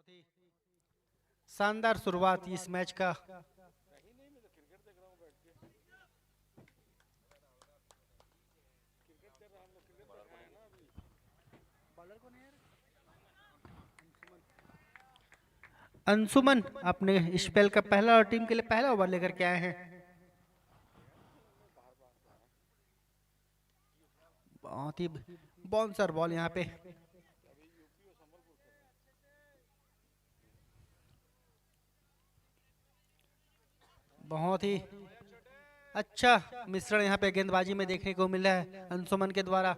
बहुत ही शानदार शुरुआत इस मैच का। अंशुमन अपने स्पेल का पहला और टीम के लिए पहला ओवर लेकर के आए हैं। बहुत ही बाउंसर बॉल यहाँ पे। बहुत ही अच्छा मिश्रण यहाँ पे गेंदबाजी में देखने को मिला है अंशुमन के द्वारा।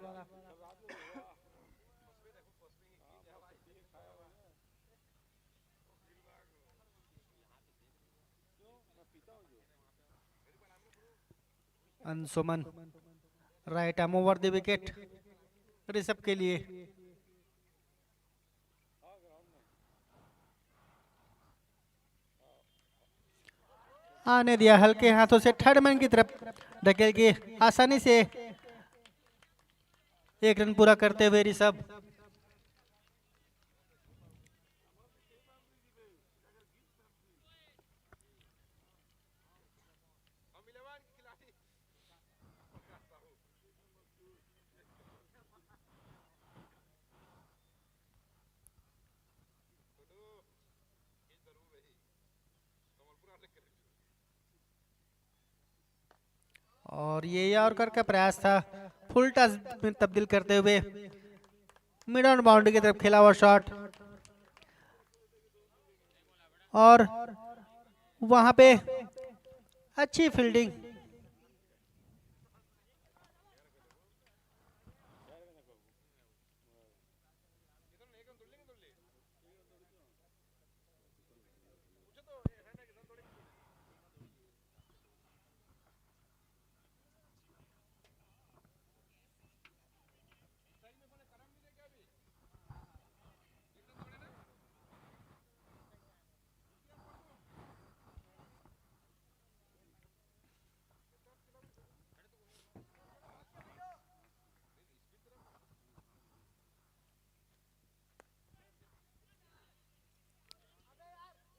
Anshuman right arm over the wicket Rishabh के लिए। आने दिया हल्के हाथों से थर्ड मैन की तरफ धकेल के आसानी से एक रन पूरा करते हुए ऋषभ। और ये यॉर्कर का प्रयास था फुल टॉस में तब्दील करते हुए मिड ऑन बाउंड्री की तरफ खेला हुआ शॉट, और वहां पे अच्छी फील्डिंग।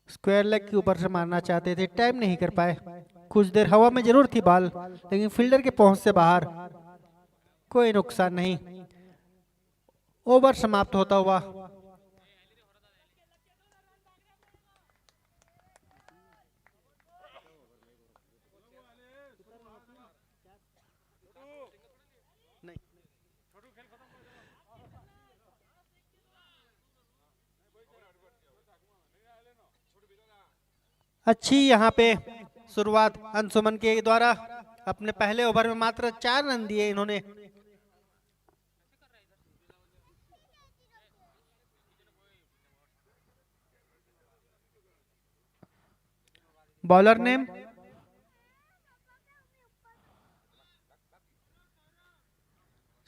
स्क्वायर लेग के ऊपर से मारना चाहते थे, टाइम नहीं कर पाए। कुछ देर हवा में जरूर थी बॉल, लेकिन फील्डर के पहुंच से बाहर। कोई नुकसान नहीं, ओवर समाप्त होता हुआ। अच्छी यहाँ पे शुरुआत अंशुमन के द्वारा। अपने पहले ओवर में मात्र 4 रन दिए इन्होंने। बॉलर नेम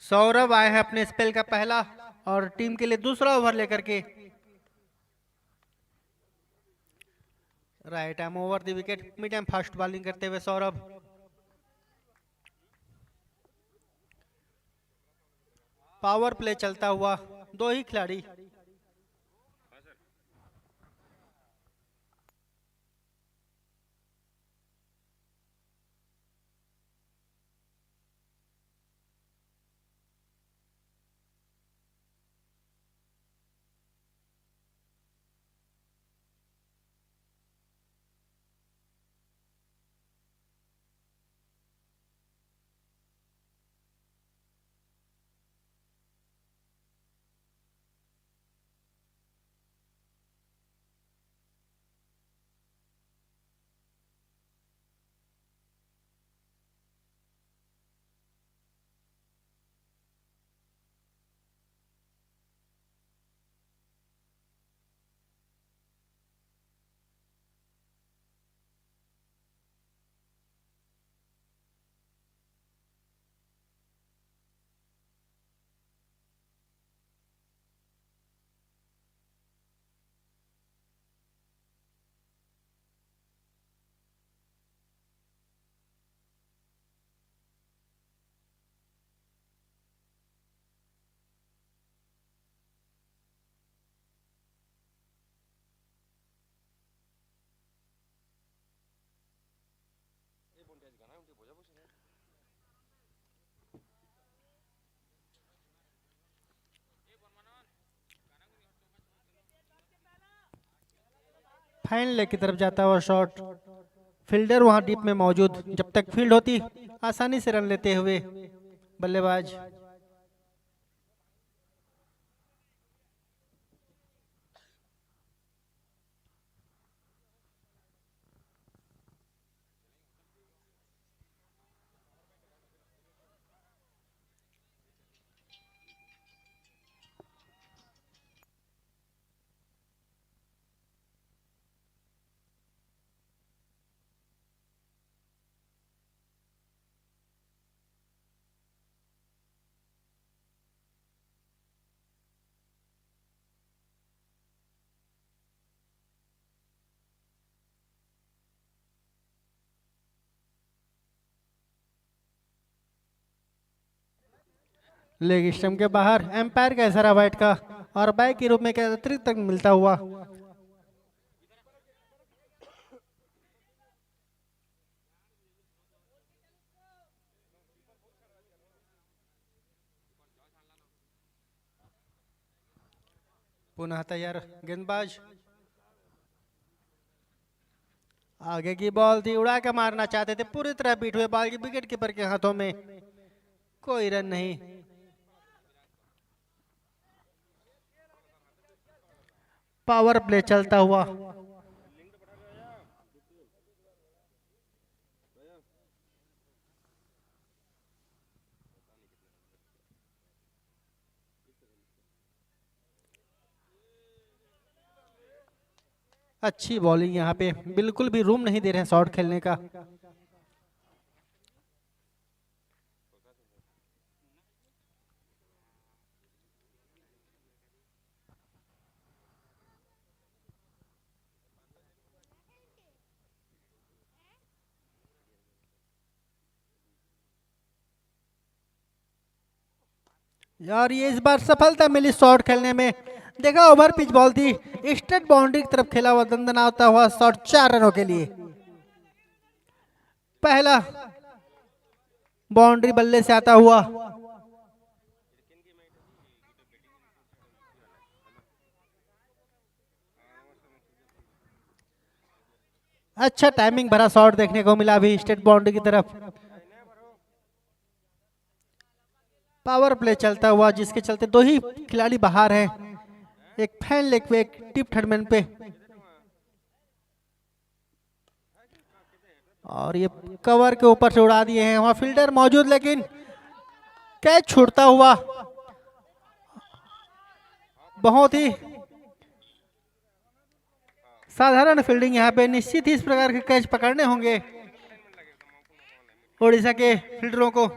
सौरभ आए हैं अपने स्पेल का पहला और टीम के लिए दूसरा ओवर लेकर के। Right arm over the wicket, medium fast bowling करते हुए सौरभ। पावर प्ले चलता हुआ, दो ही खिलाड़ी। फाइन लेग की तरफ जाता हुआ शॉट, फील्डर वहां डीप में मौजूद, जब तक फील्ड होती आसानी से रन लेते हुए बल्लेबाज। लेग स्टंप के बाहर, एम्पायर का इशारा वाइट का, और बैक के रूप में क्या अतिरिक्त तक मिलता हुआ। पुनः तैयार गेंदबाज, आगे की बॉल थी, उड़ा के मारना चाहते थे, पूरी तरह बीट हुए बॉल की, विकेट कीपर के हाथों में, कोई रन नहीं। पावर प्ले चलता हुआ, अच्छी बॉलिंग यहाँ पे, बिल्कुल भी रूम नहीं दे रहे हैं शॉट खेलने का। यार ये इस बार सफलता मिली शॉट खेलने में, देखा ओवर पिच बॉल थी, स्ट्रेट बाउंड्री की तरफ खेला हुआ, दंदनाता हुआ शॉट 4 रनों के लिए। पहला बाउंड्री बल्ले से आता हुआ, अच्छा टाइमिंग भरा शॉट देखने को मिला अभी स्ट्रेट बाउंड्री की तरफ। पावर प्ले चलता हुआ, जिसके चलते दो ही खिलाड़ी बाहर हैं, एक फैन लेग पे, एक टिप थर्डमैन पे, और ये कवर के ऊपर से उड़ा दिए हैं, वहां फील्डर मौजूद, लेकिन कैच छूटता हुआ। बहुत ही साधारण फील्डिंग यहाँ पे, निश्चित ही इस प्रकार के कैच पकड़ने होंगे ओडिशा के फील्डरों को।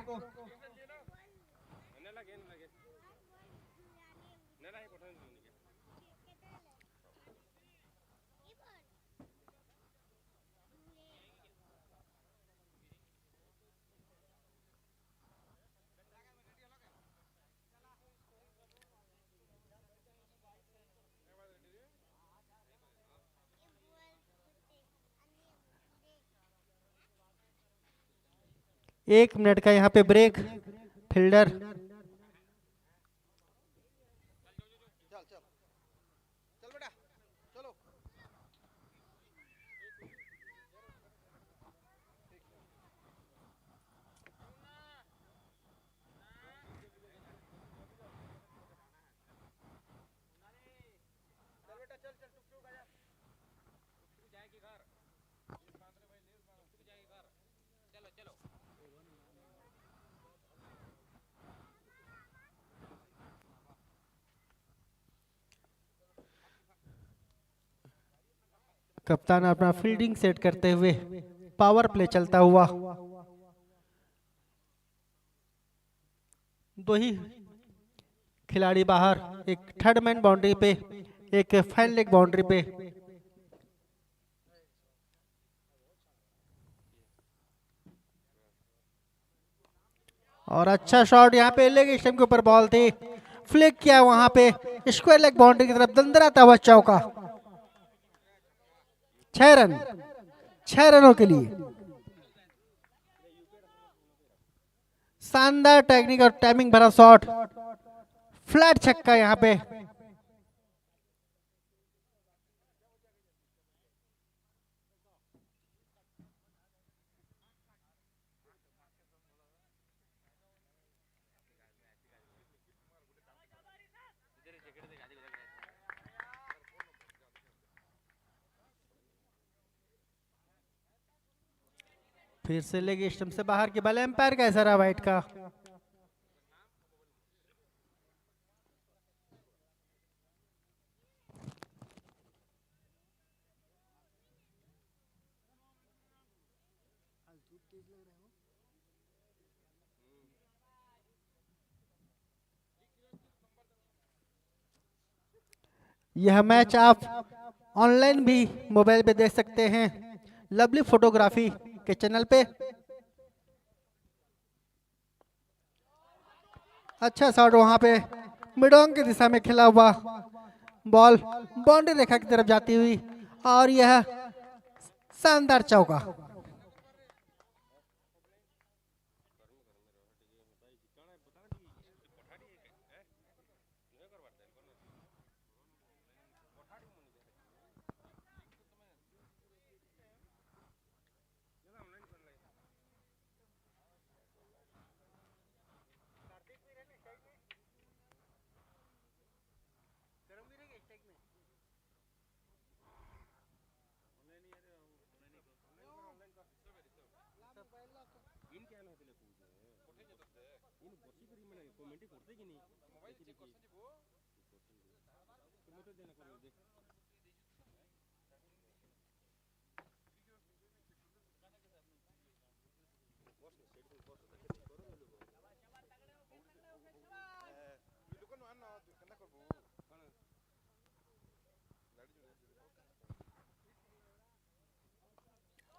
एक मिनट का यहाँ पे ब्रेक, फील्डर कप्तान अपना फील्डिंग सेट करते हुए, पावर प्ले चलता हुआ, दो ही खिलाड़ी बाहर, एक थर्ड मैन बाउंड्री पे, एक फाइन लेग बाउंड्री पे। और अच्छा शॉट यहाँ पे, लेग स्टंप के ऊपर बॉल थी, फ्लिक किया वहां पे, स्क्वायर लेग बाउंड्री की तरफ दंदराता हुआ चौका। 6 रन, 6 रनों के लिए शानदार टेक्निक और टाइमिंग भरा शॉट, फ्लैट छक्का यहाँ पे। फिर से लेग स्टंप से बाहर की बल, एम्पायर का इशारा वाइट का। यह मैच आप ऑनलाइन भी मोबाइल पे देख सकते हैं, लवली फोटोग्राफी के चैनल पे। अच्छा शॉट वहां पे मिडॉन की दिशा में खेला हुआ बॉल बाउंड्री रेखा की तरफ जाती हुई, और यह शानदार चौका।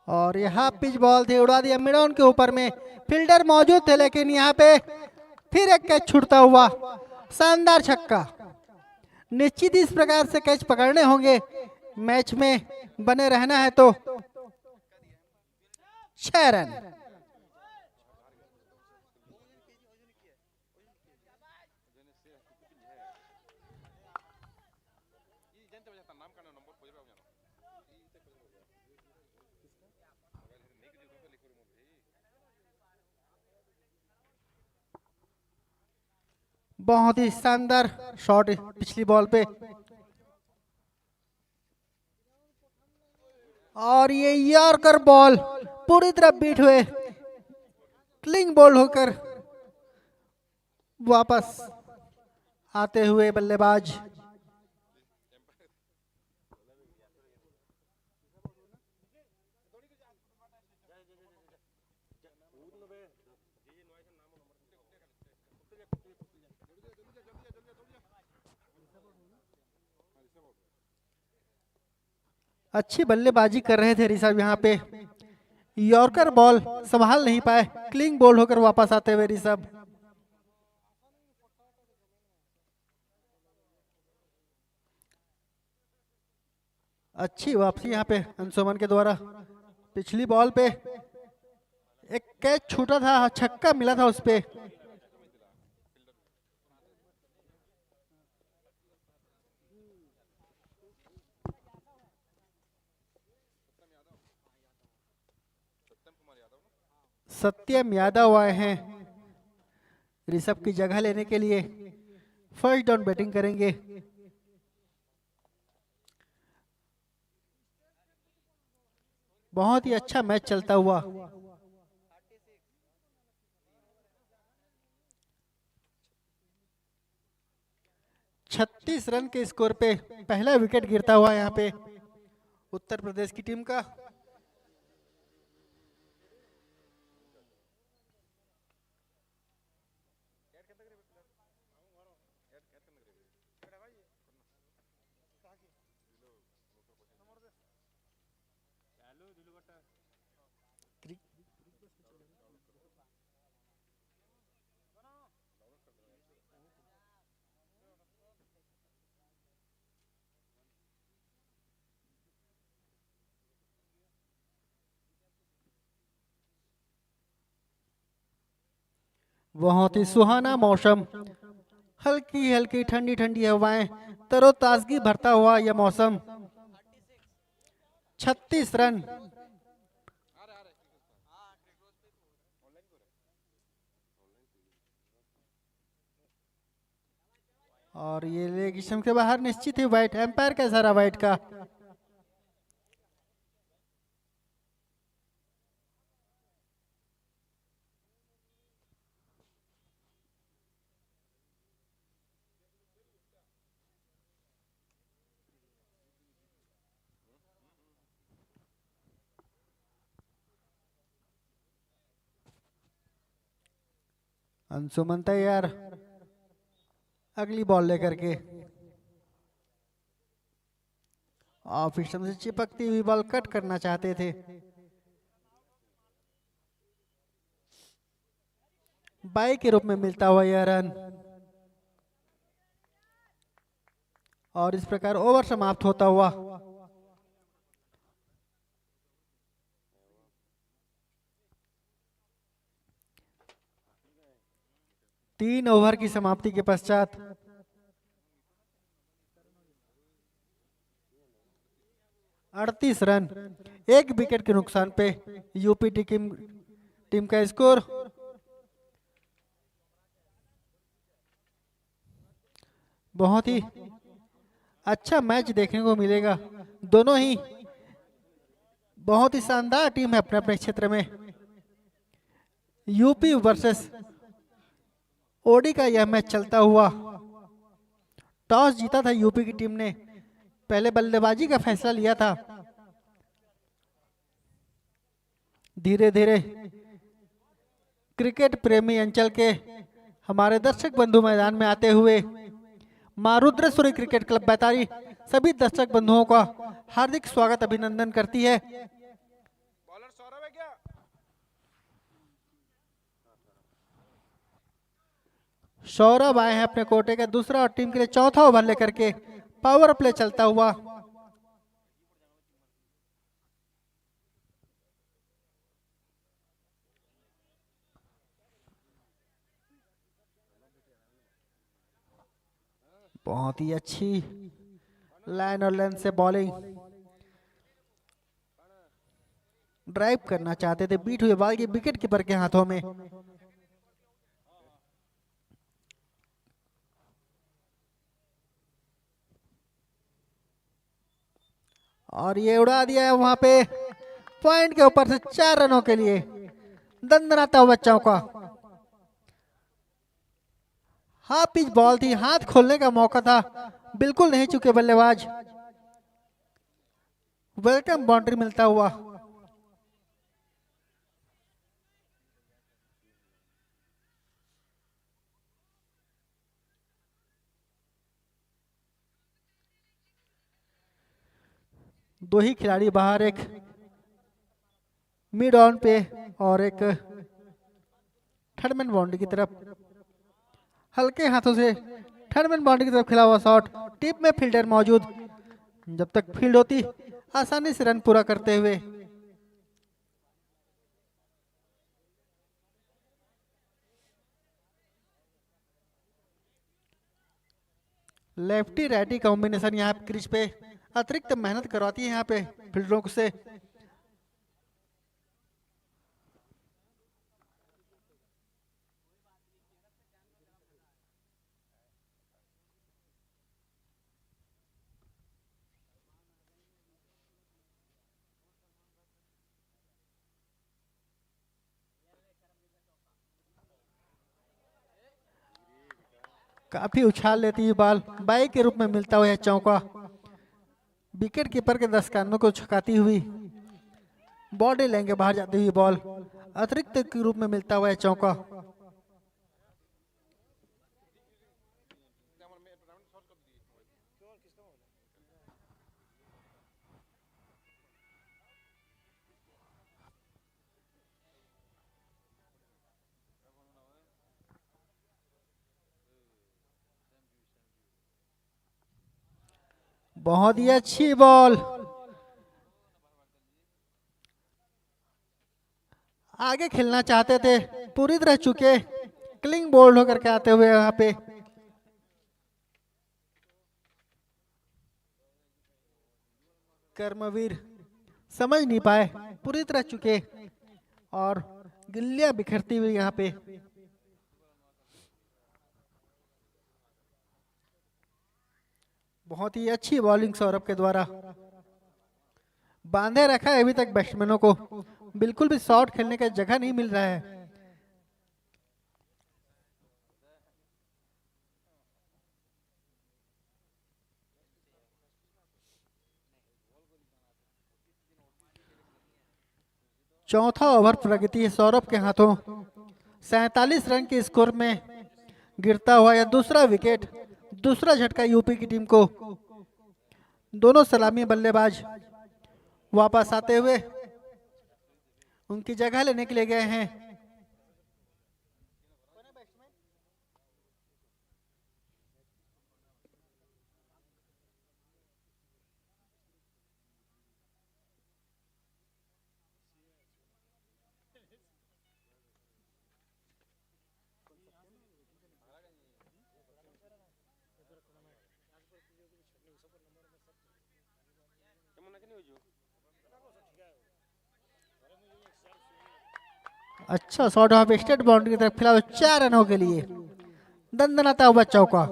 और यहाँ पिच बॉल थी, उड़ा दिया मिडॉन के ऊपर में। फील्डर मौजूद थे लेकिन यहाँ पे फिर एक कैच छूटता हुआ, शानदार छक्का। निश्चित इस प्रकार से कैच पकड़ने होंगे मैच में बने रहना है तो। 6 रन। बहुत ही शानदार शॉट पिछली बॉल पे, और ये यॉर्कर बॉल पूरी तरह बीट हुए क्लिंग बॉल होकर वापस आते हुए बल्लेबाज। अच्छी बल्लेबाजी कर रहे थे ऋषभ, यहाँ पे यॉर्कर बॉल संभाल नहीं पाए, क्लिंग बॉल होकर वापस आते हुए ऋषभ। अच्छी वापसी यहाँ पे अंशुमन के द्वारा। पिछली बॉल पे एक कैच छूटा था, छक्का मिला था उस पे। सत्यम यादव आए हैं ऋषभ की जगह लेने के लिए, फर्स्ट डाउन बैटिंग करेंगे। बहुत ही अच्छा मैच चलता हुआ। छत्तीस रन के स्कोर पे पहला विकेट गिरता हुआ यहाँ पे उत्तर प्रदेश की टीम का। बहुत ही सुहाना मौसम, हल्की हल्की ठंडी ठंडी हवाएं, तरोताजगी भरता हुआ यह मौसम। 36 रन। और ये लेग स्टंप के बाहर निश्चित ही वाइट, एम्पायर का इशारा वाइट का। . अंशुमन तैयार, अगली बॉल लेकर के। ऑफ स्टंप से चिपकती हुई बॉल कट करना चाहते थे। बाई के रूप में मिलता हुआ यह रन और इस प्रकार ओवर समाप्त होता हुआ। तीन ओवर की समाप्ति के पश्चात 38 रन, एक विकेट के नुकसान पे यूपी टीम का स्कोर। बहुत ही अच्छा मैच देखने को मिलेगा। दोनों ही बहुत ही शानदार टीम है अपने अपने क्षेत्र में। यूपी वर्सेस ओडी का यह मैच चलता हुआ। टॉस जीता था यूपी की टीम ने, पहले बल्लेबाजी का फैसला लिया था। धीरे धीरे क्रिकेट प्रेमी अंचल के हमारे दर्शक बंधु मैदान में आते हुए मारुद्रेश्वरी क्रिकेट क्लब बैतारी सभी दर्शक बंधुओं का हार्दिक स्वागत अभिनंदन करती है। बॉलर सौरभ है क्या? सौरभ आए हैं अपने कोटे का दूसरा और टीम के लिए चौथा ओवर लेकर के। पावर प्ले चलता हुआ। बहुत ही अच्छी लाइन और लेंथ से बॉलिंग। ड्राइव करना चाहते थे, बीट हुए बॉल की विकेट कीपर के हाथों में। और ये उड़ा दिया है वहां पे पॉइंट के ऊपर से 4 रनों के लिए। दंदनाता हुआ चौका। हाफ पिच बॉल थी, हाथ खोलने का मौका था, बिल्कुल नहीं चुके बल्लेबाज। वेलकम बाउंड्री मिलता हुआ। दो ही खिलाड़ी बाहर, एक मिड ऑन पे और एक थर्डमैन बाउंड्री की तरफ। हल्के हाथों से थर्डमैन बाउंड्री की तरफ खिला हुआ शॉट। टिप में फील्डर मौजूद, जब तक फील्ड होती आसानी से रन पूरा करते हुए। लेफ्टी राइटी कॉम्बिनेशन यहाँ पे क्रीज पे अतिरिक्त मेहनत करवाती है यहाँ पे फील्डरों से। काफी उछाल लेती है बॉल, बाई के रूप में मिलता हुआ है चौका। विकेट कीपर के दस्तानों को छकाती हुई बॉडी लेंगे बाहर जाती हुई बॉल। अतिरिक्त के रूप में मिलता हुआ है चौका। बहुत ही अच्छी बॉल। आगे खेलना चाहते थे, पूरी तरह चुके। क्लिंग बोल्ड होकर के आते हुए यहाँ पे। कर्मवीर समझ नहीं पाए, पूरी तरह चुके और गिल्लियां बिखरती हुई यहाँ पे। बहुत ही अच्छी बॉलिंग सौरभ के द्वारा। बांधे रखा है अभी तक बैट्समैनों को, बिल्कुल भी शॉट खेलने का जगह नहीं मिल रहा है। चौथा ओवर प्रगति है सौरभ के हाथों। 47 रन के स्कोर में गिरता हुआ यह दूसरा विकेट, दूसरा झटका यूपी की टीम को। दोनों सलामी बल्लेबाज वापस आते हुए उनकी जगह लेने के लिए गए हैं। अच्छा शॉट वहां पे स्टेट बाउंड्री की तरफ, फिलहाल 4 रनों के लिए दंदनाता हुआ चौका।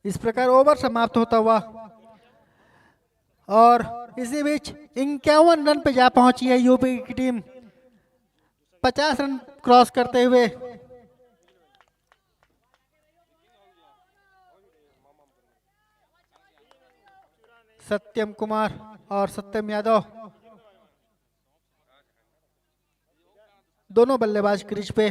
इस प्रकार ओवर समाप्त होता हुआ और इसी बीच 51 रन पे जा पहुंची है यूपी की टीम, 50 रन क्रॉस करते हुए। सत्यम कुमार और सत्यम यादव दोनों बल्लेबाज क्रीज पे।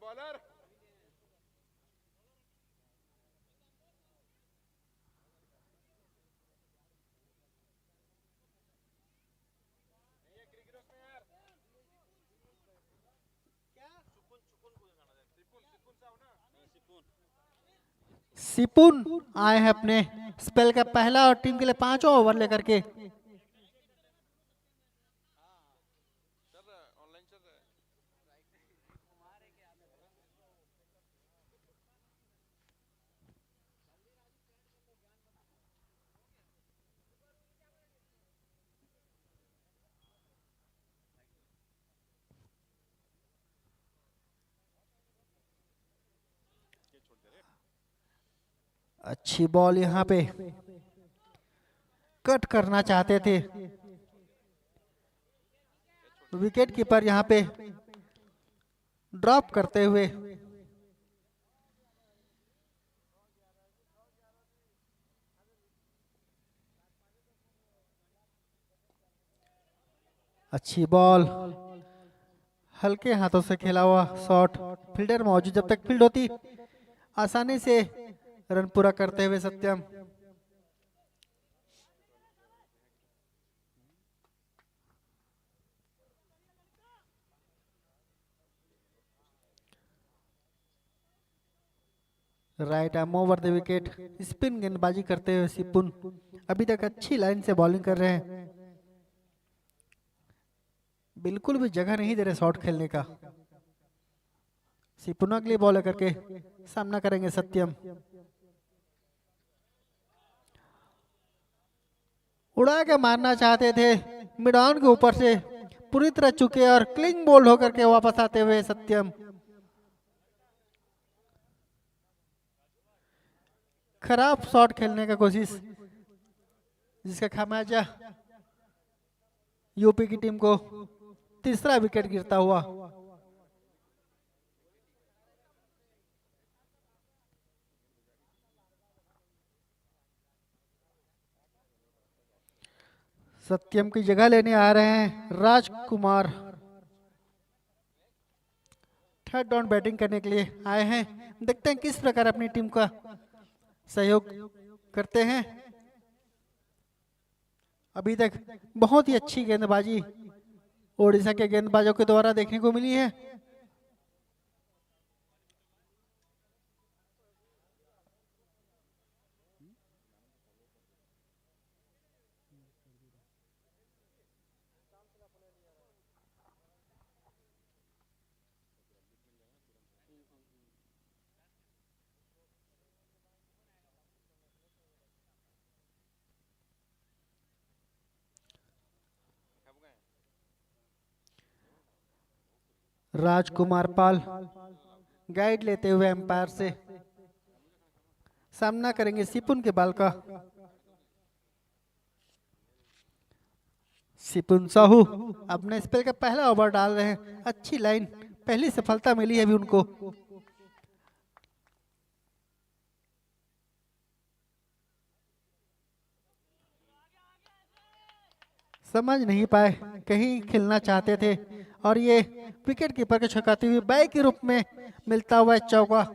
बॉलर सिपुन आए हैं अपने स्पेल का पहला और टीम के लिए 5वां ओवर लेकर के। ऑनलाइन चल रहा है। अच्छी बॉल यहाँ पे कट करना चाहते थे, विकेट कीपर यहाँ पे ड्रॉप करते हुए। अच्छी बॉल, हल्के हाथों से खेला हुआ शॉट, फील्डर मौजूद, जब तक फील्ड होती आसानी से रन पूरा करते हुए Satyam. Right arm over the wicket, spin गेंदबाजी करते हुए सिपुन अभी तक अच्छी लाइन से बॉलिंग कर रहे हैं, बिल्कुल भी जगह नहीं दे रहे शॉट खेलने का। सिपुन अगली बॉल करके सामना करेंगे सत्यम। उड़ा के मारना चाहते थे, मिड ऑन के ऊपर से पूरी तरह चुके और क्लिंग बोल्ड होकर के वापस आते हुए सत्यम। खराब शॉट खेलने का कोशिश, जिसका खामियाजा यूपी की टीम को तीसरा विकेट गिरता हुआ। सत्यम की जगह लेने आ रहे हैं राजकुमार, थर्ड डाउन बैटिंग करने के लिए आए हैं। देखते हैं किस प्रकार अपनी टीम का सहयोग करते हैं। अभी तक बहुत ही अच्छी गेंदबाजी ओडिशा के गेंदबाजों के द्वारा देखने को मिली है। राजकुमार पाल गाइड लेते हुए एम्पायर से सामना करेंगे सिपुन के बाल का। सिपुन साहू अपने स्पेल का पहला ओवर डाल रहे हैं। अच्छी लाइन, पहली सफलता मिली है अभी उनको। समझ नहीं पाए, कहीं खेलना चाहते थे और ये विकेट कीपर के छकाती हुई बैक के रूप में मिलता हुआ चौका।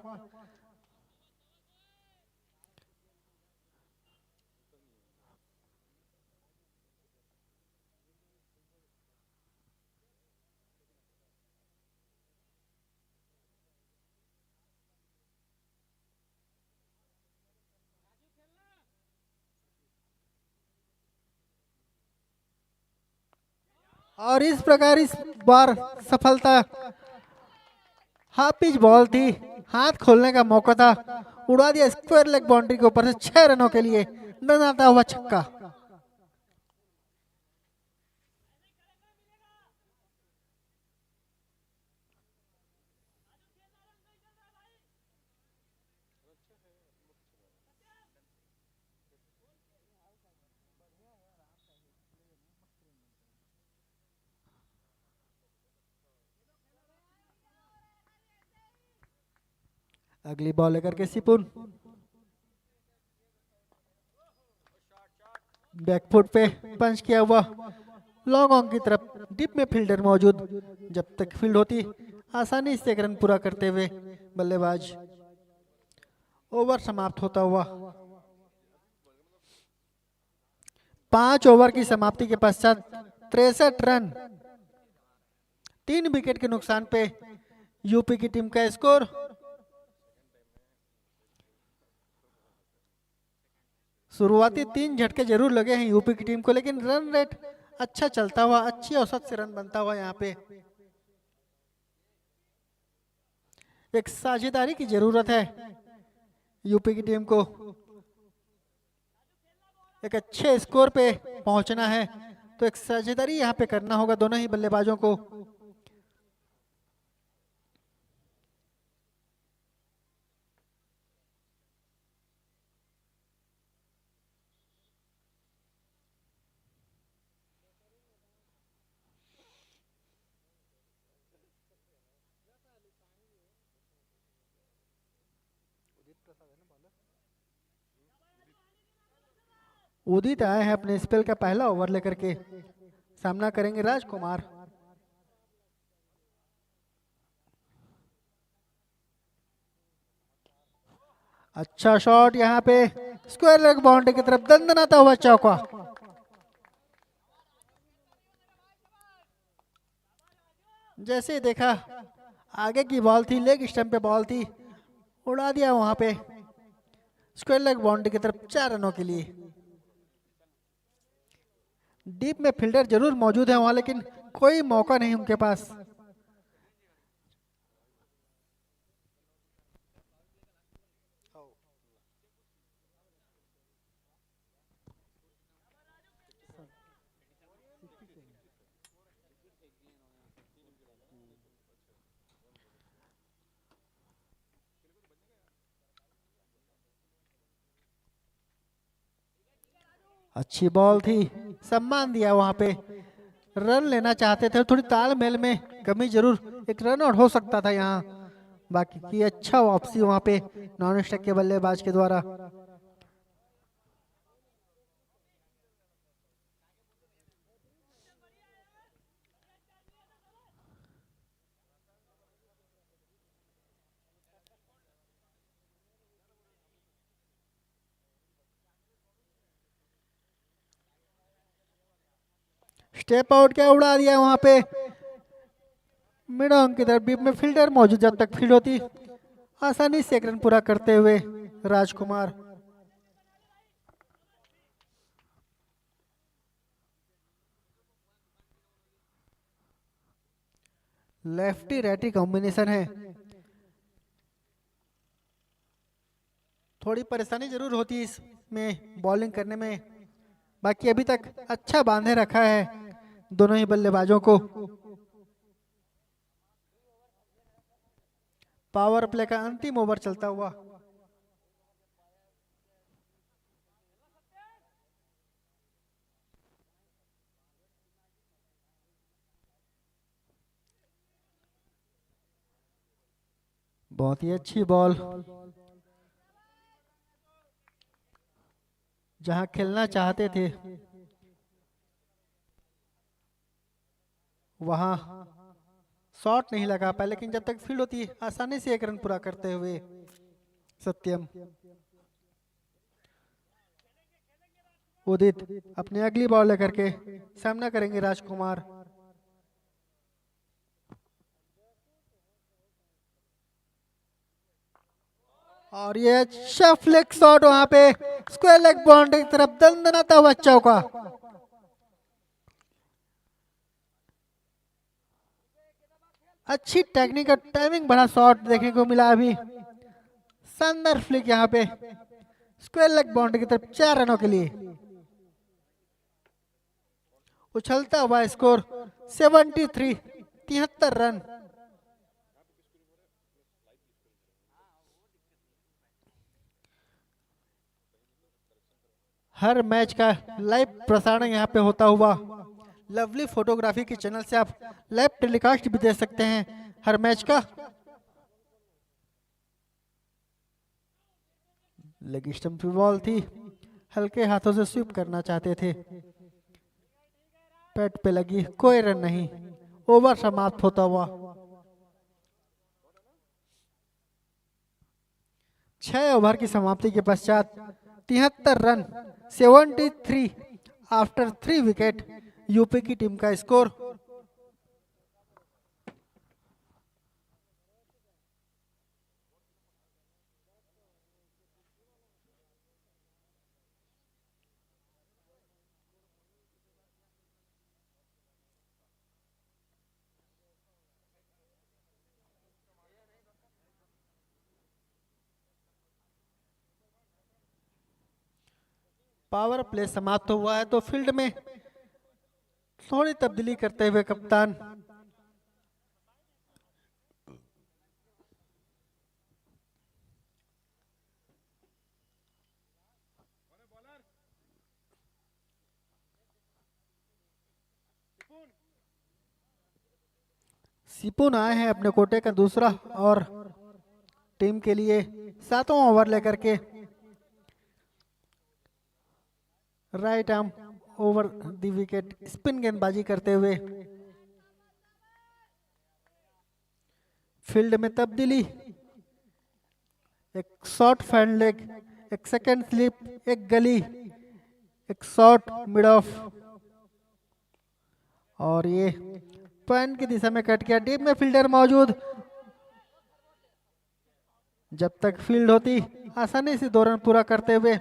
और इस प्रकार इस बार सफलता, हाफ पिच बॉल थी, हाथ खोलने का मौका था, उड़ा दिया स्क्वायर लेग बाउंड्री के ऊपर से 6 रनों के लिए दनाता हुआ छक्का। अगली बॉल लेकर के सिपुन बैकफुट पे पंच किया हुआ लॉन्ग ऑन की तरफ, डिप में फील्डर मौजूद, जब तक फील्ड होती आसानी से एक रन पूरा करते हुए बल्लेबाज। ओवर समाप्त होता हुआ 5 ओवर की समाप्ति के पश्चात 63 रन, 3 विकेट के नुकसान पे यूपी की टीम का स्कोर। शुरुआती 3 झटके जरूर लगे हैं यूपी की टीम को, लेकिन रन रेट अच्छा चलता हुआ, अच्छी औसत से रन बनता हुआ यहाँ पे। एक साझेदारी की जरूरत है यूपी की टीम को, एक अच्छे स्कोर पे पहुंचना है तो एक साझेदारी यहाँ पे करना होगा दोनों ही बल्लेबाजों को। उदित आए हैं अपने स्पेल का पहला ओवर लेकर के, सामना करेंगे राजकुमार। अच्छा शॉट यहाँ पे स्क्वायर लेग बाउंड्री की तरफ दंदनाता हुआ चौका। जैसे ही देखा आगे की बॉल थी, लेग स्टंप पे बॉल थी, उड़ा दिया वहां पे स्क्वायर लेग बाउंड्री की तरफ 4 रनों के लिए। डीप में फील्डर जरूर मौजूद है वहां, लेकिन कोई मौका नहीं उनके पास। अच्छी बॉल थी, सम्मान दिया वहां पे, रन लेना चाहते थे, थोड़ी तालमेल में कमी जरूर, एक रन आउट हो सकता था यहाँ, बाकी की अच्छा वापसी वहां पे नॉन स्ट्राइक के बल्लेबाज के द्वारा। स्टेप आउट क्या उड़ा दिया वहां पे मिड ऑन की तरफ, बीच में फील्डर मौजूद, जब तक फील्ड होती आसानी से एक रन पूरा करते हुए राजकुमार। लेफ्टी राइटी कॉम्बिनेशन है, थोड़ी परेशानी जरूर होती है इसमें बॉलिंग करने में, बाकी अभी तक अच्छा बांधे रखा है दोनों ही बल्लेबाजों को। पावर प्ले का अंतिम ओवर चलता हुआ। बहुत ही अच्छी बॉल, जहां खेलना चाहते थे वहां शॉट नहीं लगा पाए, लेकिन जब तक फील्ड होती है आसानी से एक रन पूरा करते हुए सत्यम। उदित अपनी अगली बॉल लेकर के सामना करेंगे राजकुमार। और ये अच्छा फ्लिक शॉट वहां पे स्क्वायर लेग बाउंड्री की तरफ दंदनाता हुआ चौका। अच्छी टेक्निक और टाइमिंग भरा शॉट देखने को मिला अभी। शानदार फ्लिक यहाँ पे स्क्वायर लेग बाउंड्री की तरफ 4 रनों के लिए। उछलता हुआ स्कोर 73, 73 रन। हर मैच का लाइव प्रसारण यहाँ पे होता हुआ लवली फोटोग्राफी के चैनल से आप लाइव टेलीकास्ट भी देख सकते हैं हर मैच का। लेग स्टंप की बॉल थी, हल्के हाथों से स्वीप करना चाहते थे, पैड पे लगी, कोई रन नहीं। ओवर समाप्त होता हुआ। 6 ओवर की समाप्ति के पश्चात 73 रन, 73 आफ्टर 3 विकेट यूपी की टीम का स्कोर। पावर प्ले समाप्त हुआ है तो फील्ड में थोड़ी तब्दीली करते हुए कप्तान सिपुन आए हैं अपने कोटे का दूसरा और टीम के लिए 7वां ओवर लेकर के। Right arm over the wicket spin गेंदबाजी करते हुए। फील्ड में तब्दीली, एक शॉर्ट फैंड लेग, एक सेकंड स्लिप, एक गली, एक शॉर्ट मिड ऑफ, और ये पॉइंट की दिशा में कट गया। टीम में फील्डर मौजूद, जब तक फील्ड होती आसानी से 2 रन पूरा करते हुए।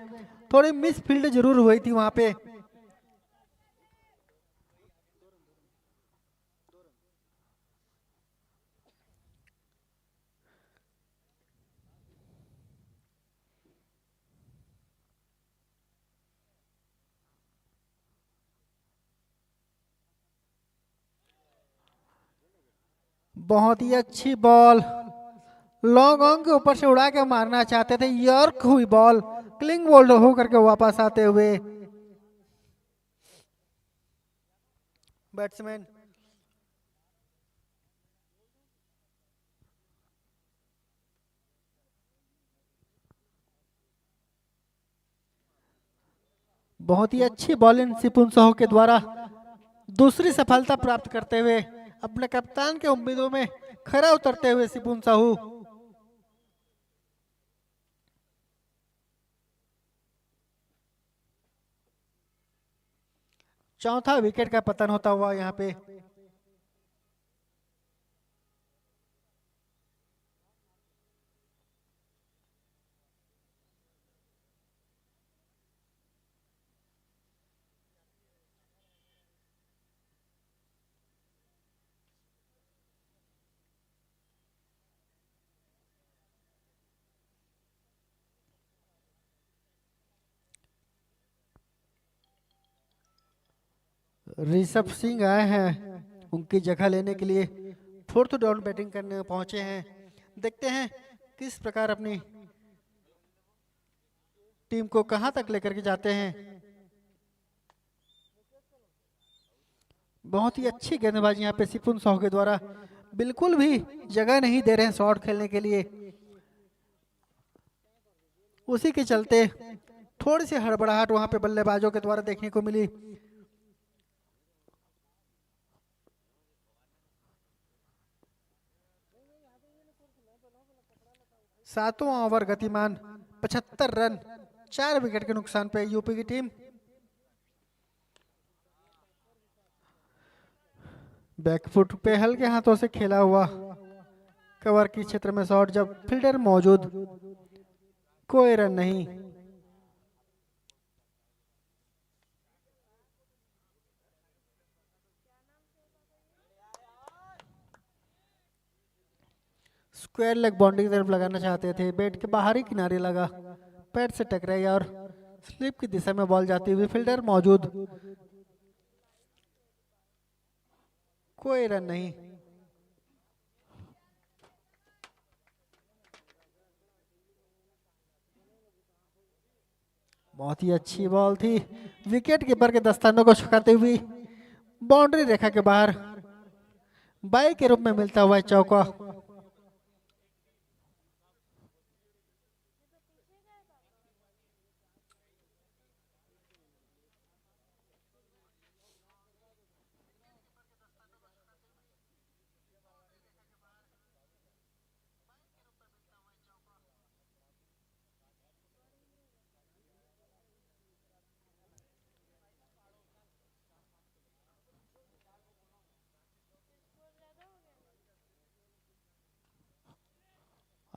थोड़ी मिस फील्ड जरूर हुई थी वहां पे। बहुत ही अच्छी बॉल, लॉन्ग ऑन के ऊपर से उड़ा के मारना चाहते थे, यॉर्क हुई बॉल, क्लिंग बोल्ड होकर के वापस आते हुए बैट्समैन बहुत ही अच्छी बॉलिंग सिपुन साहू के द्वारा दूसरी सफलता प्राप्त करते हुए अपने कप्तान के उम्मीदों में खरा उतरते हुए सिपुन साहू। चौथा विकेट का पतन होता हुआ यहाँ पे। ऋषभ सिंह आए हैं उनकी जगह लेने के लिए, 4th डाउन बैटिंग करने पहुंचे हैं। देखते हैं किस प्रकार अपनी टीम को कहां तक लेकर के जाते हैं। बहुत ही अच्छी गेंदबाजी यहाँ पे सिपुन साहू के द्वारा, बिल्कुल भी जगह नहीं दे रहे हैं शॉट खेलने के लिए। उसी के चलते थोड़ी सी हड़बड़ाहट वहां पे बल्लेबाजों के द्वारा देखने को मिली। सातवां ओवर गतिमान 75 रन, 4 विकेट के नुकसान पे यूपी की टीम। बैकफुट पे हल्के हाथों से खेला हुआ कवर की क्षेत्र में शॉट, जब फील्डर मौजूद, कोई रन नहीं। स्क्वायर लेग बाउंड्री की तरफ लगाना चाहते थे, बैट के बाहरी किनारे लगा, पैड से टकराई और स्लिप की दिशा में बॉल जाती हुई, फील्डर मौजूद, कोई रन नहीं। बहुत ही अच्छी बॉल थी, विकेट कीपर के दस्तानों को छुपाते हुए बाउंड्री रेखा के बाहर बाई के रूप में मिलता हुआ चौका।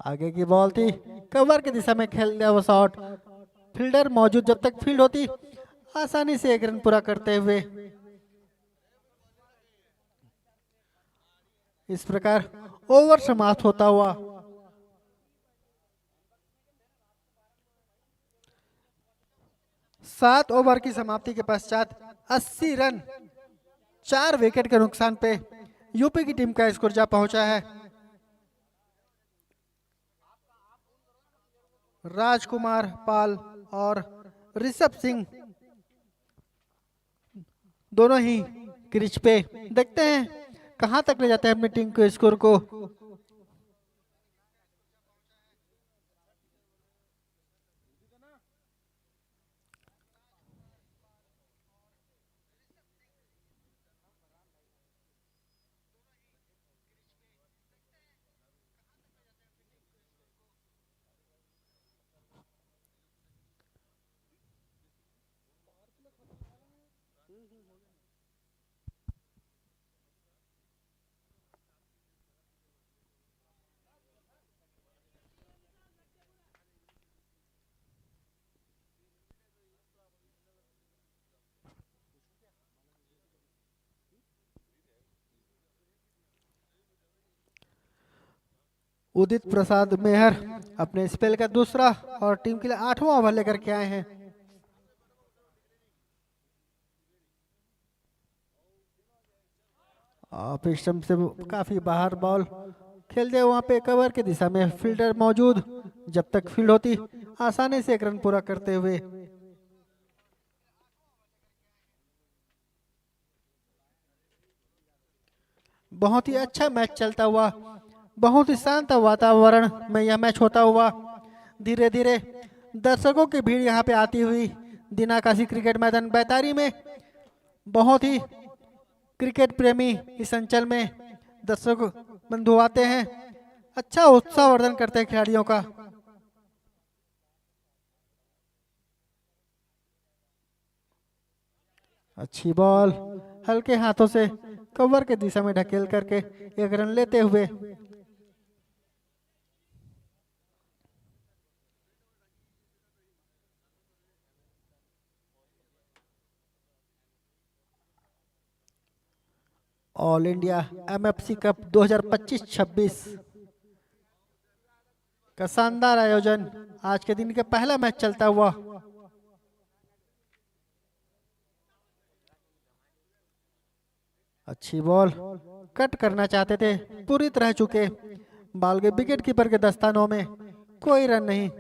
आगे की बॉल थी, कवर की दिशा में खेल दिया वो शॉट, फील्डर मौजूद, जब तक फील्ड होती आसानी से एक रन पूरा करते हुए। इस प्रकार ओवर समाप्त होता हुआ 7 ओवर की समाप्ति के पश्चात 80 रन, 4 विकेट के नुकसान पे यूपी की टीम का स्कोर जा पहुंचा है। राजकुमार पाल और ऋषभ सिंह दोनों ही क्रीज पे, देखते हैं कहां तक ले जाते हैं अपनी टीम के स्कोर को। उदित प्रसाद मेहर अपने स्पेल का दूसरा और टीम के लिए 8वां ओवर लेकर के आए हैं। ऑफ स्टंप से काफी बाहर बॉल खेल दिया, वहां पे कवर की दिशा में फील्डर मौजूद, जब तक फील्ड होती आसानी से एक रन पूरा करते हुए। बहुत ही अच्छा मैच चलता हुआ, बहुत ही शांत वातावरण में यह मैच होता हुआ, धीरे धीरे दर्शकों की भीड़ यहाँ पे आती हुई, दीनाकाशी क्रिकेट मैदान बैतारी में बहुत ही क्रिकेट प्रेमी इस अंचल में दर्शक बंधु आते हैं, अच्छा उत्साहवर्धन करते हैं खिलाड़ियों का। अच्छी बॉल हल्के हाथों से कवर के दिशा में ढकेल करके एक रन लेते हुए। ऑल इंडिया एमएफसी कप 2025-26 का शानदार आयोजन आज के दिन का पहला मैच चलता हुआ। अच्छी बॉल कट करना चाहते थे, पूरी तरह चुके, बॉल के विकेट कीपर के दस्तानों में कोई रन नहीं।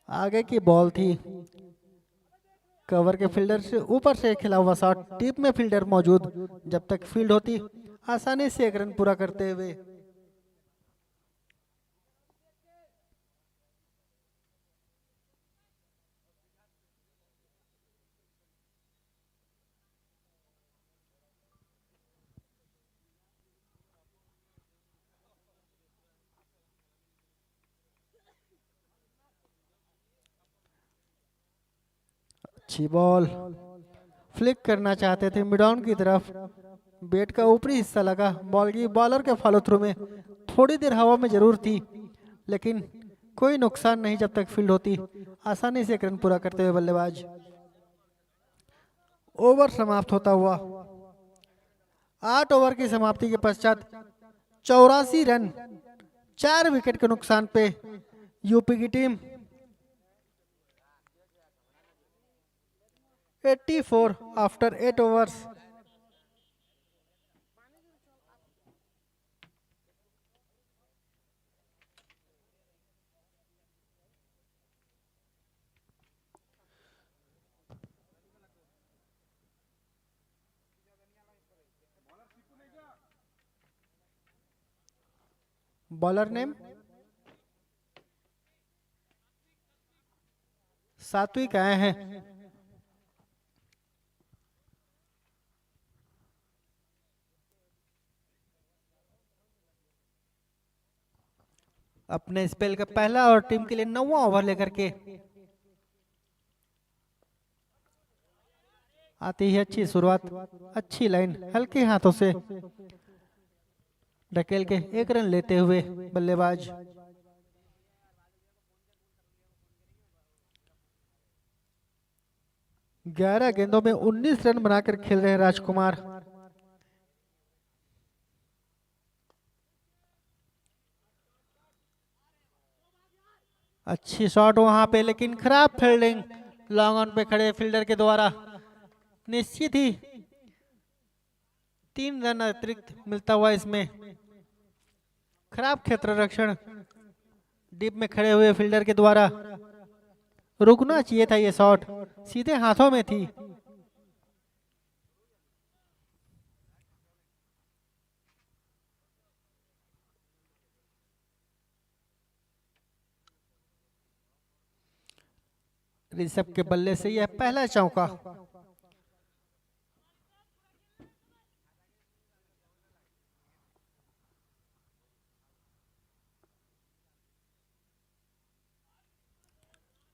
आगे की बॉल थी, कवर के फील्डर से ऊपर से खेला हुआ शॉट, टीप में फील्डर मौजूद, जब तक फील्ड होती आसानी से एक रन पूरा करते हुए। अच्छी बॉल, फ्लिक करना चाहते थे मिड ऑन की तरफ, बैट का ऊपरी हिस्सा लगा बॉल की, बॉलर के फॉलो थ्रू में थोड़ी देर हवा में जरूर थी, लेकिन कोई नुकसान नहीं जब तक फील्ड होती आसानी से एक रन पूरा करते हुए बल्लेबाज। ओवर समाप्त होता हुआ, 8 ओवर की समाप्ति के पश्चात 84 रन 4 विकेट के नुकसान पे यूपी की team 84 after 8 overs. Bowler name सात्विक आए हैं। अपने स्पेल का पहला और टीम के लिए 9वां ओवर लेकर के आती है अच्छी शुरुआत, अच्छी लाइन, हल्के हाथों से ढकेल के एक रन लेते हुए बल्लेबाज। ग्यारह गेंदों में 19 रन बनाकर खेल रहे हैं राजकुमार। अच्छी शॉट वहां पे, लेकिन खराब फील्डिंग लॉन्ग ऑन पे खड़े फील्डर के द्वारा। निश्चित ही 3 रन अतिरिक्त मिलता हुआ इसमें। खराब क्षेत्र रक्षण डीप में खड़े हुए फील्डर के द्वारा। रुकना चाहिए था, ये शॉट सीधे हाथों में थी। ऋषभ के बल्ले से यह पहला चौका।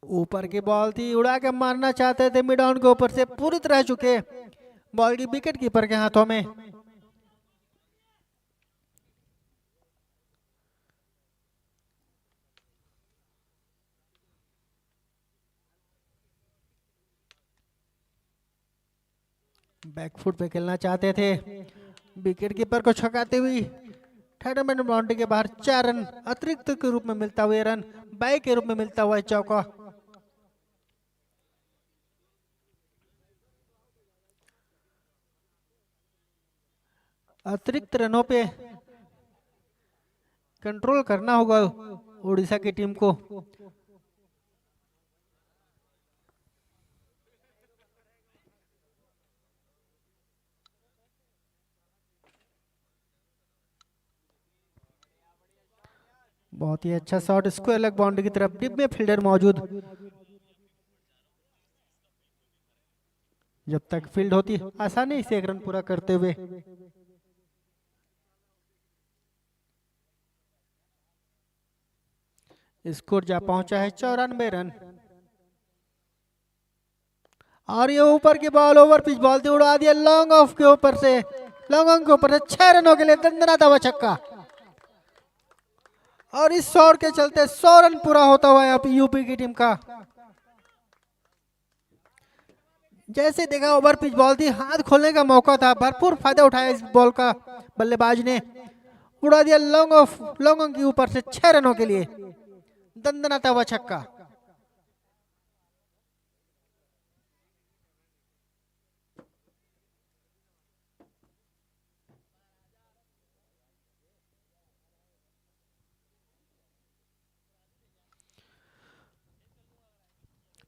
ऊपर की बॉल थी, उड़ा के मारना चाहते थे मिड ऑन के ऊपर से, पूरी तरह चुके बॉल की विकेट कीपर के हाथों में। बैकफुट पे खेलना चाहते थे, विकेट कीपर को छकाते हुए थर्ड मैन बाउंड्री के बाहर 4 रन अतिरिक्त के रूप में मिलता हुआ रन, बाई के रूप में मिलता हुआ चौका। अतिरिक्त रनों पे कंट्रोल करना होगा उड़ीसा की टीम को। बहुत ही अच्छा शॉट, स्क्वायर लेग बाउंड्री की तरफ, डिप में फील्डर मौजूद। जब तक फील्ड होती आसानी से एक रन पूरा करते हुए। स्कोर जा पहुंचा है 94 रन। और ये ऊपर की बॉल, ओवर पिच बॉल थी, उड़ा दिया लॉन्ग ऑफ के ऊपर से, लॉन्ग ऑन के ऊपर से 6 रनों के लिए दंदनाता हुआ छक्का। और इस शॉट के चलते 100 रन पूरा होता हुआ है यूपी की टीम का। जैसे देखा ओवर पिच बॉल थी, हाथ खोलने का मौका था, भरपूर फायदा उठाया इस बॉल का बल्लेबाज ने, उड़ा दिया लॉन्ग ऑन के ऊपर से 6 रनों के लिए, दंदनाता हुआ छक्का।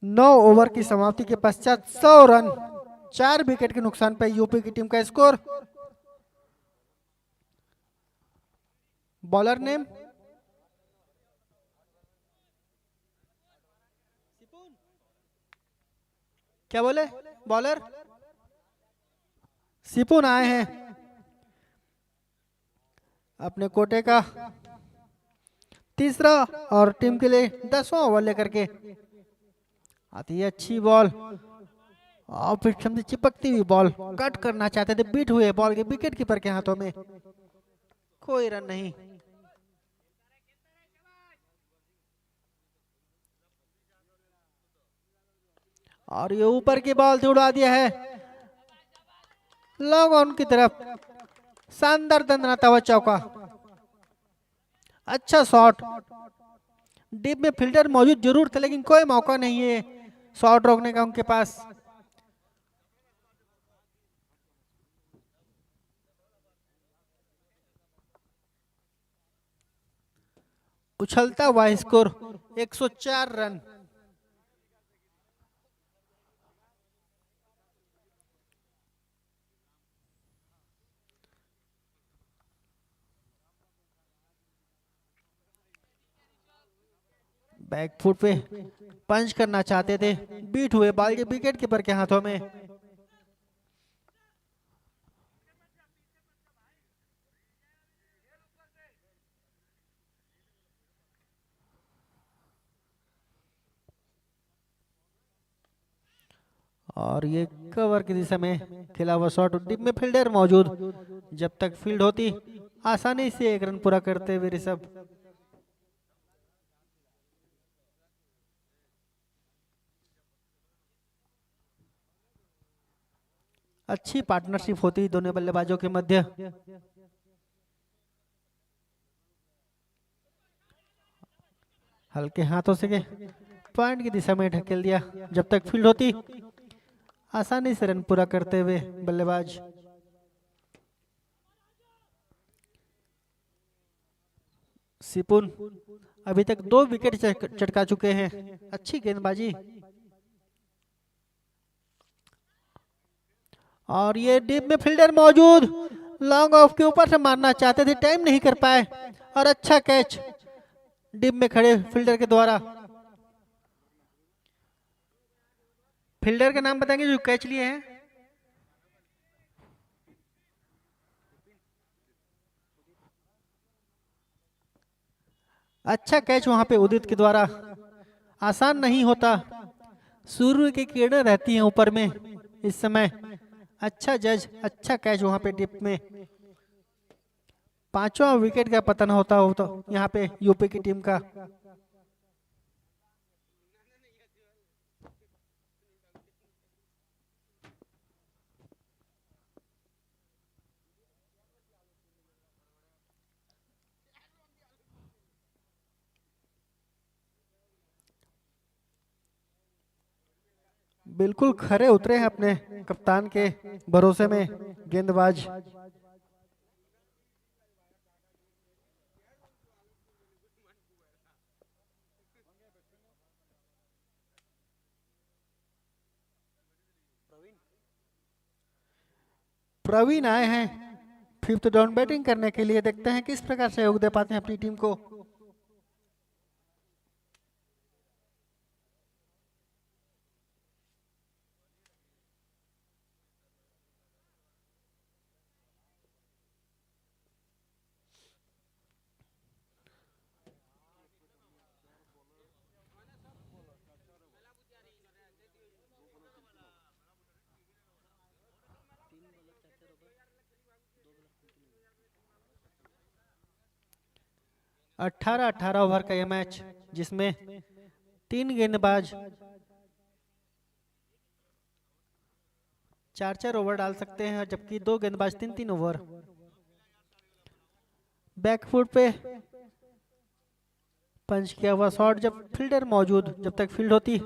नौ ओवर की समाप्ति के पश्चात 100 रन, 4 विकेट के नुकसान पर यूपी की टीम का स्कोर। बॉलर नेम क्या बोले? बॉलर सिपुन आए हैं अपने कोटे का तीसरा और टीम के लिए 10वां ओवर लेकर के। आती है अच्छी बॉल और फिर से चिपकती हुई बॉल, कट करना चाहते थे, बीट हुए बॉल के विकेट कीपर के हाथों में, कोई रन नहीं। और ये ऊपर की बॉल से उड़ा दिया है लॉन्ग ऑन की तरफ, शानदार दंदनाता हुआ चौका, अच्छा शॉट। डीप में फील्डर मौजूद जरूर थे लेकिन कोई मौका नहीं है शॉट रोकने का उनके पास। उछलता हुआ स्कोर 104 रन। बैकफुट पे पंच करना चाहते थे, बीट हुए बॉल के विकेट कीपर के हाथों में। और ये कवर की दिशा में खेला हुआ शॉट, डिप में फील्डर मौजूद, जब तक फील्ड होती आसानी से 1 रन पूरा करते हुए ऋषभ। अच्छी पार्टनरशिप होती दोनों बल्लेबाजों के मध्य। हल्के हाथों से के पॉइंट की दिशा में ढकेल दिया, जब तक फील्ड होती आसानी से रन पूरा करते हुए बल्लेबाज। सिपुन अभी तक 2 विकेट चटका चुके हैं, अच्छी गेंदबाजी। और ये डीप में फील्डर मौजूद, लॉन्ग ऑफ के ऊपर से मारना चाहते थे, टाइम नहीं कर पाए, और अच्छा कैच डीप में खड़े फील्डर के द्वारा। फील्डर का नाम बताएंगे जो कैच लिए हैं? अच्छा कैच वहां पे उदित के द्वारा, आसान नहीं होता, सूर्य की किरणें रहती हैं ऊपर में इस समय। अच्छा जज, अच्छा कैच वहां पे डिप में। 5वां विकेट का पतन होता हो तो यहाँ पे यूपी की टीम का। बिल्कुल खरे उतरे हैं अपने कप्तान के भरोसे में गेंदबाज। प्रवीण आए हैं 5th डाउन बैटिंग करने के लिए, देखते हैं किस प्रकार सहयोग दे पाते हैं अपनी टीम को। अठारह 18 ओवर का यह मैच, जिसमें 3 गेंदबाज चार चार ओवर डाल सकते हैं, जबकि दो गेंदबाज तीन तीन ओवर। बैकफुट पे पंच किया हुआ शॉट, जब फील्डर मौजूद, जब तक फील्ड होती।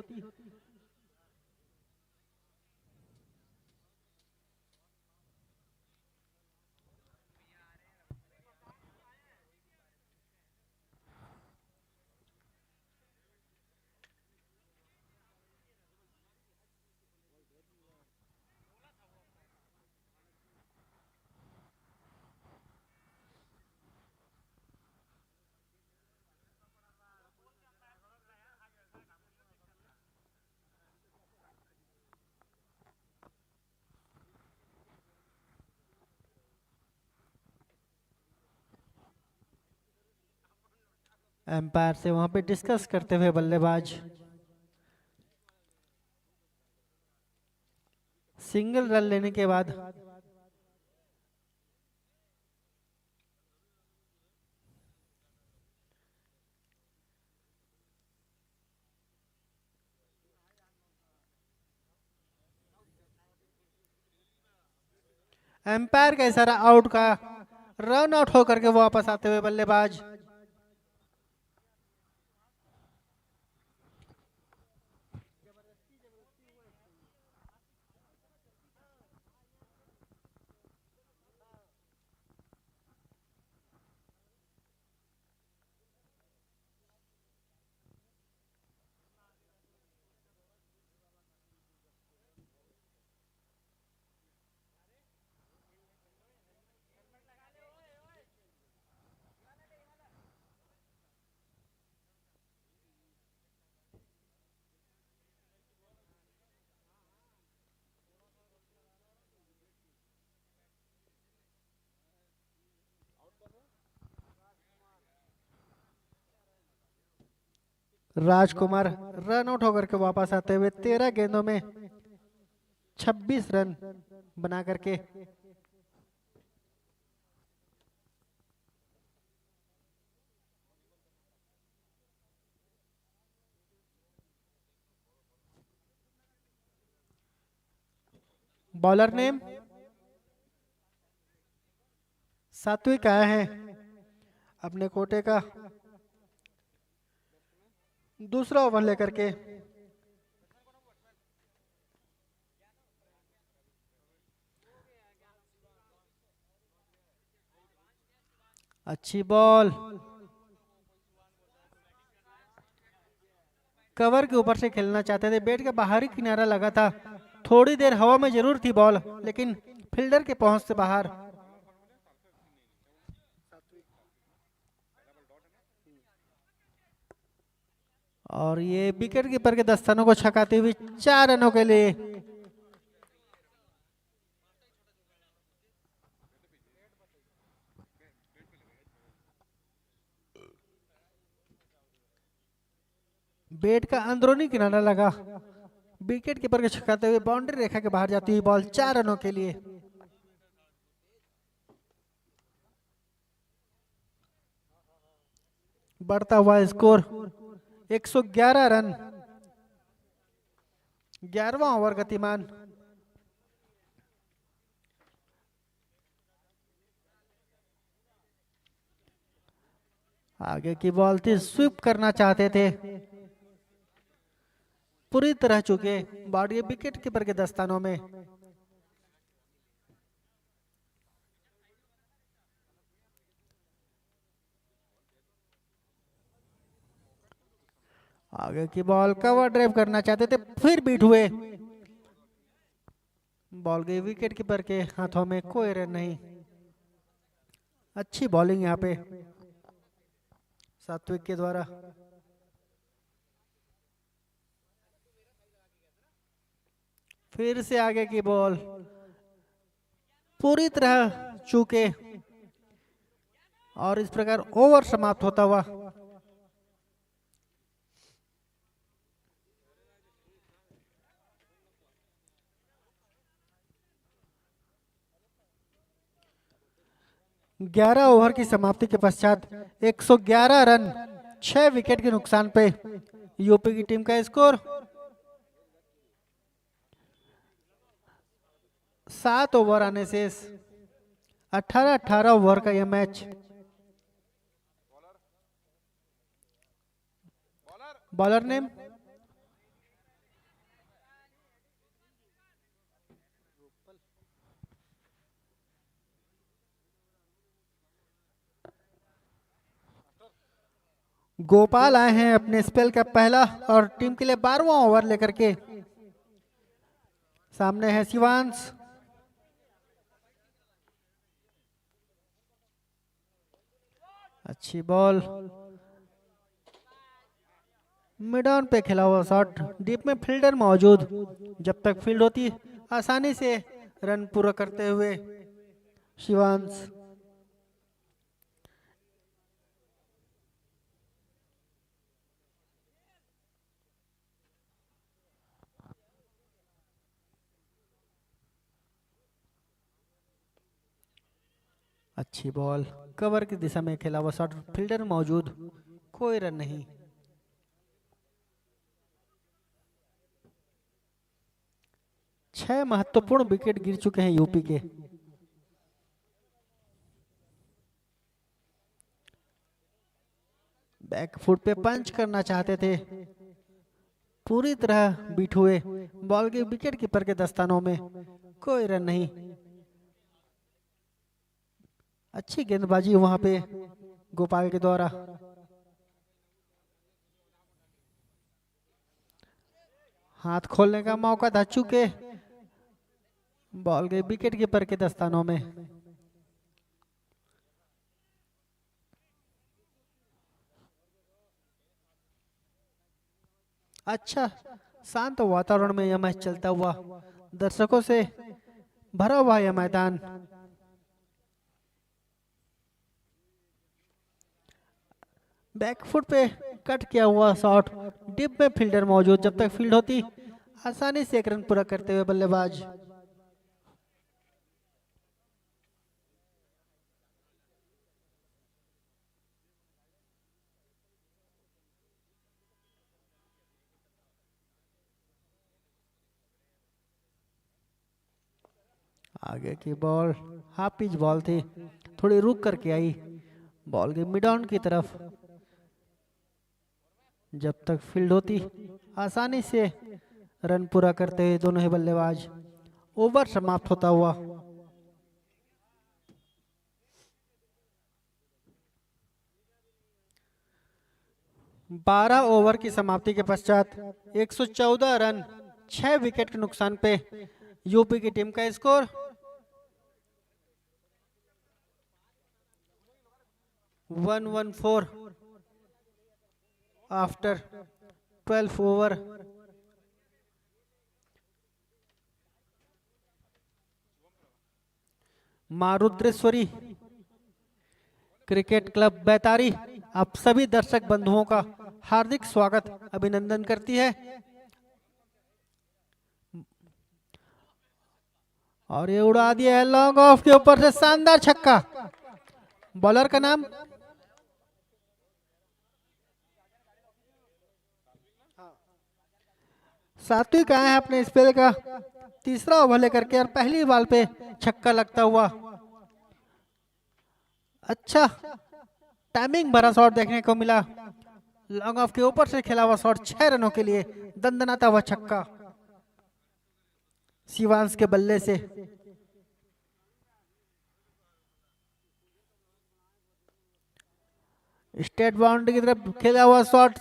एम्पायर से वहां पे डिस्कस करते हुए बल्लेबाज। सिंगल रन लेने के बाद एम्पायर का इशारा आउट का, रन आउट होकर के वापस आते हुए बल्लेबाज। राजकुमार रन आउट होकर के वापस आते हुए 13 गेंदों में 26 रन बना करके। बॉलर नेम सात्विक आया है अपने कोटे का दूसरा ओवर लेकर के। अच्छी बॉल, कवर के ऊपर से खेलना चाहते थे, बैट का बाहरी किनारा लगा था, थोड़ी देर हवा में जरूर थी बॉल, लेकिन फील्डर के पहुंच से बाहर। और ये विकेट कीपर के दस्तानों को छकाते हुए 4 रनों के लिए। बैट का अंदरूनी किनारा लगा, विकेट कीपर के छकाते हुए बाउंड्री रेखा के बाहर जाती हुई बॉल 4 रनों के लिए। बढ़ता हुआ स्कोर 111 रन, 11वां ओवर गतिमान। आगे की बॉल थी, स्वीप करना चाहते थे, पूरी तरह चुके बॉडी विकेट कीपर के दस्तानों में। आगे की बॉल कवर ड्राइव करना चाहते थे, फिर बीट हुए, बॉल गई विकेट कीपर के हाथों में, कोई रन नहीं। अच्छी बॉलिंग यहाँ पे सात्विक के द्वारा। फिर से आगे की बॉल पूरी तरह चूके और इस प्रकार ओवर समाप्त होता हुआ। ग्यारह ओवर की समाप्ति के पश्चात 111 रन 6 विकेट के नुकसान पे यूपी की टीम का स्कोर। 7 ओवर आने से 18-18 ओवर का यह match. Bowler bowler name Gopal आए हैं अपने स्पेल का पहला और टीम के लिए 12वां ओवर लेकर के। सामने है शिवांश। अच्छी बॉल, मिड ऑन पे खेला हुआ शॉट, डीप में फील्डर मौजूद। जब तक फील्ड होती आसानी से रन पूरा करते हुए शिवांश। अच्छी बॉल, कवर की दिशा में खेला हुआ शॉट, फील्डर मौजूद, कोई रन नहीं। छह महत्वपूर्ण विकेट गिर चुके हैं यूपी के। बैक फुट पे पंच करना चाहते थे, पूरी तरह बीट हुए। बॉल के विकेट कीपर के दस्तानों में, कोई रन नहीं। अच्छी गेंदबाजी वहां पे गोपाल के द्वारा। हाथ खोलने का मौका था, चूके बॉल के विकेट कीपर के दस्तानों में। अच्छा शांत वातावरण में यह मैच चलता हुआ, दर्शकों से भरा हुआ यह मैदान। बैकफुट पे कट किया हुआ शॉट, डिप में फील्डर मौजूद। जब तक फील्ड होती आसानी से एक रन पूरा करते हुए बल्लेबाज। आगे की बॉल हाफ पिच बॉल थी, थोड़ी रुक करके आई बॉल के मिड ऑन की तरफ। जब तक फील्ड होती आसानी से रन पूरा करते हुए दोनों ही बल्लेबाज। ओवर समाप्त होता हुआ। बारह ओवर की समाप्ति के पश्चात 114 रन 6 विकेट के नुकसान पे यूपी की टीम का स्कोर 114 आफ्टर 12 ओवर। माँ रुद्रेश्वरी क्रिकेट क्लब बैतारी आप सभी दर्शक बंधुओं का हार्दिक स्वागत अभिनंदन करती है। और ये उड़ा दिया है लॉन्ग ऑफ के ऊपर से, शानदार छक्का। बॉलर का नाम सात्विक आए हैं अपने स्पेल का तीसरा ओवर लेकर के और पहली बॉल पे छक्का लगता हुआ। अच्छा टाइमिंग भरा शॉट देखने को मिला। लॉन्ग ऑफ के ऊपर से खेला हुआ शॉट 6 रनों के लिए दंदनाता हुआ छक्का शिवांश के बल्ले से। स्टेट बाउंड्री की तरफ खेला हुआ शॉट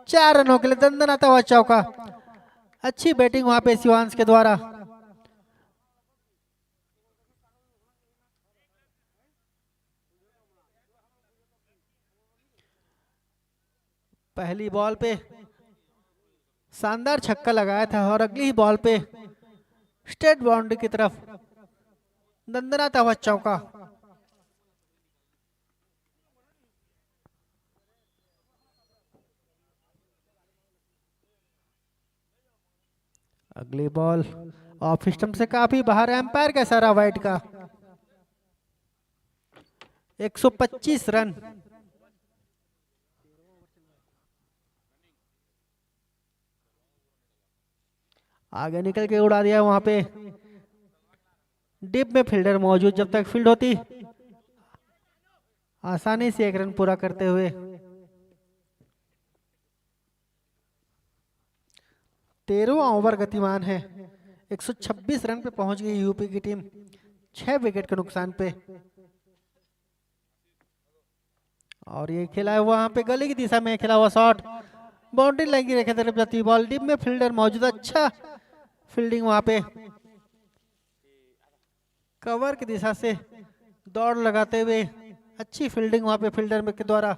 4 रनों के लिए दंदनाता हुआ चौका। अच्छी बैटिंग वहां पे शिवांश के द्वारा। पहली बॉल पे शानदार छक्का लगाया था और अगली ही बॉल पे स्टेट बाउंड्री की तरफ दंदनाता हुआ चौका। अगली बॉल ऑफ स्टंप से काफी बाहर, एम्पायर का इशारा वाइड का। 125 रन। आगे निकल के उड़ा दिया वहां पे डिप में फील्डर मौजूद, जब तक फील्ड होती आसानी से एक रन पूरा करते हुए। तेरहवां ओवर गतिमान है, 126 रन पे पहुंच गई यूपी की टीम, 6 विकेट के नुकसान पे। और ये खेला है वहां पे गली की दिशा में खेला हुआ शॉट, बाउंड्री लाइन की रेखा तरफ जाती बॉल, डिप में फील्डर मौजूद, अच्छा फील्डिंग वहां पे, कवर की दिशा से दौड़ लगाते हुए अच्छी फील्डिंग वहां पे फील्डर के द्वारा,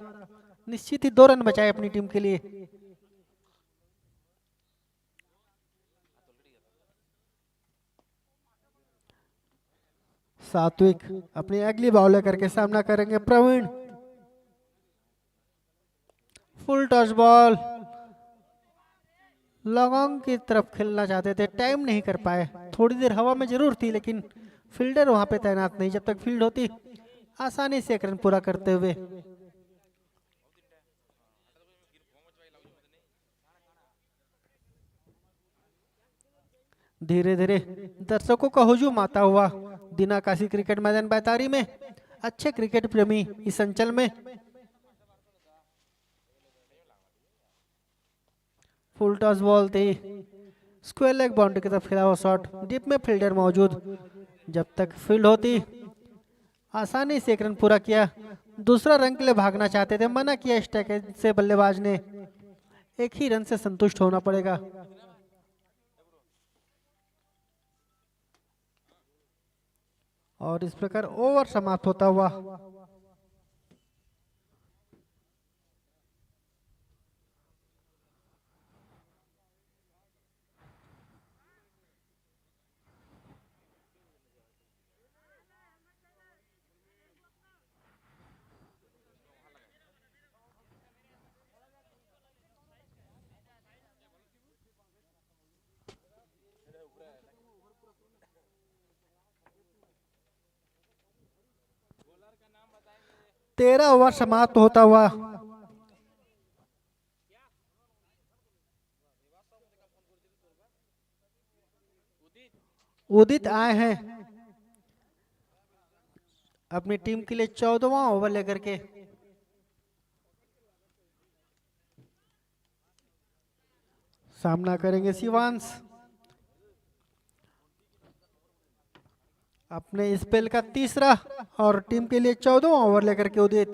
निश्चित ही 2 रन बचाए अपनी टीम के लिए। सात्विक अपनी अगली बॉल करके सामना करेंगे Praveen, full toss ball, long की तरफ खेलना चाहते थे, टाइम नहीं कर पाए, थोड़ी देर हवा में जरूर थी लेकिन फील्डर वहां पे तैनात नहीं, जब तक फील्ड होती आसानी से एक रन पूरा करते हुए। धीरे धीरे दर्शकों का हुजूम आता हुआ दीनाकाशी क्रिकेट मैदान बैतारी में, अच्छे क्रिकेट प्रेमी इस अंचल में। फुल टॉस बॉल थी, स्क्वायर लेग बाउंड्री की तरफ खेला हुआ शॉट, डिप में फील्डर मौजूद, जब तक फील्ड होती आसानी से एक रन पूरा किया। दूसरा रन के लिए भागना चाहते थे, मना किया स्ट्राइक से बल्लेबाज ने, एक ही रन से संतुष्ट होना पड़ेगा। और इस प्रकार ओवर समाप्त होता हुआ। तेरह ओवर समाप्त होता हुआ। उदित आए हैं अपनी टीम के लिए 14वां ओवर लेकर के। सामना करेंगे शिवांश, अपने स्पेल का तीसरा और टीम के लिए 14वां ओवर लेकर के उदित।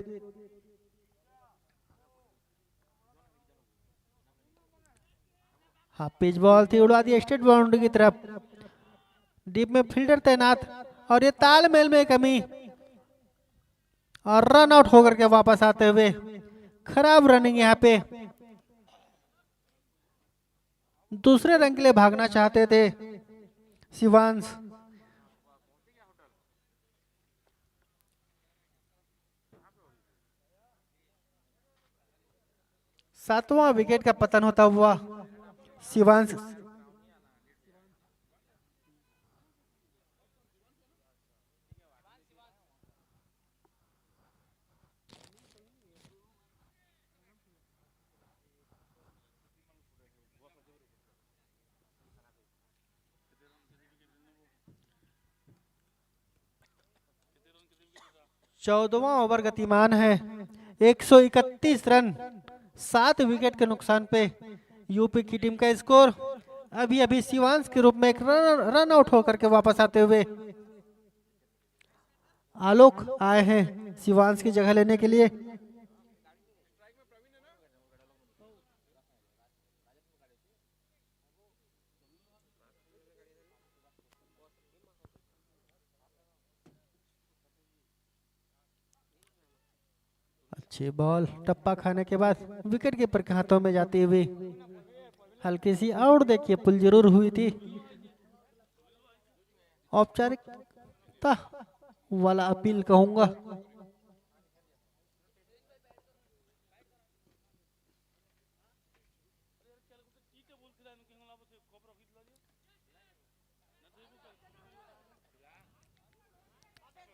हाफ पिच बॉल थी, उड़ा दी स्ट्रेट बाउंड्री की तरफ, डीप में फील्डर तैनात, और ये तालमेल में कमी और रन आउट होकर के वापस आते हुए, खराब रनिंग यहाँ पे। दूसरे रन के लिए भागना चाहते थे शिवांश, सातवां विकेट का पतन होता हुआ शिवांश। चौदहवां ओवर गतिमान है, 131 रन, 7 विकेट के नुकसान पे यूपी की टीम का स्कोर। अभी अभी शिवांश के रूप में एक रन आउट होकर के वापस आते हुए आलोक आए हैं शिवांश की जगह लेने के लिए। अच्छी बॉल टप्पा खाने के बाद विकेट कीपर के हाथों में जाती हुई हल्की सी आउट, देखिए पुल जरूर हुई थी, औपचारिकता वाला अपील कहूंगा।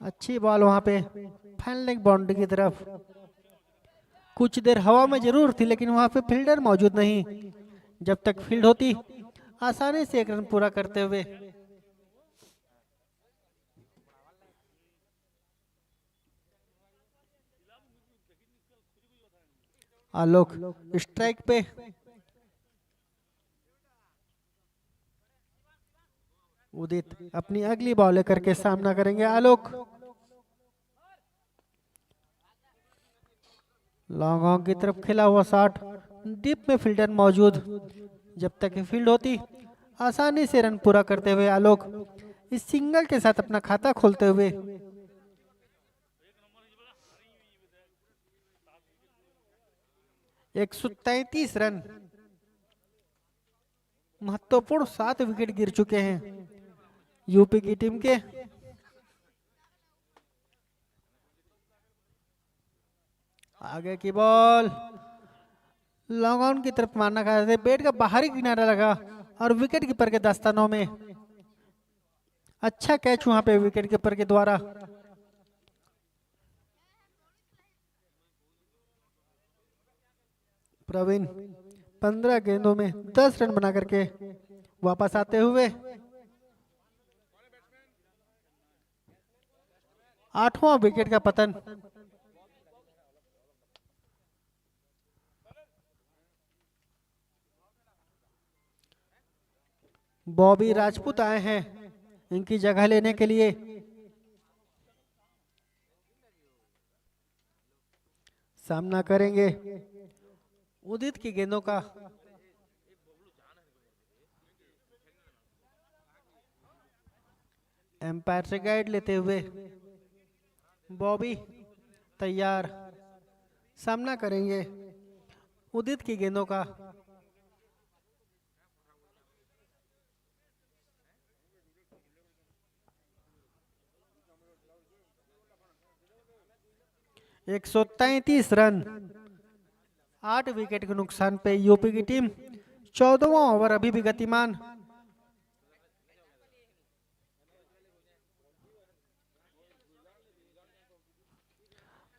अच्छी बॉल वहां पे फाइन लेग बाउंड्री की तरफ, कुछ देर हवा में जरूर थी लेकिन वहां पे फील्डर मौजूद नहीं, जब तक फील्ड होती आसानी से एक रन पूरा करते हुए। आलोक स्ट्राइक पे। उदित अपनी अगली बॉल करके सामना करेंगे आलोक। लॉन्ग ऑन की तरफ खेला हुआ शॉट, डीप में फील्डर मौजूद, जब तक फील्ड होती आसानी से रन पूरा करते हुए आलोक इस सिंगल के साथ अपना खाता खोलते हुए। एक 133 रन, महत्वपूर्ण 7 विकेट गिर चुके हैं यूपी की टीम के। आगे की बॉल लॉन्ग ऑन की तरफ मारना चाहते थे, बैट का बाहरी किनारा लगा और विकेट कीपर के दस्तानों में। अच्छा कैच वहां पे विकेट कीपर के द्वारा। प्रवीण 15 गेंदों में 10 रन बना करके वापस आते हुए 8वां विकेट का पतन। बॉबी राजपूत आए हैं इनकी जगह लेने के लिए। सामना करेंगे उदित की गेंदों का। एम्पायर से गाइड लेते हुए बॉबी तैयार, सामना करेंगे उदित की गेंदों का। एक 133 रन, 8 विकेट के नुकसान पे यूपी की टीम। 14वां ओवर अभी भी गतिमान।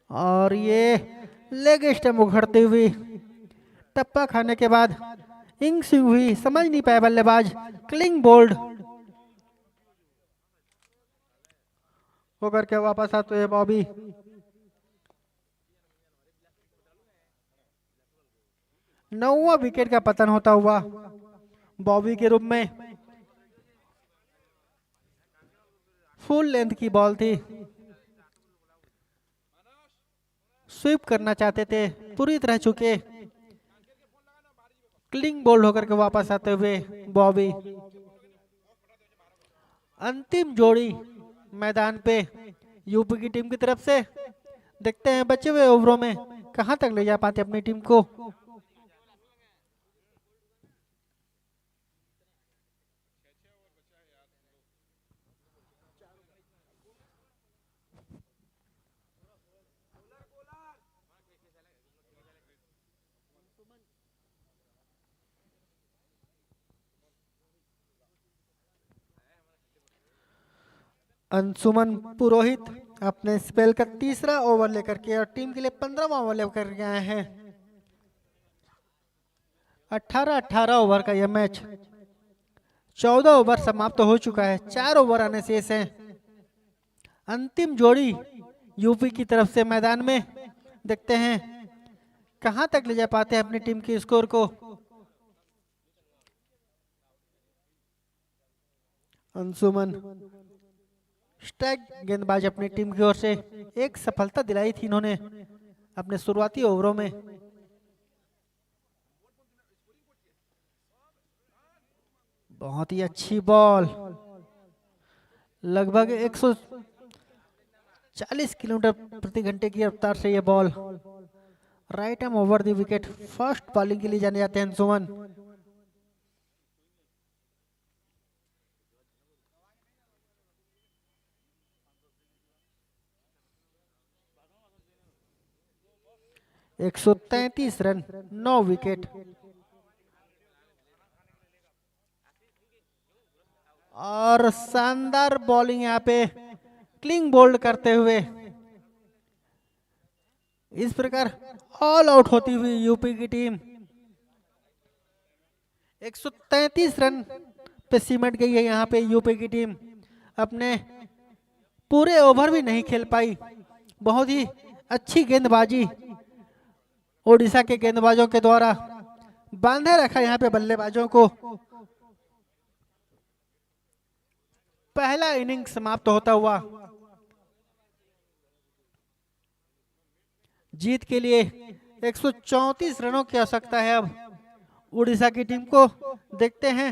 और ये लेग स्टंप उखड़ती हुई, टप्पा खाने के बाद इंग स्विंग हुई, समझ नहीं पाए बल्लेबाज। क्लिंग बोल्ड होकर के वापस आते हैं बॉबी। नौवां विकेट का पतन होता हुआ बॉबी के रूप में। फुल लेंथ की बॉल थी, स्वीप करना चाहते थे, पूरी तरह चुके। क्लिंग बोल्ड होकर के वापस आते हुए बॉबी। अंतिम जोड़ी मैदान पे यूपी की टीम की तरफ से। देखते हैं बचे हुए ओवरों में कहां तक ले जा पाते अपनी टीम को। अंशुमन पुरोहित अपने स्पेल का तीसरा ओवर लेकर के और टीम के लिए 15वां ओवर लेकर के आए हैं। 18-18 ओवर का यह मैच, 14 ओवर समाप्त हो चुका है, 4 ओवर आने शेष हैं। अंतिम जोड़ी यूपी की तरफ से मैदान में। देखते हैं कहां तक ले जा पाते हैं अपनी टीम के स्कोर को। अंशुमन स्ट्राइक गेंदबाज अपनी टीम की ओर से। एक सफलता दिलाई थी इन्होंने अपने शुरुआती ओवरों में। बहुत ही अच्छी बॉल, लगभग 140 किलोमीटर प्रति घंटे की रफ्तार से यह ball right arm over the wicket. First bowling के लिए जाने जाते हैं अंशुमन। एक 133 रन, 9 विकेट। और शानदार बॉलिंग यहाँ पे क्लिंग बोल्ड करते हुए। इस प्रकार ऑल आउट होती हुई यूपी की टीम 133 रन पे सिमट गई है। यहाँ पे यूपी की टीम अपने पूरे ओवर भी नहीं खेल पाई। बहुत ही अच्छी गेंदबाजी ओडिशा के गेंदबाजों के द्वारा बांधे रखा यहाँ पे बल्लेबाजों को। पहला इनिंग समाप्त होता हुआ जीत के लिए 134 रनों की आवश्यकता है। अब उड़ीसा की टीम को देखते हैं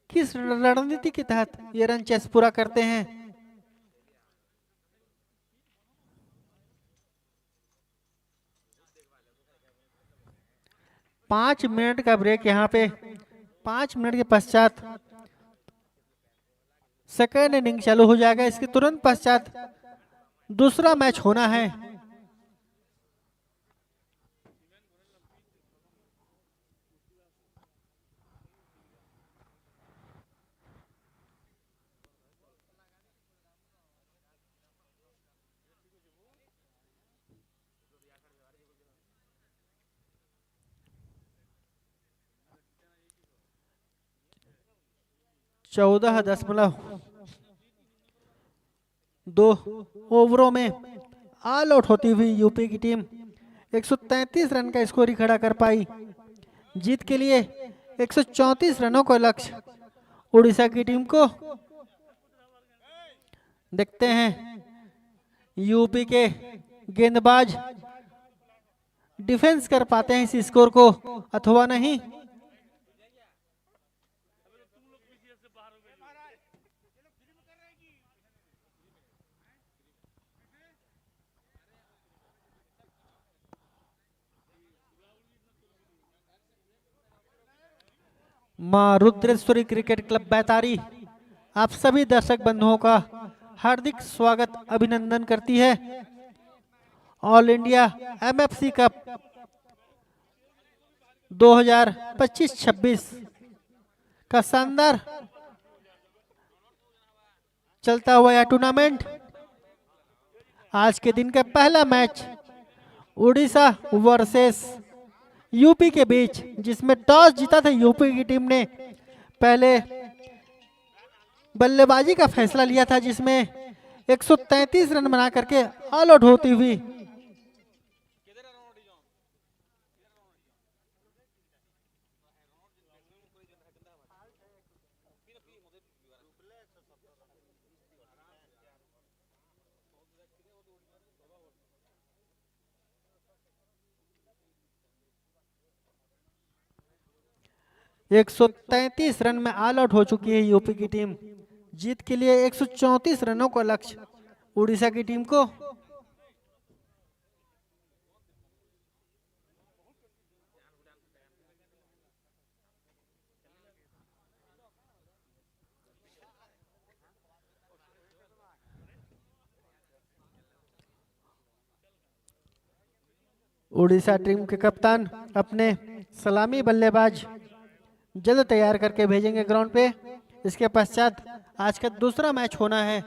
किस रणनीति के तहत ये रन चेस पूरा करते हैं। पांच मिनट का ब्रेक यहाँ पे। 5 मिनट के पश्चात सेकेंड इनिंग चालू हो जाएगा। इसके तुरंत पश्चात दूसरा मैच होना है। चौदह दशमलव 2 ओवरों में ऑल आउट होती हुई यूपी की टीम 133 रन का स्कोर ही खड़ा कर पाई। जीत के लिए 134 रनों का लक्ष्य उड़ीसा की टीम को। देखते हैं यूपी के गेंदबाज डिफेंस कर पाते हैं इस स्कोर को अथवा नहीं। मां रुद्रेश्वरी क्रिकेट क्लब बैतारी आप सभी दर्शक बंधुओं का हार्दिक स्वागत अभिनंदन करती है। ऑल इंडिया एमएफसी कप 2025-26 का शानदार चलता हुआ यह टूर्नामेंट आज के दिन का पहला मैच उड़ीसा वर्सेस यूपी के बीच, जिसमें टॉस जीता था यूपी की टीम ने। पहले बल्लेबाजी का फैसला लिया था जिसमें 133 रन बना करके ऑल आउट होती हुई एक 133 रन में ऑल आउट हो चुकी है यूपी की टीम। जीत के लिए 134 रनों का लक्ष्य उड़ीसा की टीम को। उड़ीसा टीम के कप्तान अपने सलामी बल्लेबाज जल्द तैयार करके भेजेंगे ग्राउंड पे। इसके पश्चात आज का दूसरा मैच होना है।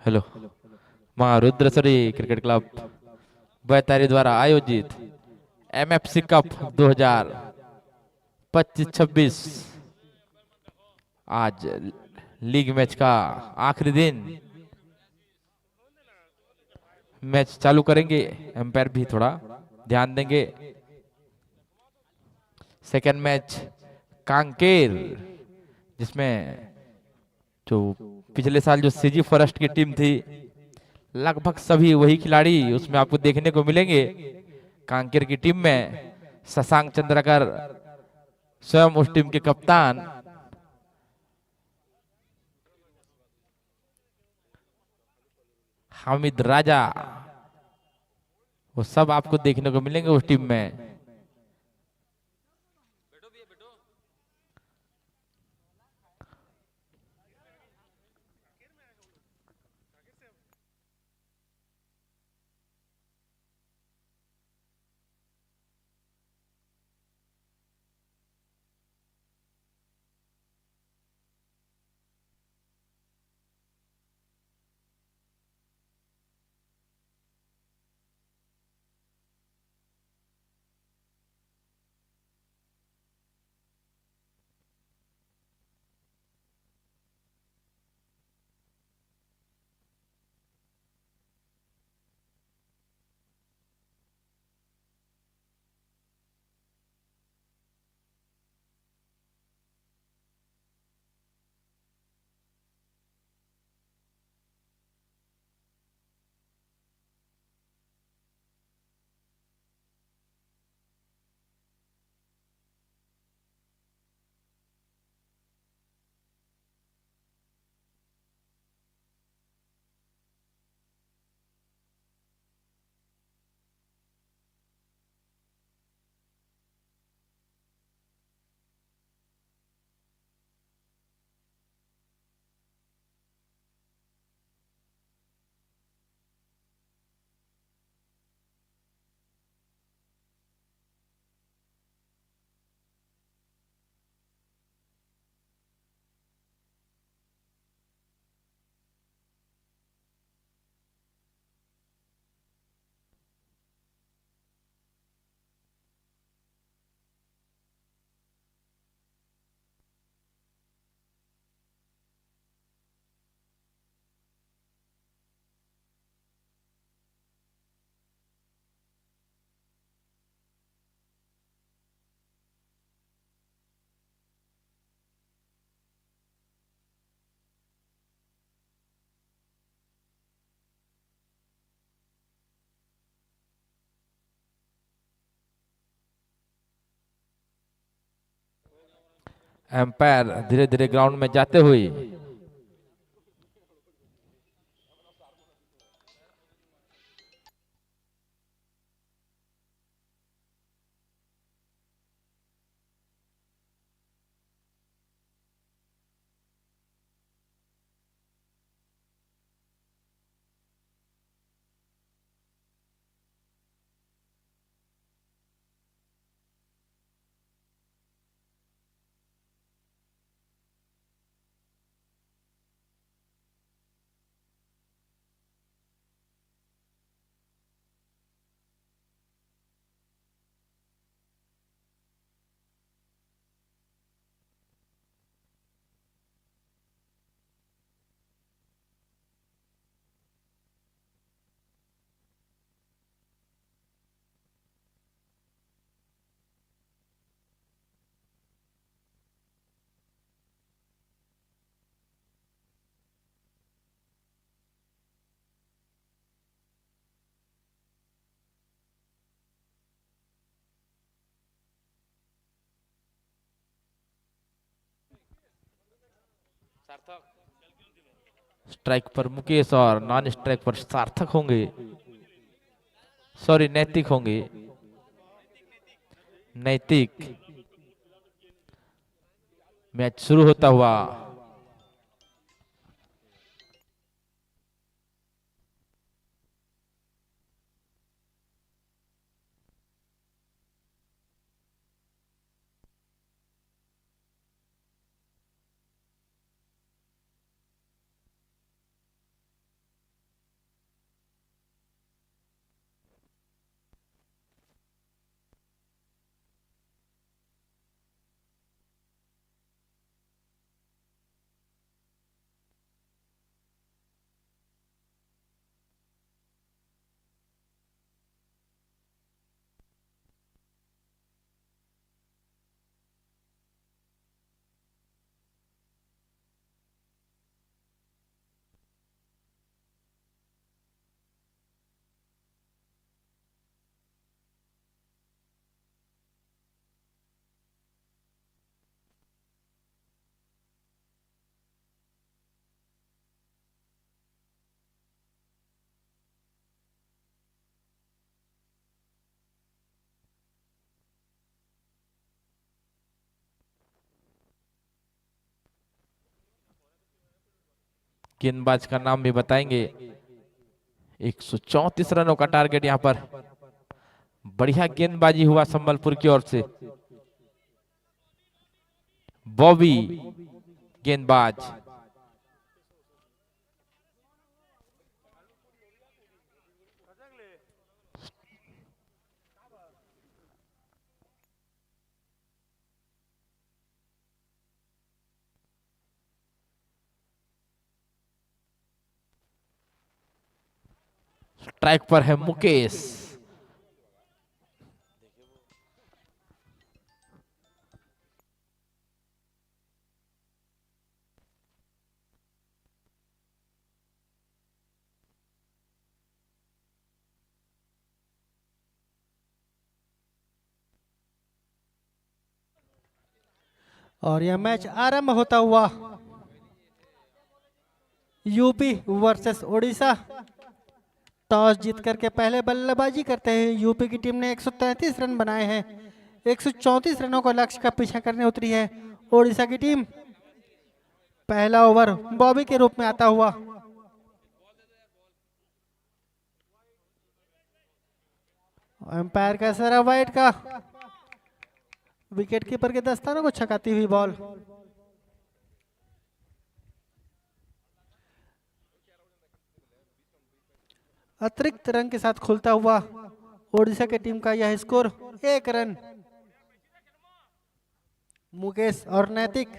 हेलो। माँ रुद्रसरी क्रिकेट क्लब बैतारी द्वारा आयोजित एमएफसी कप 2025-26 आज लीग मैच का आखिरी दिन मैच चालू करेंगे। एम्पायर भी थोड़ा ध्यान देंगे। सेकेंड मैच कांकेर, जिसमें जो पिछले साल जो सीजी फॉरेस्ट की टीम थी, लगभग सभी वही खिलाड़ी उसमें आपको देखने को मिलेंगे। कांकेर की टीम में शशांक चंद्रकर स्वयं उस टीम के कप्तान, हामिद राजा, वो सब आपको देखने को मिलेंगे उस टीम में। एम्पायर धीरे धीरे ग्राउंड में जाते हुए स्ट्राइक पर मुकेश और नॉन स्ट्राइक पर सार्थक होंगे, सॉरी नैतिक होंगे। नैतिक मैच शुरू होता हुआ गेंदबाज का नाम भी बताएंगे। 134 रनों का टारगेट यहाँ पर। बढ़िया गेंदबाजी हुआ संबलपुर की ओर से। बॉबी गेंदबाज। स्ट्राइक पर है मुकेश। और यह मैच आरंभ होता हुआ यूपी वर्सेस ओडिशा। टॉस जीत करके पहले बल्लेबाजी करते हैं यूपी की टीम ने 133 रन बनाए हैं। 134 रनों का लक्ष्य का पीछा करने उतरी है ओडिशा की टीम। पहला ओवर बॉबी के रूप में आता हुआ। एम्पायर का इशारा वाइड का। विकेट कीपर के दस्तानों को छकाती हुई बॉल। अतिरिक्त रन के साथ खुलता हुआ ओडिशा की टीम का यह स्कोर 1 रन। मुकेश और नैतिक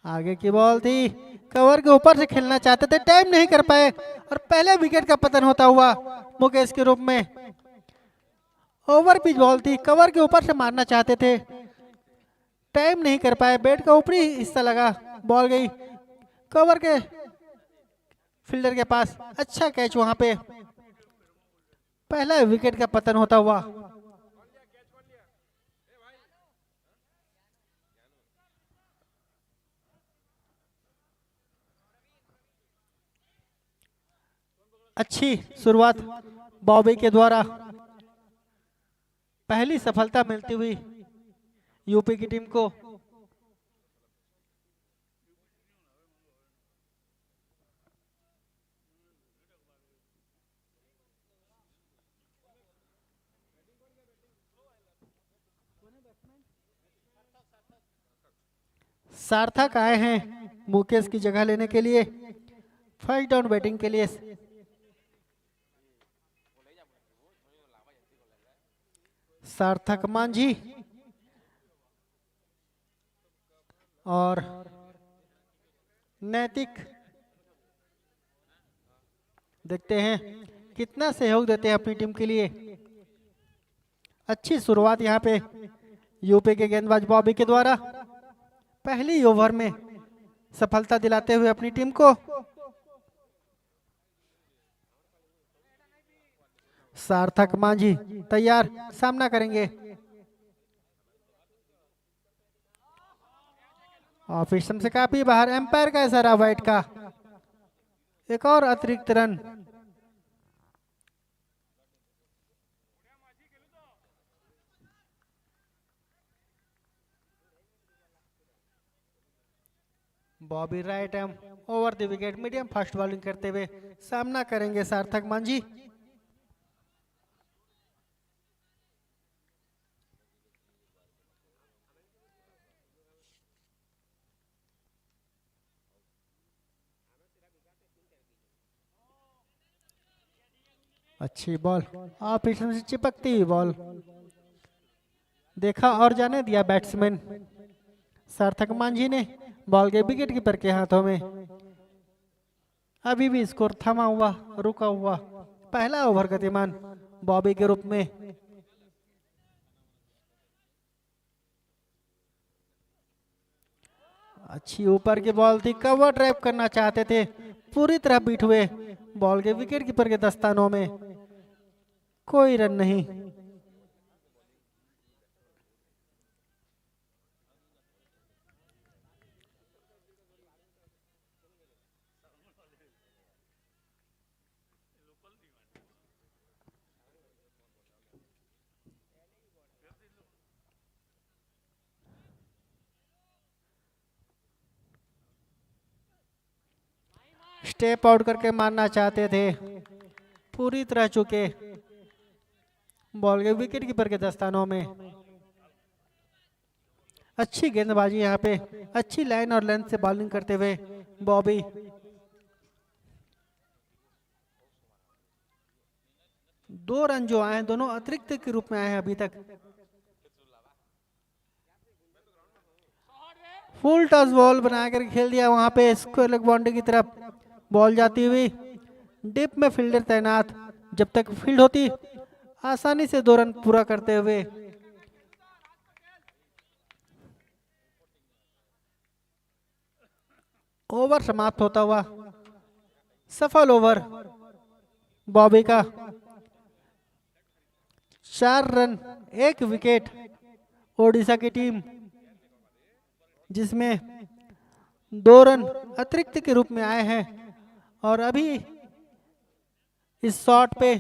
आगे की बॉल थी। कवर के ऊपर से खेलना चाहते थे, टाइम नहीं कर पाए और पहले विकेट का पतन होता हुआ मुकेश के रूप में। ओवर पिच बॉल थी, कवर के ऊपर से मारना चाहते थे, टाइम नहीं कर पाए। बैट का ऊपरी हिस्सा लगा, बॉल गई कवर के फील्डर के पास। अच्छा कैच वहां पे। पहला विकेट का पतन होता हुआ। अच्छी शुरुआत बॉबी के द्वारा। पहली सफलता मिलती हुई यूपी की टीम को। सार्थक आए हैं मुकेश की जगह लेने के लिए, फर्स्ट डाउन बैटिंग के लिए। सार्थक मांझी और नैतिक। देखते हैं कितना सहयोग देते हैं अपनी टीम के लिए। अच्छी शुरुआत यहाँ पे यूपी के गेंदबाज बॉबी के द्वारा। पहली ओवर में सफलता दिलाते हुए अपनी टीम को। सार्थक मांझी तैयार, सामना करेंगे। ऑफ स्टंप से काफी बाहर, एम्पायर का इशारा वाइड का। एक और अतिरिक्त run. Bobby right arm over the wicket, medium fast bowling करते हुए सामना करेंगे सार्थक मांझी। अच्छी बॉल, ऑफ स्टंप से चिपकती हुई बॉल। देखा और जाने दिया बैट्समैन सार्थक मांझी ने। बॉल के विकेट कीपर के हाथों में। अभी भी स्कोर थमा हुआ, रुका हुआ। पहला ओवर गतिमान बॉबी के रूप में। अच्छी ऊपर की बॉल थी, कवर ड्राइव करना चाहते थे, पूरी तरह बीट हुए। बॉल के विकेट कीपर के दस्तानों में। कोई रन नहीं। स्टेप आउट करके मारना चाहते थे, पूरी तरह चुके बॉल के विकेट कीपर के दस्तानों में। अच्छी गेंदबाजी यहाँ पे, अच्छी लाइन और लेंथ से बॉलिंग करते हुए बॉबी। दो रन जो आए हैं दोनों अतिरिक्त के रूप में आए हैं अभी तक। फुल टॉस बॉल बनाकर खेल दिया वहां पे, स्क्वायर लेग बाउंड्री की तरफ बॉल जाती हुई। डिप में फील्डर तैनात, जब तक फील्ड होती आसानी से 2 रन पूरा करते हुए। ओवर समाप्त होता हुआ, सफल ओवर बॉबी का। 4 रन 1 विकेट ओडिशा की टीम, जिसमें 2 रन अतिरिक्त के रूप में आए हैं। और अभी इस शॉट पे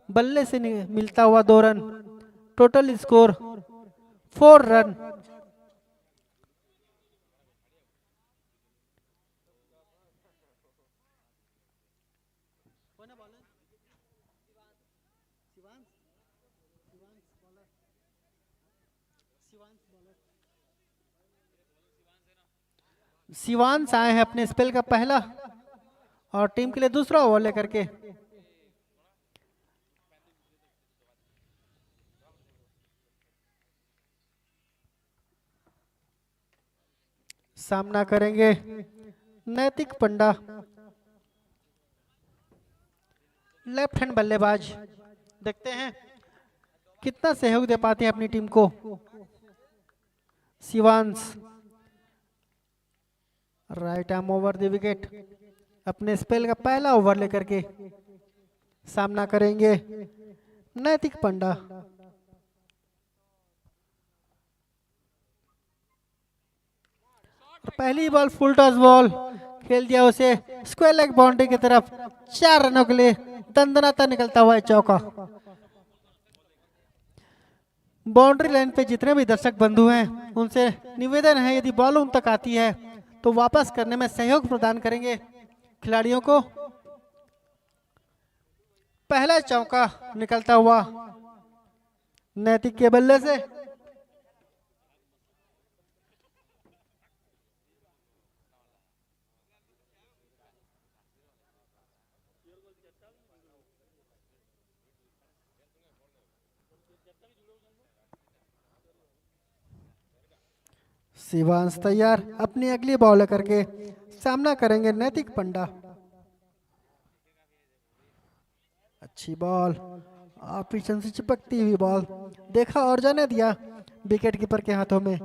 बल्ले से मिलता हुआ 2 run, total score 4 run. Shivansh आए हैं अपने स्पेल का पहला और टीम के लिए दूसरा ओवर लेकर के। सामना करेंगे नैतिक पंडा, लेफ्ट हैंड बल्लेबाज। देखते हैं कितना सहयोग दे पाते हैं अपनी टीम को Shivansh. Right arm over the wicket, अपने स्पेल का पहला ओवर लेकर के सामना करेंगे नैतिक पंडा। पहली बॉल फुल टॉस बॉल खेल दिया उसे स्क्वायर लेग बाउंड्री की तरफ। 4 रनों के लिए दंदनाता निकलता हुआ चौका। बाउंड्री लाइन पे जितने भी दर्शक बंधु हैं उनसे निवेदन है, यदि बॉल उन तक आती है तो वापस करने में सहयोग प्रदान करेंगे खिलाड़ियों को। पहला चौका निकलता हुआ नैतिक के बल्ले से। शिवांश तैयार, अपनी अगली बॉल करके सामना करेंगे नैतिक पंडा। अच्छी बॉल और पीछे से चिपकती हुई बॉल, देखा और जाने दिया विकेट कीपर के हाथों में।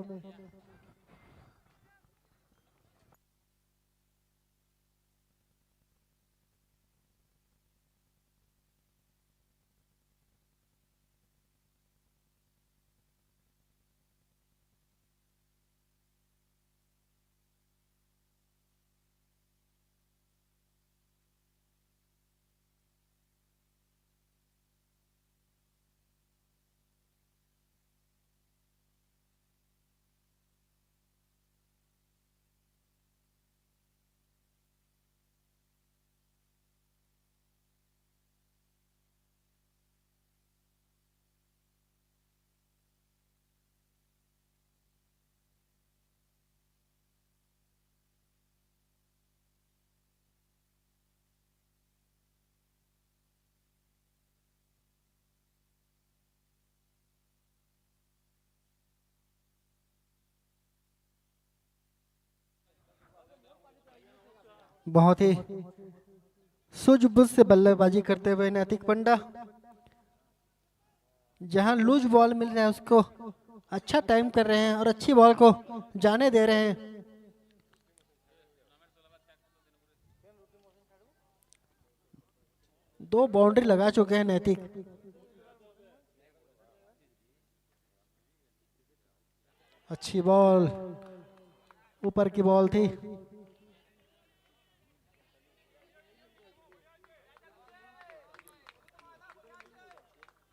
बहुत ही सूझबूझ से बल्लेबाजी करते हुए नैतिक पंडा, जहां लूज बॉल मिल रहा है उसको अच्छा टाइम कर रहे हैं और अच्छी बॉल को जाने दे रहे हैं। दो बाउंड्री लगा चुके हैं नैतिक। अच्छी बॉल, ऊपर की बॉल थी।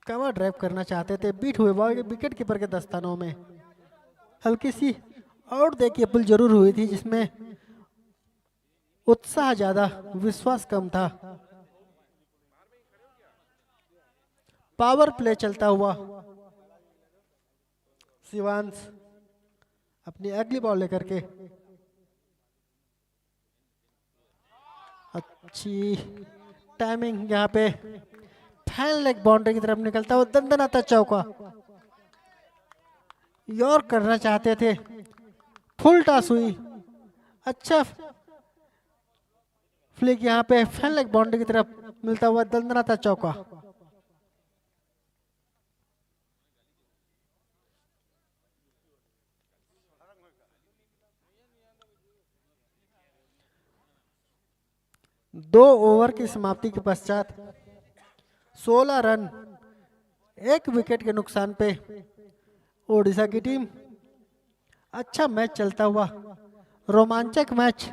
कवर ड्राइव करना चाहते थे, बीट हुए बॉल विकेट कीपर के दस्तानों में। हल्की सी आउट देखिए पुल जरूर हुई थी, जिसमें उत्साह ज्यादा, विश्वास कम था। पावर प्ले चलता हुआ शिवांश अपनी अगली बॉल लेकर के, अच्छी टाइमिंग यहाँ पे, फैन लेग बाउंड्री की तरफ निकलता हुआ दंदनाता चौका। यॉर्क करना चाहते थे, फुल टॉस हुई, अच्छा फ्लिक यहाँ पे फैन लेग बाउंड्री की तरफ मिलता हुआ दंदनाता चौका। दो ओवर की समाप्ति के पश्चात 16 रन 1 विकेट के नुकसान पे ओडिशा की टीम। अच्छा मैच चलता हुआ, रोमांचक मैच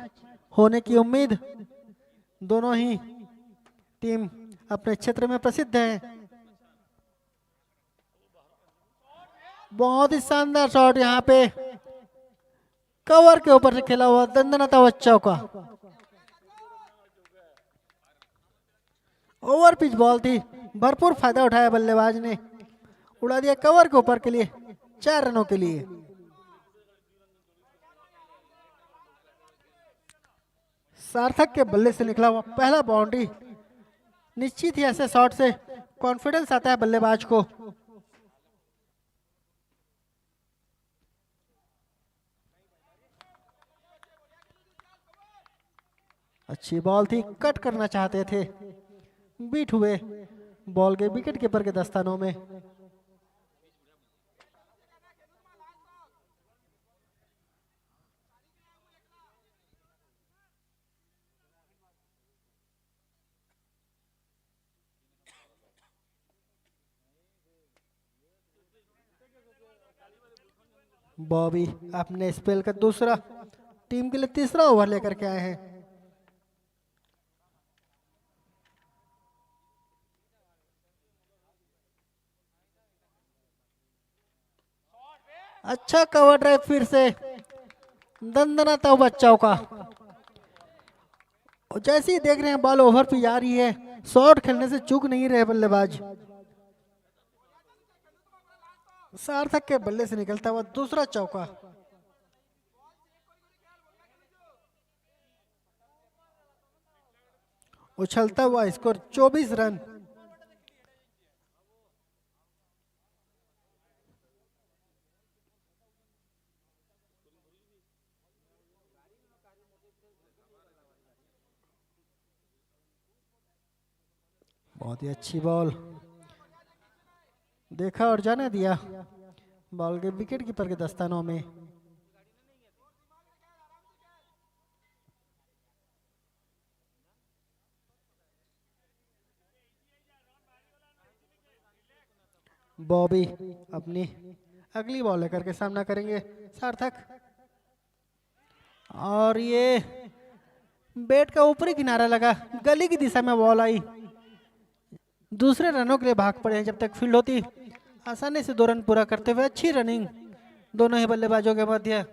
होने की उम्मीद। दोनों ही टीम अपने क्षेत्र में प्रसिद्ध है। बहुत ही शानदार शॉट यहाँ पे, कवर के ऊपर से खेला हुआ दंदनाता हुआ चौका। ओवर पिच बॉल थी, भरपूर फायदा उठाया बल्लेबाज ने, उड़ा दिया कवर के ऊपर के लिए 4 रनों के लिए। सार्थक के बल्ले से निकला हुआ पहला बाउंड्री, निश्चित ही ऐसे शॉट से कॉन्फिडेंस आता है बल्लेबाज को। अच्छी बॉल थी, कट करना चाहते थे, बीट हुए बॉल के विकेट कीपर के दस्तानों में। बॉबी अपने स्पेल का दूसरा, टीम के लिए तीसरा ओवर लेकर के आए हैं। अच्छा कवर ड्राइव, फिर से दंदनाता हुआ चौका। और जैसे ही देख रहे हैं बॉल ओवर पे जा रही है, शॉट खेलने से चूक नहीं रहे बल्लेबाज। सार्थक के बल्ले से निकलता हुआ दूसरा चौका। उछलता हुआ स्कोर 24 रन। बहुत ही अच्छी बॉल, देखा और जाने दिया बॉल के विकेट कीपर के दस्तानों में। बॉबी अपनी अगली बॉल लेकर के सामना करेंगे सार्थक। और ये बैट का ऊपरी किनारा लगा, गली की दिशा में बॉल आई, दूसरे रनों के लिए भाग पड़े। जब तक फील्ड होती, आसानी से 2 रन पूरा करते हुए अच्छी रनिंग दोनों ही बल्लेबाजों के मध्य।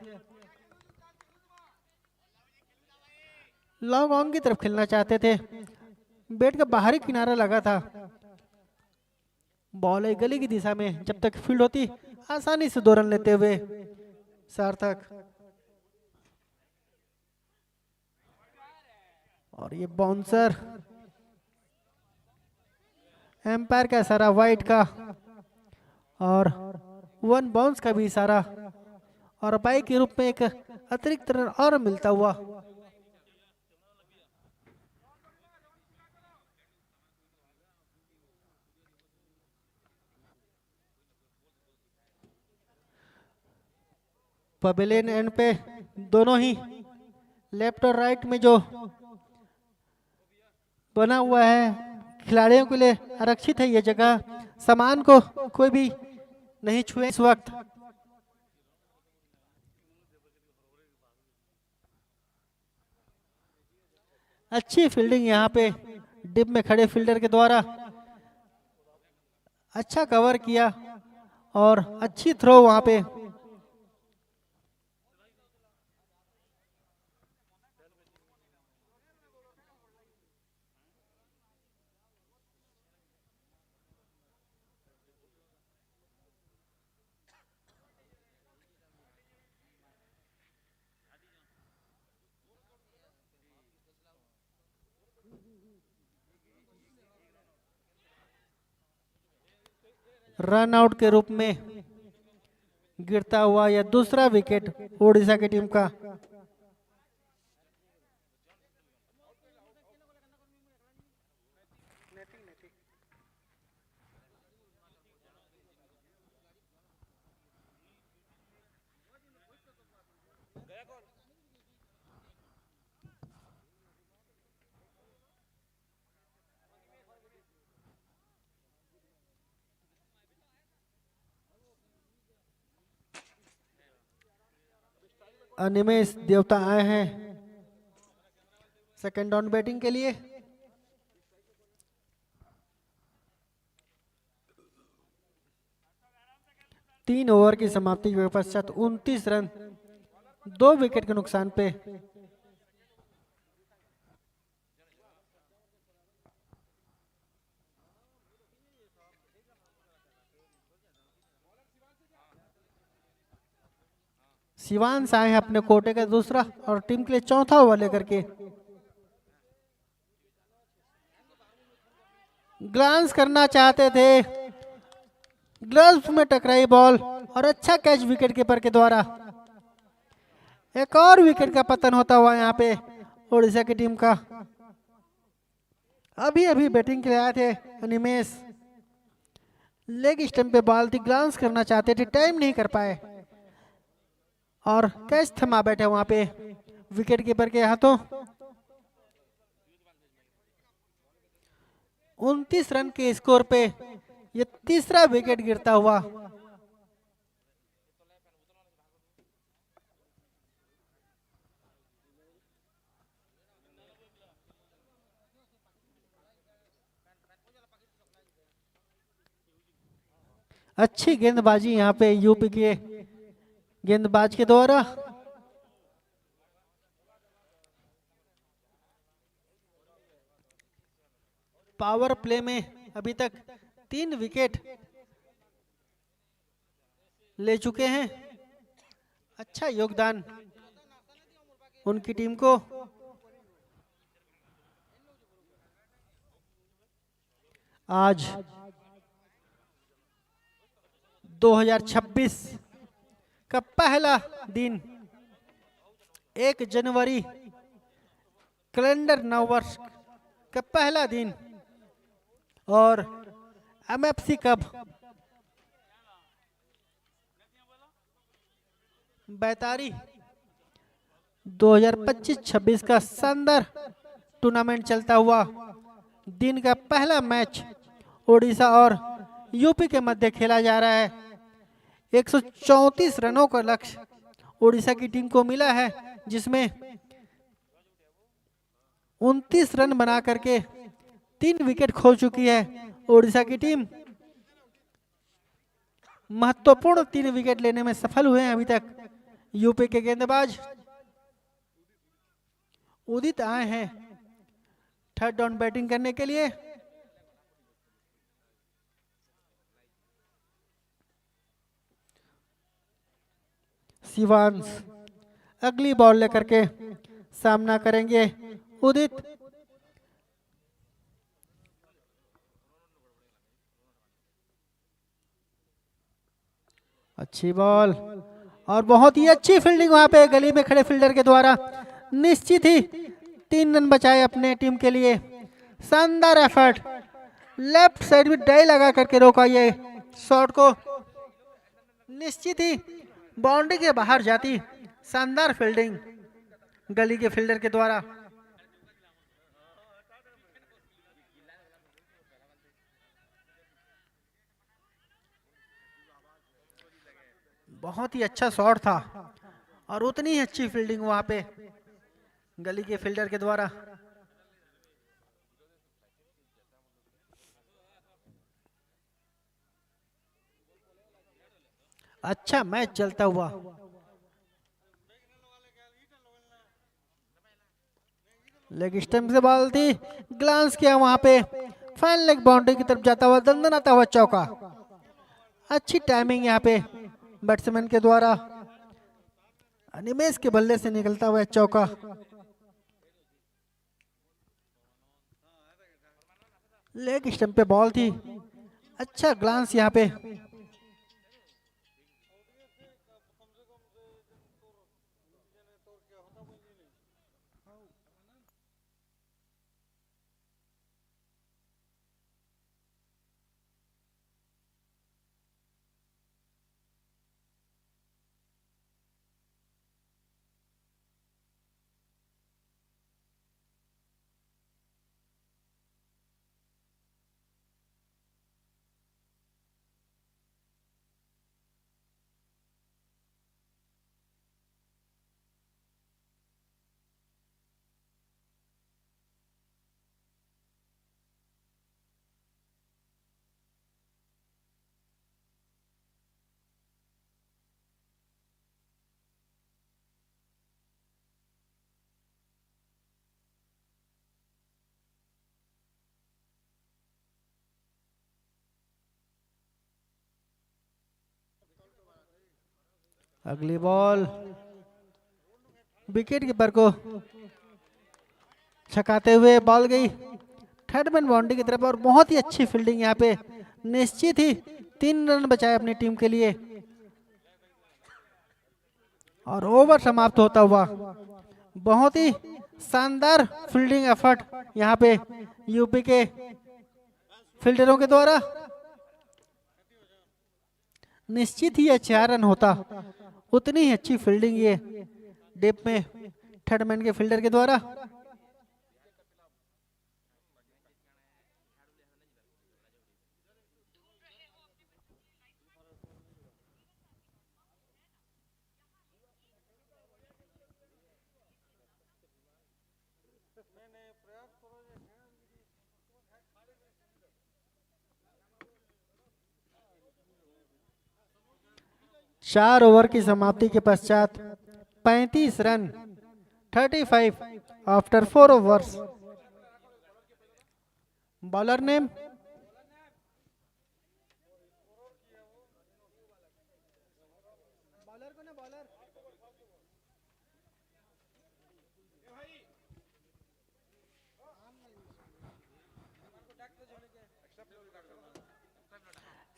लॉन्ग ऑन की तरफ खेलना चाहते थे, बैट का बाहरी किनारा लगा था, बॉल है गली की दिशा में। जब तक फील्ड होती, आसानी से 2 रन लेते हुए सार्थक। और ये बाउंसर, एम्पायर का इशारा वाइड का, और 1 बाउंस का भी इशारा, और बाई के रूप में एक अतिरिक्त रन और मिलता हुआ। पवेलियन एंड पे दोनों ही लेफ्ट और राइट में जो बना हुआ है, खिलाड़ियों के लिए आरक्षित है ये जगह, सामान को कोई भी नहीं छुए इस वक्त। अच्छी फील्डिंग यहाँ पे डिप में खड़े फील्डर के द्वारा, अच्छा कवर किया और अच्छी थ्रो वहां पे। रन आउट के रूप में गिरता हुआ यह दूसरा विकेट ओडिशा की टीम का। अनिमेश देवता आए हैं सेकंड डाउन बैटिंग के लिए। तीन ओवर की समाप्ति के पश्चात 29 रन 2 विकेट के नुकसान पे शिवांश आए हैं अपने कोटे का दूसरा और टीम के लिए चौथा ओवर लेकर के। ग्लांस करना चाहते थे, ग्लव्स में टकराई बॉल और अच्छा कैच विकेट कीपर के द्वारा। एक और विकेट का पतन होता हुआ यहाँ पे ओडिशा की टीम का। अभी अभी बैटिंग के लिए आए थे अनिमेश, लेग स्टंप पे बॉल थी, ग्लांस करना चाहते थे, टाइम नहीं कर पाए और कैच थमा बैठे वहां पे विकेट कीपर के हाथों। 29 रन के स्कोर पे ये तीसरा विकेट गिरता हुआ। अच्छी गेंदबाजी यहाँ पे यूपी के गेंदबाज के द्वारा। पावर प्ले में अभी तक 3 विकेट ले चुके हैं। अच्छा योगदान उनकी टीम को। आज 2026 का पहला दिन, 1 जनवरी कैलेंडर नववर्ष का पहला दिन और एमएफसी कप 2025-26 का शानदार टूर्नामेंट चलता हुआ। दिन का पहला मैच ओडिशा और यूपी के मध्य खेला जा रहा है। 134 रनों का लक्ष्य ओडिशा की टीम को मिला है, जिसमें 29 रन बना करके 3 विकेट खो चुकी है ओडिशा की टीम। महत्वपूर्ण 3 विकेट लेने में सफल हुए हैं अभी तक यूपी के गेंदबाज। उदित आए हैं थर्ड डाउन बैटिंग करने के लिए। शिवांश अगली बॉल लेकर के सामना करेंगे उदित। अच्छी बॉल और बहुत ही अच्छी फील्डिंग वहां पे गली में खड़े फील्डर के द्वारा। निश्चित ही 3 रन बचाए अपने टीम के लिए। शानदार एफर्ट, लेफ्ट साइड में डाई लगा करके रोका ये शॉट को। निश्चित ही बाउंड्री के बाहर जाती। शानदार फील्डिंग गली के फील्डर के द्वारा। बहुत ही अच्छा शॉट था और उतनी ही अच्छी फील्डिंग वहां पे गली के फील्डर के द्वारा। अच्छा मैच चलता हुआ। लेग स्टंप से बॉल थी, ग्लांस किया वहां पे, फाइन लेग बाउंड्री की तरफ जाता हुआ, दंदनाता हुआ चौका। अच्छी टाइमिंग यहाँ पे बैट्समैन के द्वारा। अनिमेश के बल्ले से निकलता हुआ चौका। लेग स्टंप पे बॉल थी, अच्छा ग्लांस यहाँ पे। अगली बॉल विकेट कीपर को छकाते हुए बॉल गई थर्ड मैन बाउंड्री की तरफ, और बहुत ही अच्छी फील्डिंग यहाँ पे निश्चित ही 3 रन बचाए अपनी टीम के लिए। और ओवर समाप्त होता हुआ बहुत ही शानदार फील्डिंग एफर्ट यहाँ पे यूपी के फील्डरों के द्वारा। निश्चित ही 4 रन होता, उतनी ही अच्छी फील्डिंग ये डेप में थर्ड मैन के फील्डर के द्वारा। चार ओवर की समाप्ति के पश्चात 35 run 35 after 4 overs. Bowler name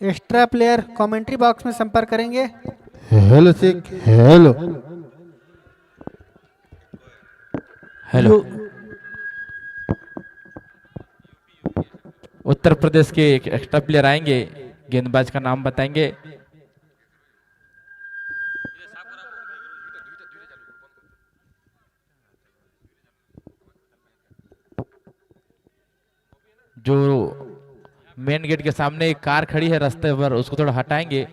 extra player commentary box में संपर्क करेंगे। हेलो सिख, हेलो हेलो। उत्तर प्रदेश के एक एक्स्ट्रा प्लेयर आएंगे, गेंदबाज का नाम बताएंगे। जो मेन गेट के सामने एक कार खड़ी है रास्ते पर, उसको थोड़ा हटाएंगे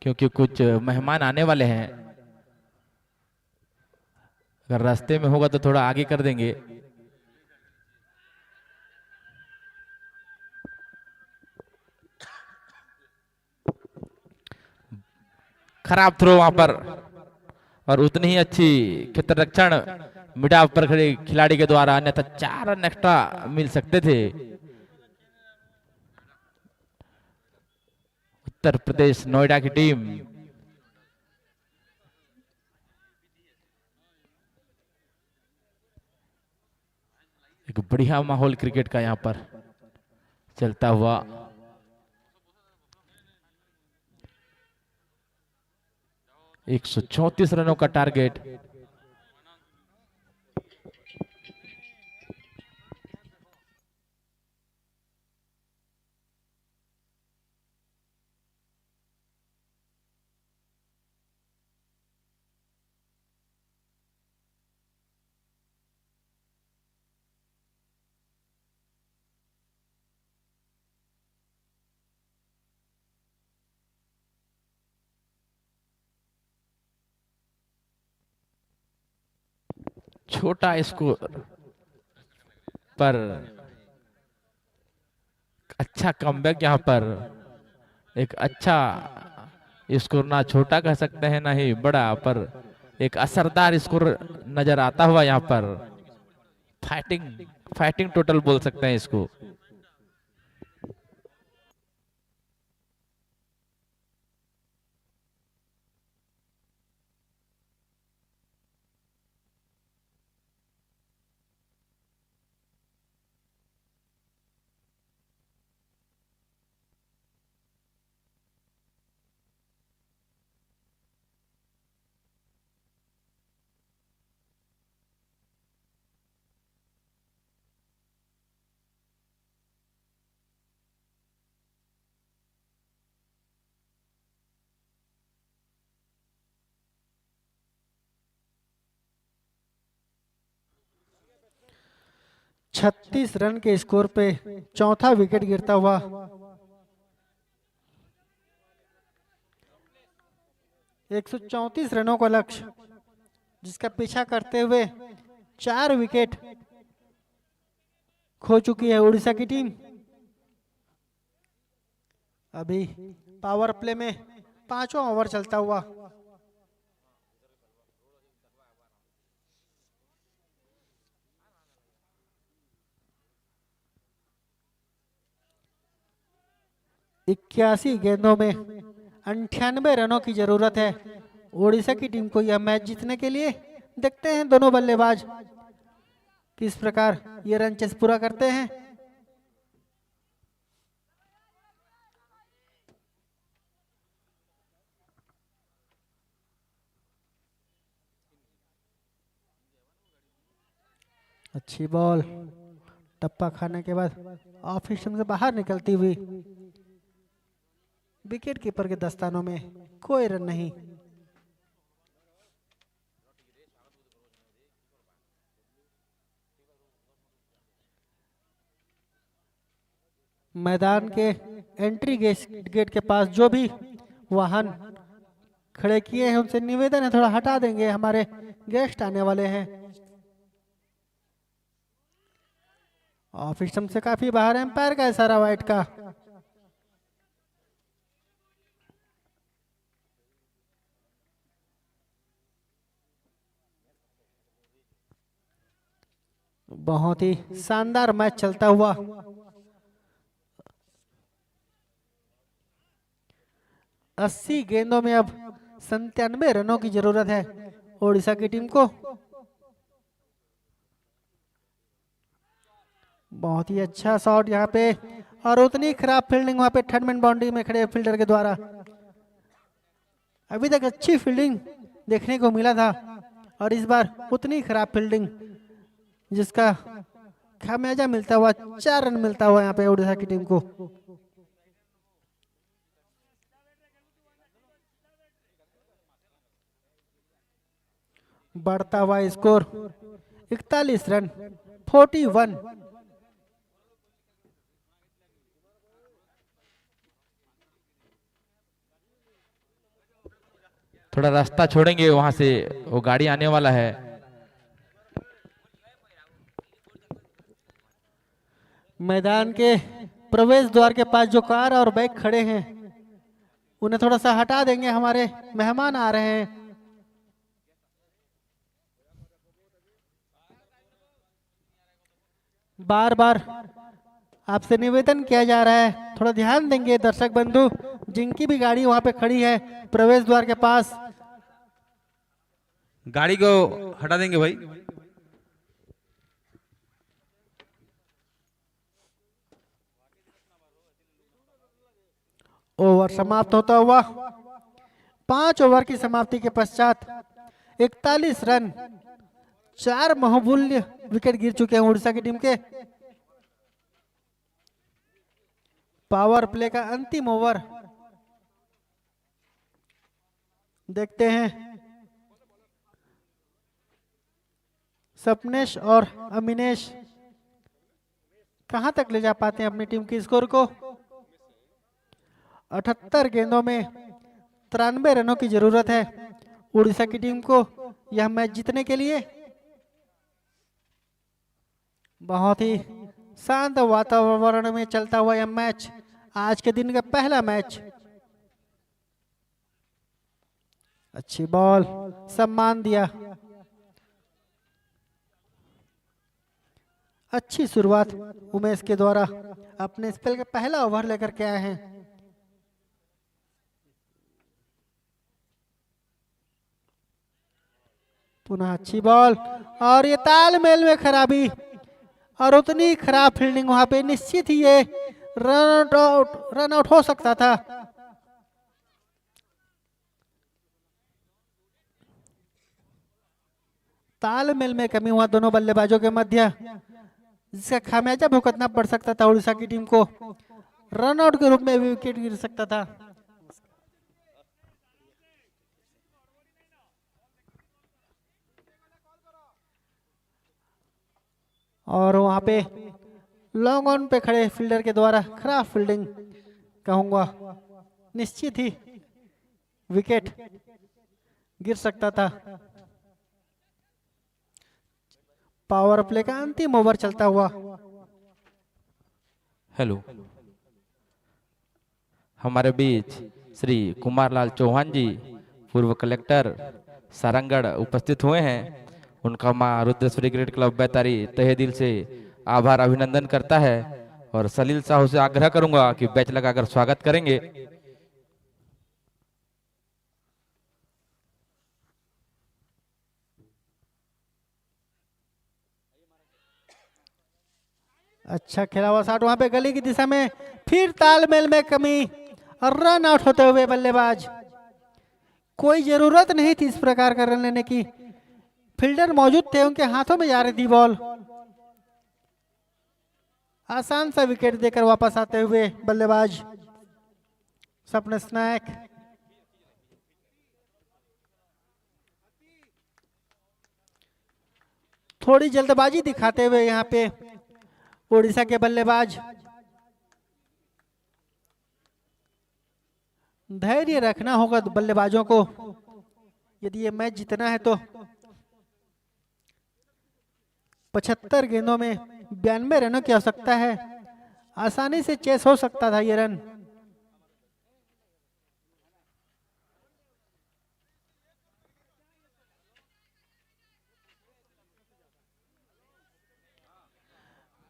क्योंकि कुछ मेहमान आने वाले हैं। अगर रास्ते में होगा तो थोड़ा आगे कर देंगे। खराब थ्रो वहां पर, और उतनी ही अच्छी क्षेत्ररक्षण मिड ऑफ पर खड़े खिलाड़ी के द्वारा, अन्यथा 4 रन एक्स्ट्रा मिल सकते थे। उत्तर प्रदेश नोएडा की टीम एक बढ़िया माहौल क्रिकेट का यहां पर चलता हुआ। एक 134 रनों का टारगेट। छोटा स्कोर पर अच्छा कमबैक यहां पर। एक अच्छा स्कोर, ना छोटा कह सकते हैं ना ही बड़ा, पर एक असरदार स्कोर नजर आता हुआ यहां पर। फाइटिंग फाइटिंग टोटल बोल सकते हैं इसको। 36 रन के स्कोर पे चौथा विकेट गिरता हुआ 134 रनों का लक्ष्य जिसका पीछा करते हुए 4 विकेट खो चुकी है उड़ीसा की टीम। अभी पावर प्ले में 5वां ओवर चलता हुआ इक्यासी गेंदों में 98 रनों की जरूरत है उड़ीसा की टीम को यह मैच जीतने के लिए। देखते हैं दोनों बल्लेबाज किस प्रकार ये रन चेस पूरा करते हैं। अच्छी बॉल टप्पा खाने के बाद ऑफ स्टंप से बाहर निकलती हुई विकेट कीपर के दस्तानों में कोई रन नहीं। मैदान के एंट्री गेट के पास जो भी वाहन खड़े किए हैं उनसे निवेदन है थोड़ा हटा देंगे, हमारे गेस्ट आने वाले हैं। ऑफ स्टंप से काफी बाहर है, एम्पायर का इशारा वाइट का। बहुत ही शानदार मैच चलता हुआ 80 गेंदों में अब 97 रनों की जरूरत है ओडिशा की टीम को। बहुत ही अच्छा शॉट यहाँ पे और उतनी खराब फील्डिंग वहां पे थर्ड मैन बाउंड्री में खड़े फील्डर के द्वारा। अभी तक अच्छी फील्डिंग देखने को मिला था और इस बार उतनी खराब फील्डिंग जिसका खामियाजा मिलता हुआ 4 रन मिलता हुआ यहाँ पे ओडिशा की टीम को। बढ़ता हुआ स्कोर 41 रन 41। थोड़ा रास्ता छोड़ेंगे, वहां से वो गाड़ी आने वाला है। मैदान के प्रवेश द्वार के पास जो कार और बाइक खड़े हैं उन्हें थोड़ा सा हटा देंगे, हमारे मेहमान आ रहे हैं। बार बार आपसे निवेदन किया जा रहा है थोड़ा ध्यान देंगे दर्शक बंधु, जिनकी भी गाड़ी वहां पे खड़ी है प्रवेश द्वार के पास। गाड़ी को हटा देंगे भाई। ओवर समाप्त होता हुआ 5 ओवर की समाप्ति के पश्चात 41 रन 4 बहुमूल्य विकेट गिर चुके हैं उड़ीसा की टीम के। पावर प्ले का अंतिम ओवर देखते हैं सपनेश और अमिनेश कहां तक ले जा पाते हैं अपनी टीम की स्कोर को। 78 गेंदों में 93 रनों की जरूरत है उड़ीसा की टीम को यह मैच जीतने के लिए। बहुत ही शांत वातावरण में चलता हुआ यह मैच, आज के दिन का पहला मैच। अच्छी बॉल, सम्मान दिया, अच्छी शुरुआत उमेश के द्वारा अपने स्पेल का पहला ओवर लेकर के आए हैं। पुनः अच्छी बॉल और ये तालमेल में खराबी और उतनी खराब फील्डिंग वहां पे, निश्चित ही ये रन आउट हो सकता था। तालमेल में कमी हुआ दोनों बल्लेबाजों के मध्य, जिसका खामियाजा भुगतना पड़ सकता था उड़ीसा की टीम को। रन आउट के रूप में भी विकेट गिर सकता था। और वहां पे लॉन्ग ऑन पे खड़े फील्डर के द्वारा खराब फील्डिंग कहूंगा, निश्चित ही विकेट गिर सकता था। पावर प्ले का अंतिम ओवर चलता हुआ। हेलो, हमारे बीच श्री कुमार लाल चौहान जी, पूर्व कलेक्टर सारंगढ़ उपस्थित हुए हैं। उनका मां रुद्रेश्वरी क्रिकेट क्लब बैतारी तहे दिल से आभार अभिनंदन करता है और सलील साहू से आग्रह करूंगा कि बैच लगाकर स्वागत करेंगे। अच्छा खेला हुआ शॉट वहां पे गली की दिशा में, फिर तालमेल में कमी और रन आउट होते हुए बल्लेबाज। कोई जरूरत नहीं थी इस प्रकार का रन लेने की, फील्डर मौजूद थे, उनके हाथों में जा रही थी बॉल। आसान सा विकेट देकर वापस आते हुए बल्लेबाज स्वप्न स्नैक। थोड़ी जल्दबाजी दिखाते हुए यहाँ पे उड़ीसा के बल्लेबाज। धैर्य रखना होगा बल्लेबाजों को, यदि ये मैच जीतना है तो। 75 गेंदों में 92 रनों की आवश्यकता है, आसानी से चेस हो सकता था ये रन।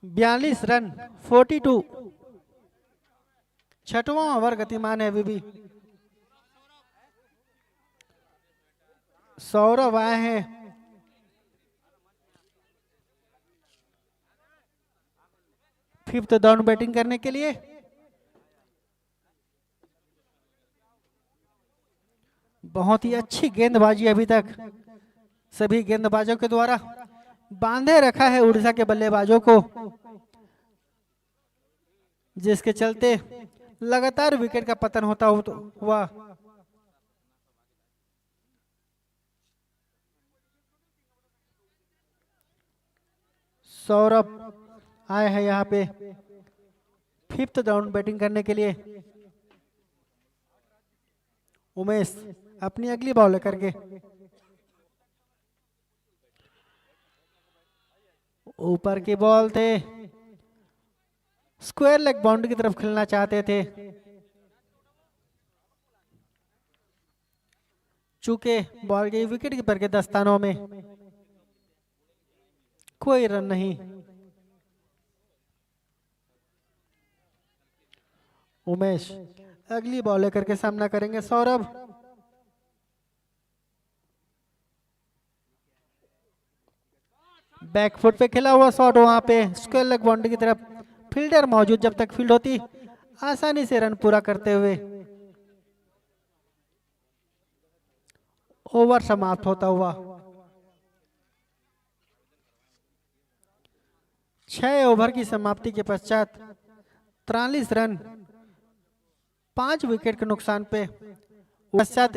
बयालीस रन 42। छठवां ओवर गतिमान है अभी भी। सौरभ आए हैं फिफ्थ डाउन बैटिंग करने के लिए। बहुत ही अच्छी गेंदबाजी अभी तक सभी गेंदबाजों के द्वारा बांधे रखा है उड़ीसा के बल्लेबाजों को, जिसके चलते लगातार विकेट का पतन होता हुआ। सौरभ आए हैं यहाँ पे फिफ्थ डाउन बैटिंग करने के लिए। उमेश अपनी अगली बॉल लेकर के ऊपर की बॉल थे, स्क्वायर लेग बाउंड्री की तरफ खेलना चाहते थे, चूंकि बॉल गई विकेट कीपर के दस्तानों में। कोई रन नहीं। उमेश अगली बॉल लेकर के सामना करेंगे सौरभ। बैकफुट पे खेला हुआ शॉट वहां पे स्क्वायर लेग बाउंड्री की तरफ, फील्डर मौजूद, जब तक फील्ड होती आसानी से रन पूरा करते हुए ओवर समाप्त होता हुआ। 6 ओवर की समाप्ति के पश्चात 43 रन 5 विकेट के नुकसान पे पश्चात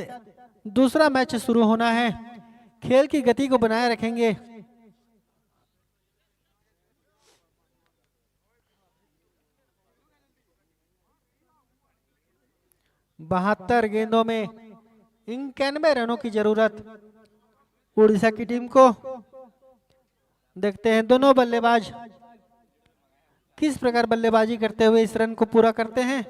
दूसरा मैच शुरू होना है। खेल की गति को बनाए रखेंगे। बहत्तर गेंदों में 91 रनों की जरूरत उड़ीसा की टीम को। देखते हैं दोनों बल्लेबाज किस प्रकार बल्लेबाजी करते हुए इस रन को पूरा करते हैं।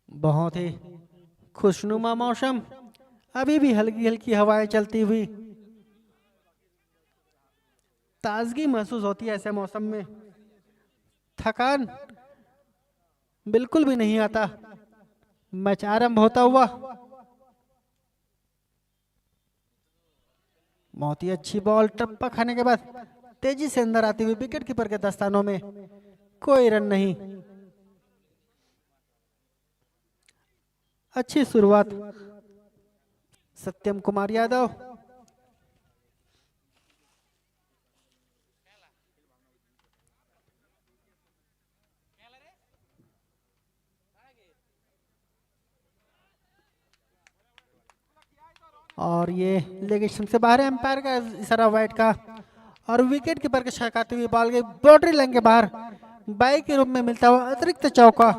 बहुत ही खुशनुमा मौसम, अभी भी हल्की हल्की हवाएं चलती हुई, ताजगी महसूस होती है ऐसे मौसम में। थकान बिल्कुल भी नहीं आता। मैच आरंभ होता हुआ। बहुत ही अच्छी बॉल, टप्पा खाने के बाद तेजी से अंदर आती हुई विकेट कीपर के दस्तानों में। कोई रन नहीं। अच्छी शुरुआत सत्यम कुमार यादव। और ये लेग स्टंप से बाहर है, एम्पायर का इशारा वाइड का। और विकेट कीपर के छकाते हुए बॉल गई बाउंड्री लाइन के बाहर, बाई के रूप में मिलता हुआ अतिरिक्त चौका।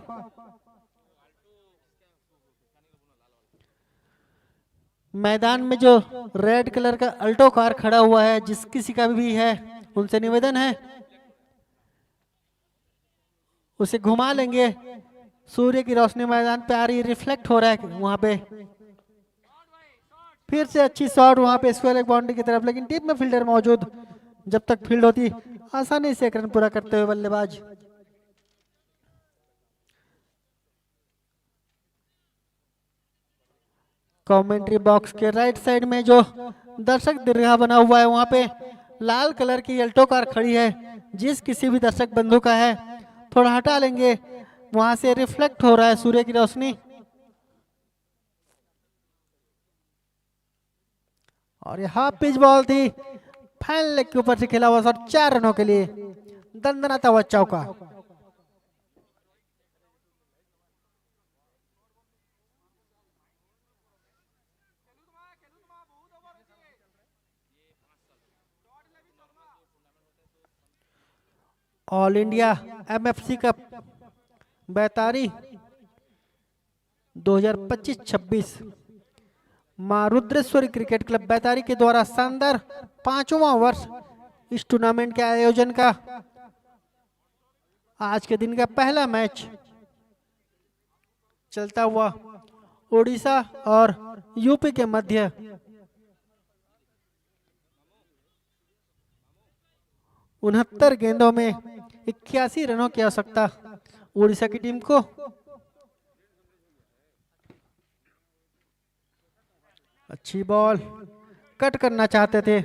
मैदान में जो रेड कलर का अल्टो कार खड़ा हुआ है, जिस किसी का भी है, उनसे निवेदन है उसे घुमा लेंगे। सूर्य की रोशनी मैदान पे आ रही, रिफ्लेक्ट हो रहा है वहां पे। फिर से अच्छी शॉट वहां पे स्क्वायर लेग बाउंड्री की तरफ, लेकिन टीम में फील्डर मौजूद। जब तक फील्ड होती आसानी से एक रन पूरा करते हुए बल्लेबाज। कमेंट्री बॉक्स के राइट साइड में जो दर्शक दीर्घा बना हुआ है, वहां पे लाल कलर की अल्टो कार खड़ी है, जिस किसी भी दर्शक बंधु का है। थोड़ा हटा लेंगे, वहां से रिफ्लेक्ट हो रहा है सूर्य की रोशनी। और ये हाफ पिच बॉल थी, फाइनल लेग के ऊपर से खेला हुआ शॉट 4 रनों के लिए, दंदनाता हुआ चौका। All India MFC cup Baitari 2025-26 मां रुद्रेश्वरी क्रिकेट क्लब बैतारी के द्वारा शानदार 5वां वर्ष इस टूर्नामेंट के आयोजन का आज के दिन का पहला मैच चलता हुआ उड़ीसा और यूपी के मध्य। उनहत्तर गेंदों में 81 रनों की आवश्यकता उड़ीसा की टीम को। अच्छी बॉल, कट करना चाहते थे,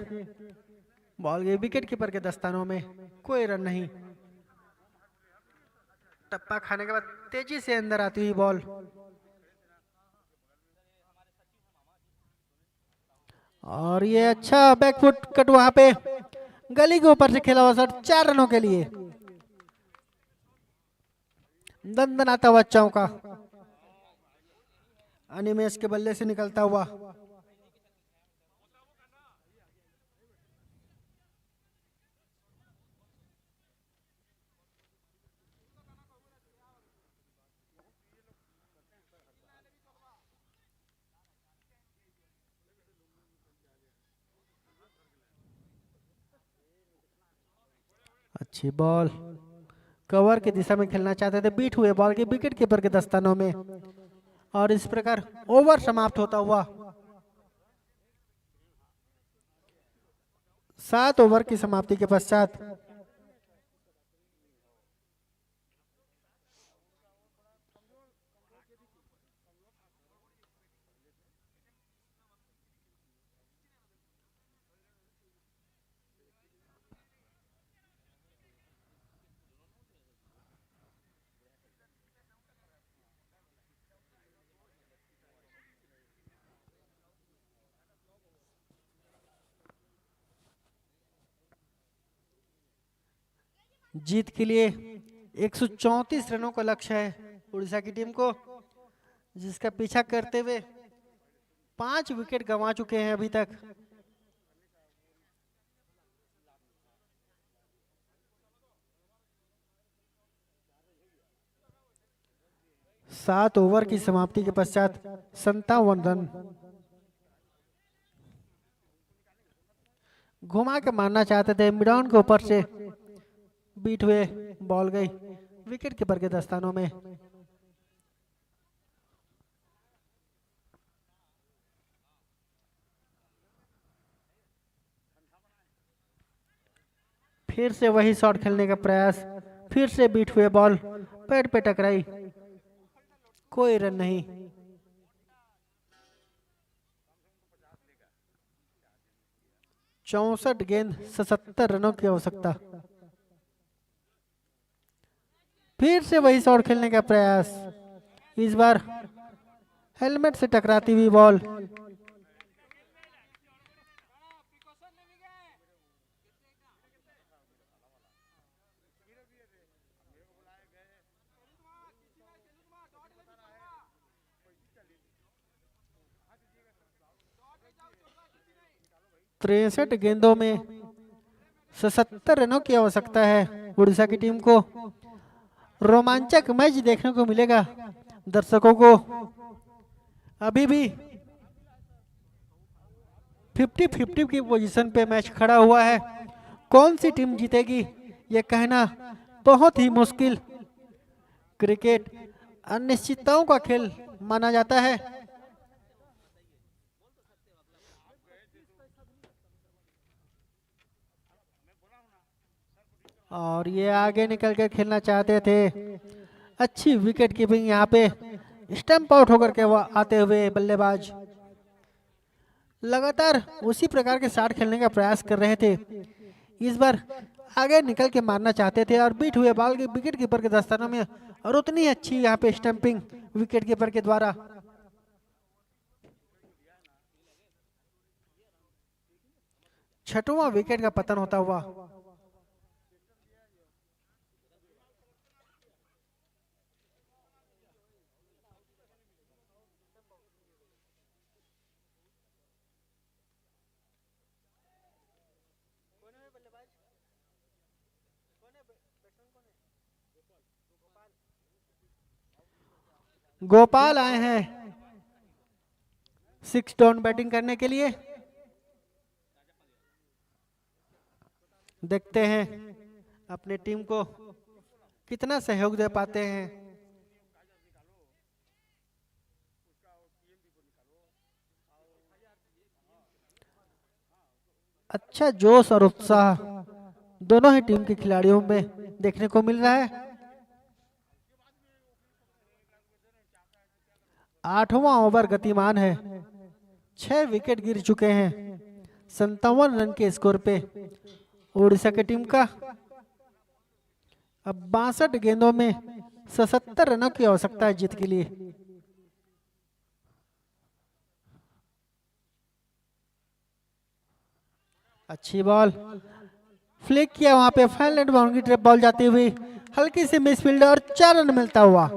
बॉल गई विकेट कीपर के दस्तानों में, कोई रन नहीं। टप्पा खाने के बाद तेजी से अंदर आती हुई बॉल। और ये अच्छा बैकफुट कट वहां पे गली के ऊपर से खेला हुआ शॉट 4 रनों के लिए, दंदनाता हुआ चौका अनिमेश के बल्ले से निकलता हुआ। अच्छी बॉल, कवर की दिशा में खेलना चाहते थे, बीट हुए बॉल के विकेट कीपर के दस्तानों में। और इस प्रकार ओवर समाप्त होता हुआ 7 ओवर की समाप्ति के पश्चात जीत के लिए 134 रनों का लक्ष्य है उड़ीसा की टीम को, जिसका पीछा करते हुए 5 विकेट गंवा चुके हैं अभी तक। सात ओवर की समाप्ति के पश्चात 57 रन। घुमा के मारना चाहते थे, मिड ऑन के ऊपर से बीट हुए बॉल गई विकेट कीपर के दस्तानों में। फिर से वही शॉट खेलने का प्रयास, फिर से बीट हुए बॉल पैड पे टकराई, कोई रन नहीं। चौसठ गेंद 77 रनों की आवश्यकता। फिर से वही शॉट खेलने का प्रयास, इस बार हेलमेट से टकराती हुई बॉल 63 गेंदों में 77 रनों की आवश्यकता है उड़ीसा की टीम को। रोमांचक मैच देखने को मिलेगा दर्शकों को। अभी भी 50-50 की पोजीशन पे मैच खड़ा हुआ है। कौन सी टीम जीतेगी ये कहना बहुत ही मुश्किल। क्रिकेट अनिश्चितताओं का खेल माना जाता है। और ये आगे निकल कर खेलना चाहते थे। अच्छी विकेट कीपिंग यहाँ पे। स्टंप आउट होकर के वो आते हुए बल्लेबाज लगातार उसी प्रकार के शॉट खेलने का प्रयास कर रहे थे। इस बार आगे निकल के मारना चाहते थे और बीट हुए बॉल के विकेट कीपर के दस्तानों में, और उतनी अच्छी यहाँ पे स्टंपिंग विकेट कीपर के द्वारा। छठवां विकेट का पतन होता हुआ। गोपाल आए हैं 6 डाउन बैटिंग करने के लिए। देखते हैं अपने टीम को कितना सहयोग दे पाते हैं। अच्छा जोश और उत्साह दोनों ही टीम के खिलाड़ियों में देखने को मिल रहा है। 8वां ओवर गतिमान है। 6 विकेट गिर चुके हैं 57 रन के स्कोर पे उड़ीसा की टीम का। अब 62 गेंदों में 77 रनों की आवश्यकता है जीत के लिए। अच्छी बॉल फ्लिक किया वहां पे, फाइनल बाउंड्री ट्रैप बॉल जाती हुई हल्की सी मिसफील्ड और 4 रन मिलता हुआ।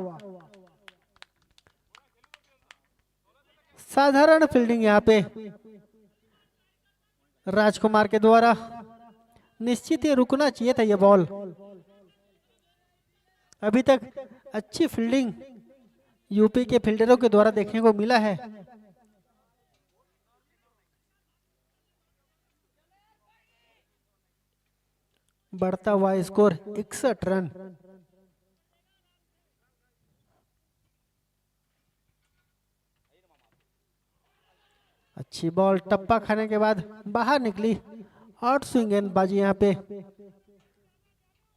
साधारण फील्डिंग यहाँ पे राजकुमार के द्वारा। निश्चित ही रुकना चाहिए था ये बॉल। अभी तक अच्छी फील्डिंग यूपी के फील्डरों के द्वारा देखने को मिला है। बढ़ता हुआ स्कोर 61 रन। अच्छी बॉल टप्पा खाने के बाद बाहर निकली। आउट स्विंग गेंदबाजी यहाँ पे।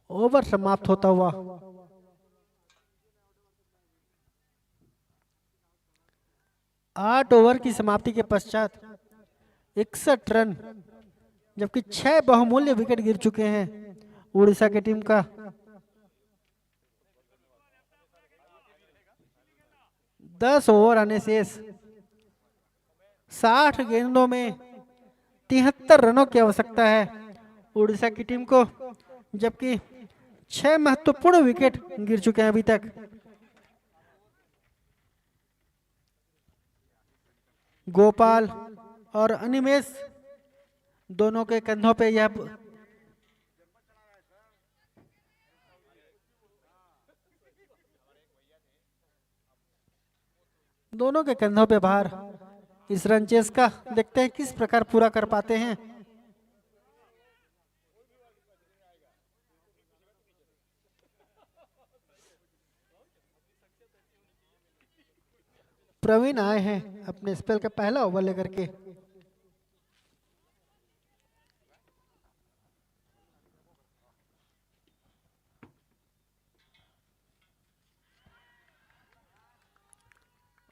ओवर समाप्त होता हुआ। आठ ओवर की समाप्ति के पश्चात 61 रन, जबकि 6 बहुमूल्य विकेट गिर चुके हैं उड़ीसा की टीम का। 10 ओवर आने शेष। 60 गेंदों में 73 रनों की आवश्यकता है उड़ीसा की टीम को, जबकि 6 महत्वपूर्ण विकेट गिर चुके हैं अभी तक। गोपाल और अनिमेश दोनों के कंधों पे यह दोनों के कंधों पे भार इस रन चेस का। देखते हैं किस प्रकार पूरा कर पाते हैं। प्रवीण आए हैं अपने स्पेल का पहला ओवर लेकर के।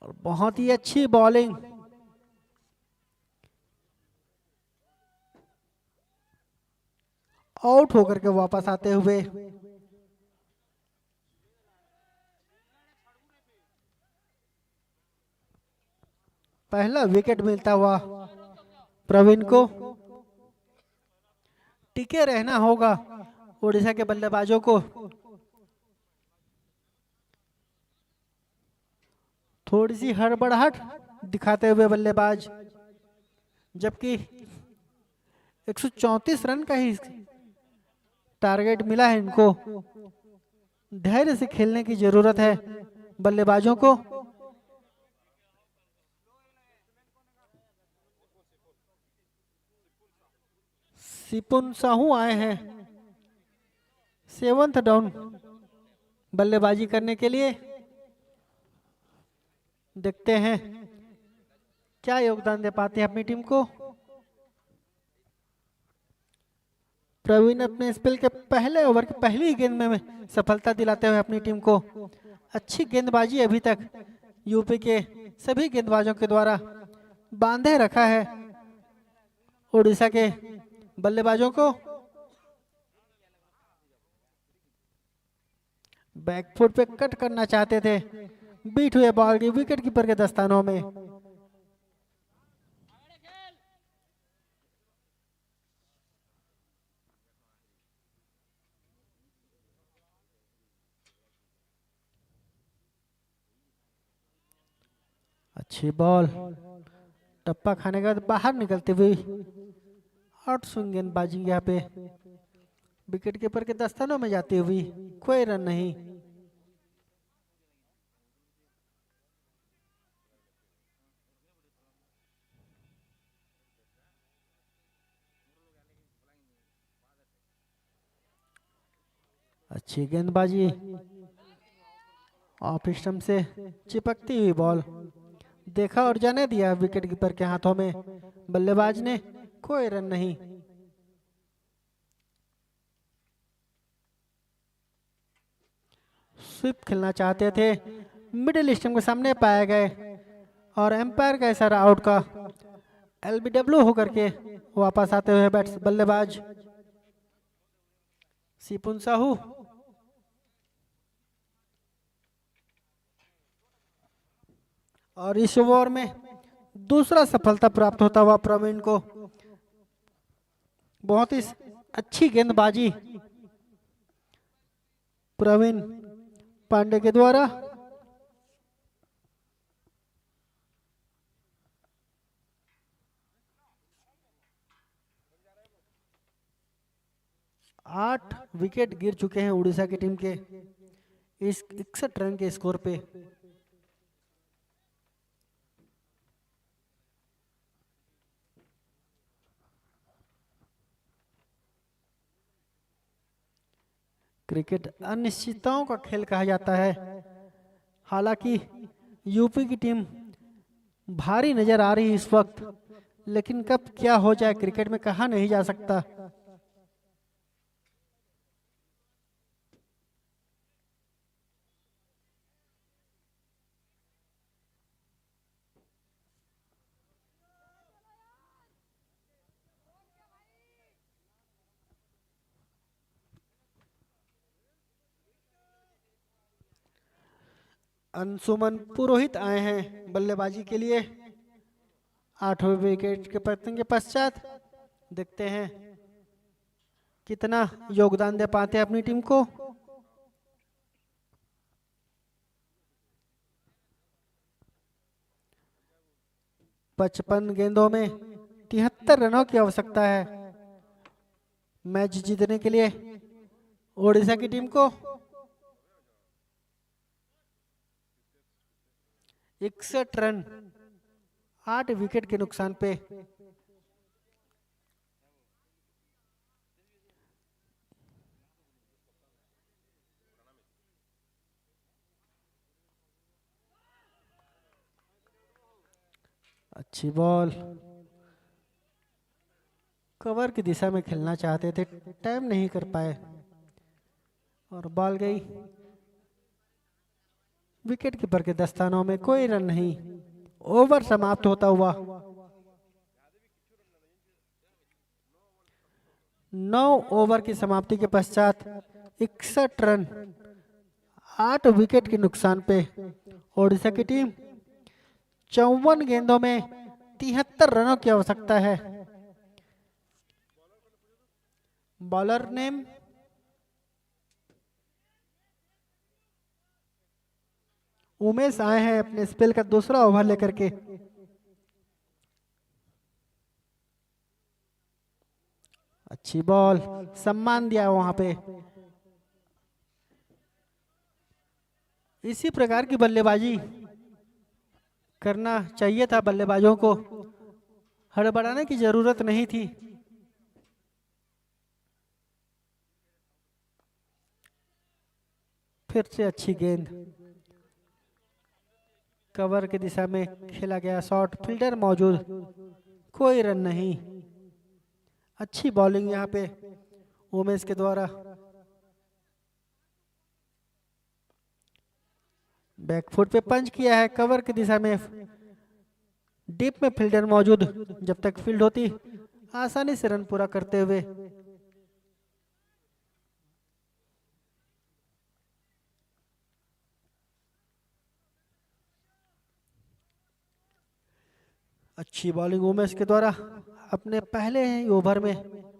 और बहुत ही अच्छी बॉलिंग। आउट होकर के वापस आते हुए पहला विकेट मिलता हुआ प्रवीण को। टिके रहना होगा उड़ीसा के बल्लेबाजों को। थोड़ी सी हड़बड़ाहट दिखाते हुए बल्लेबाज जबकि 134 रन का ही टारगेट मिला है इनको। धैर्य से खेलने की जरूरत है बल्लेबाजों को। सिपुन साहू आए हैं 7th डाउन बल्लेबाजी करने के लिए। देखते हैं क्या योगदान दे पाते हैं अपनी टीम को। प्रवीण अपने स्पेल के पहले ओवर की पहली गेंद में सफलता दिलाते हुए अपनी टीम को। अच्छी गेंदबाजी अभी तक यूपी के सभी गेंदबाजों के द्वारा बांधे रखा है उड़ीसा के बल्लेबाजों को। बैकफुट पे कट करना चाहते थे, बीट हुए बॉल की विकेट कीपर के दस्तानों में। अच्छी बॉल, टप्पा खाने के बाद बाहर निकलती हुई आउट स्विंग गेंदबाजी यहाँ पे विकेट कीपर के दस्तानों में जाती हुई, कोई रन नहीं। अच्छी गेंदबाजी, ऑफ स्टंप से चिपकती हुई बॉल, देखा और जाने दिया विकेट कीपर के हाथों में बल्लेबाज ने, कोई रन नहीं। स्वीप खेलना चाहते थे, मिडिल स्टंप के सामने पाए गए और एम्पायर का इशारा आउट का। एलबीडब्ल्यू होकर के वापस आते हुए बैट्स बल्लेबाज सिपुन साहू। और इस ओवर में दूसरा सफलता प्राप्त होता हुआ प्रवीण को। बहुत ही अच्छी गेंदबाजी प्रवीण पांडे के द्वारा। आठ विकेट गिर चुके हैं उड़ीसा की टीम के इस 61 रन के स्कोर पे। क्रिकेट अनिश्चितताओं का खेल कहा जाता है। हालांकि यूपी की टीम भारी नजर आ रही है इस वक्त, लेकिन कब क्या हो जाए क्रिकेट में कहा नहीं जा सकता। अंशुमन पुरोहित आए हैं बल्लेबाजी के लिए 8वें विकेट के पतन के पश्चात। देखते हैं कितना योगदान दे पाते हैं अपनी टीम को। पचपन गेंदों में 73 रनों की आवश्यकता है मैच जीतने के लिए ओडिशा की टीम को। 61 रन 8 विकेट के नुकसान पे। अच्छी बॉल, कवर की दिशा में खेलना चाहते थे, टाइम नहीं कर पाए और बॉल गई विकेट कीपर के दस्तानों में, कोई रन नहीं। ओवर समाप्त होता हुआ 9 ओवर की समाप्ति के पश्चात 61 रन 8 विकेट के नुकसान पे ओडिशा की टीम 54 गेंदों में 73 रनों की आवश्यकता है। बॉलर नेम उमेश आए हैं अपने स्पेल का दूसरा ओवर लेकर के। अच्छी बॉल, सम्मान दिया वहां पे। इसी प्रकार की बल्लेबाजी करना चाहिए था बल्लेबाजों को, हड़बड़ाने की जरूरत नहीं थी। फिर से अच्छी गेंद, कवर की दिशा में खेला गया शॉट, फील्डर मौजूद, कोई रन नहीं। अच्छी बॉलिंग यहाँ पे उमेश के द्वारा। बैकफुट पे पंच किया है, कवर की दिशा में, डीप में फील्डर मौजूद, जब तक फील्ड होती आसानी से रन पूरा करते हुए। अच्छी बॉलिंग उमेश के द्वारा, अपने पहले ही ओवर में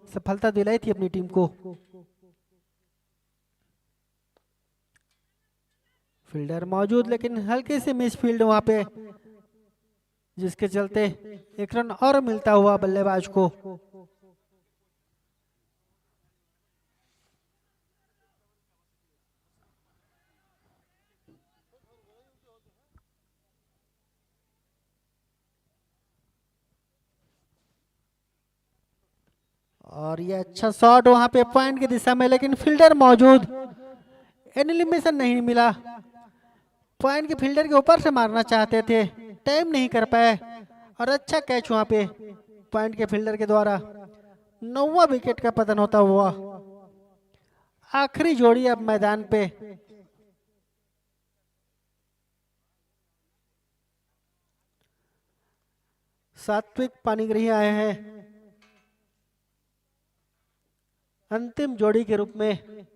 सफलता दिलाई थी अपनी टीम को। फील्डर मौजूद लेकिन हल्के से मिस फील्ड वहां पे, जिसके चलते एक रन और मिलता हुआ बल्लेबाज को। और ये अच्छा शॉट वहां पे पॉइंट की दिशा में, लेकिन फील्डर मौजूद, एलिमिनेशन नहीं मिला। पॉइंट के फील्डर के ऊपर से मारना चाहते थे, टाइम नहीं कर पाए। और अच्छा कैच वहां पे पॉइंट के फील्डर के द्वारा। 9वां विकेट का पतन होता हुआ। आखिरी जोड़ी अब मैदान पे। सात्विक पानीग्राही आए हैं अंतिम जोड़ी के रूप में।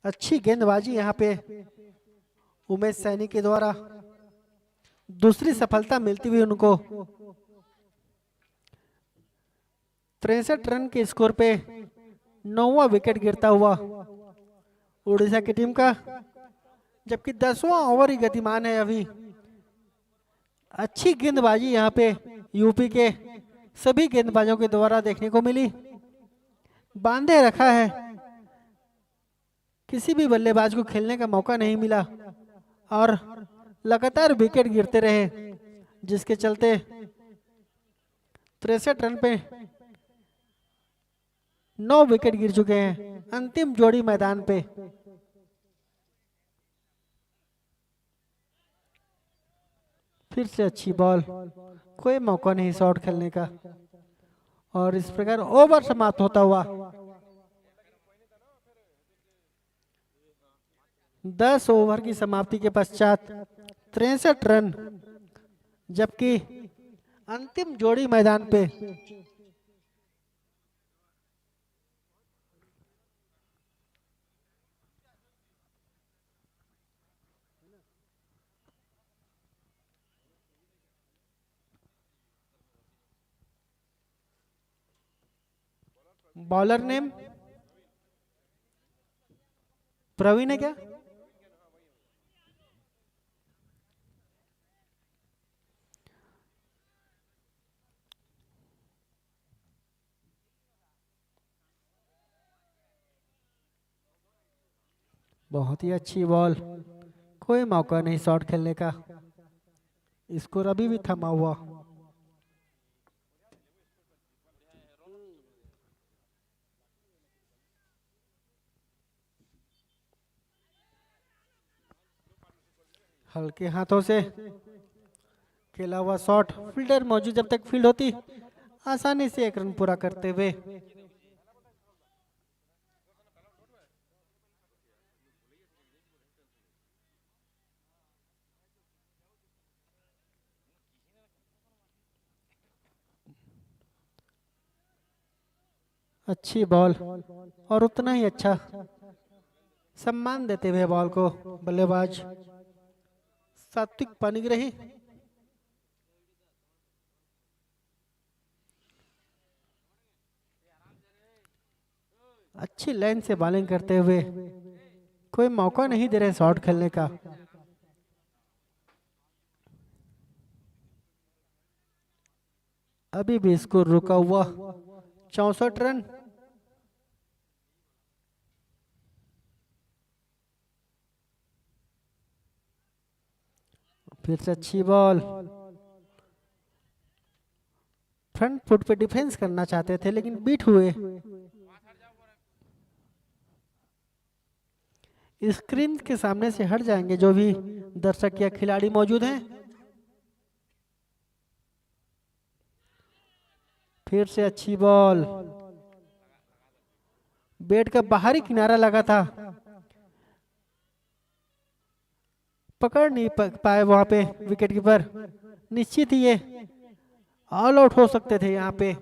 अच्छी गेंदबाजी यहाँ पे उमेश सैनी के द्वारा, दूसरी सफलता मिलती हुई उनको। 63 रन के स्कोर पे 9वां विकेट गिरता हुआ उड़ीसा की टीम का, जबकि 10वां ओवर ही गतिमान है अभी। अच्छी गेंदबाजी यहाँ पे यूपी के सभी गेंदबाजों के द्वारा देखने को मिली। बांधे रखा है, किसी भी बल्लेबाज को खेलने का मौका नहीं मिला और लगातार विकेट गिरते रहे, जिसके चलते 63 रन पे 9 विकेट गिर चुके हैं। अंतिम जोड़ी मैदान पे। फिर से अच्छी बॉल, कोई मौका नहीं शॉट खेलने का। और इस प्रकार ओवर समाप्त होता हुआ 10 ओवर की समाप्ति के पश्चात 63 रन, जबकि अंतिम जोड़ी मैदान पे। बॉलर नेम प्रवीण है क्या? बहुत ही अच्छी बॉल, कोई मौका नहीं शॉट खेलने का। स्कोर अभी भी थमा हुआ। हल्के हाथों से खेला हुआ शॉट, फील्डर मौजूद, जब तक फील्ड होती आसानी से एक रन पूरा करते हुए। अच्छी बॉल और उतना ही अच्छा सम्मान देते हुए बॉल को बल्लेबाज सात्विक पानीग्राही। अच्छी लाइन से बॉलिंग करते हुए, कोई मौका नहीं दे रहे शॉट खेलने का। अभी भी स्कोर रुका हुआ 64 रन। फिर से अच्छी बॉल, फ्रंट फुट पे डिफेंस करना चाहते थे लेकिन बीट हुए। स्क्रीन के सामने से हट जाएंगे जो भी दर्शक या खिलाड़ी मौजूद हैं। फिर से अच्छी बॉल, बैट का बाहरी किनारा लगा था, पकड़ नहीं पाए वहां पे विकेट कीपर। निश्चित ही ये ऑल आउट हो सकते थे यहाँ पे।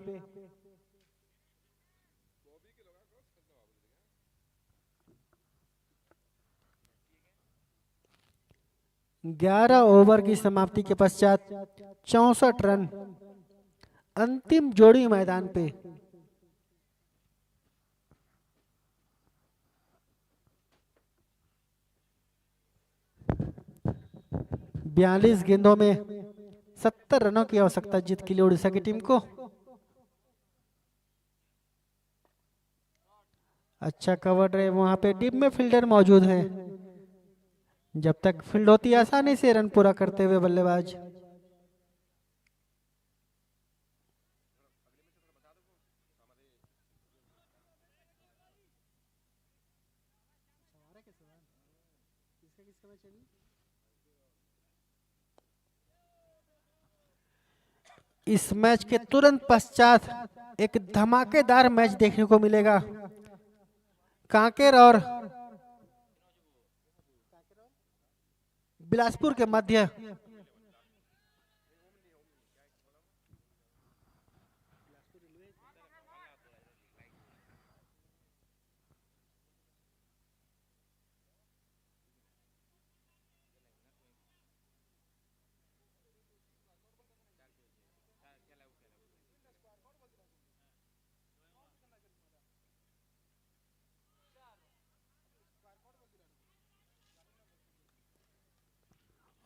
11 ओवर की समाप्ति के पश्चात 64 रन, अंतिम जोड़ी मैदान पे। बयालीस गेंदों में 70 रनों की आवश्यकता जीत के लिए उड़ीसा की टीम को। अच्छा कवर ड्राइव, वहां पे डीप में फील्डर मौजूद हैं। जब तक फील्ड होती है आसानी से रन पूरा करते हुए बल्लेबाज। इस मैच के तुरंत पश्चात एक धमाकेदार मैच देखने को मिलेगा। कांकेर और बिलासपुर के मध्य।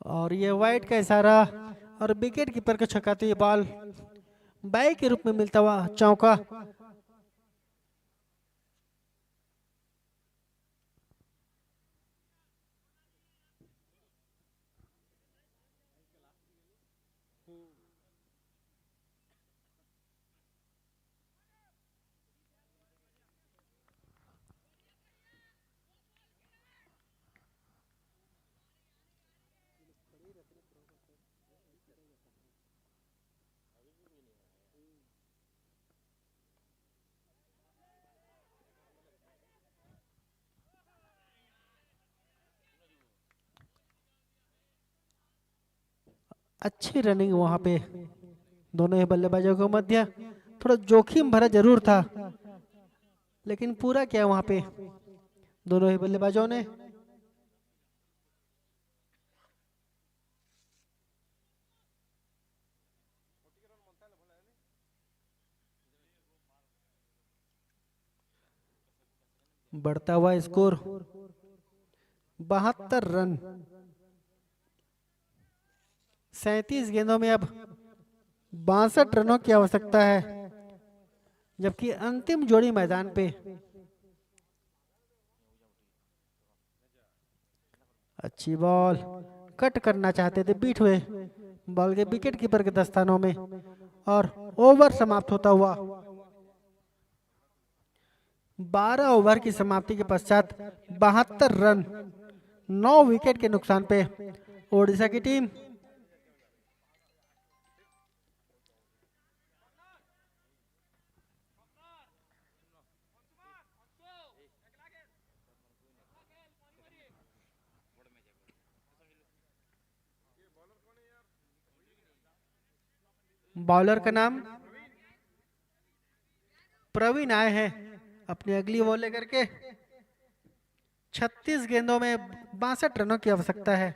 और ये वाइड का इशारा और विकेट कीपर को छकाती हुई बॉल बाई के रूप में मिलता हुआ चौका। अच्छी रनिंग वहां पे दोनों ही बल्लेबाजों के मध्य। थोड़ा जोखिम भरा जरूर था लेकिन पूरा किया वहां पे दोनों ही बल्लेबाजों ने। बढ़ता हुआ स्कोर 72 रन। 37 गेंदों में अब 62 रनों की आवश्यकता है, जबकि अंतिम जोड़ी मैदान पे। अच्छी बॉल, कट करना चाहते थे, बीट हुए बॉल के विकेट कीपर के दस्तानों में और ओवर समाप्त होता हुआ। 12 ओवर की समाप्ति के पश्चात 72 रन, 9 विकेट के नुकसान पे ओडिशा की टीम। बॉलर का नाम प्रवीण आए हैं अपनी अगली बॉल लेकर के। 36 गेंदों में 62 रनों की आवश्यकता है।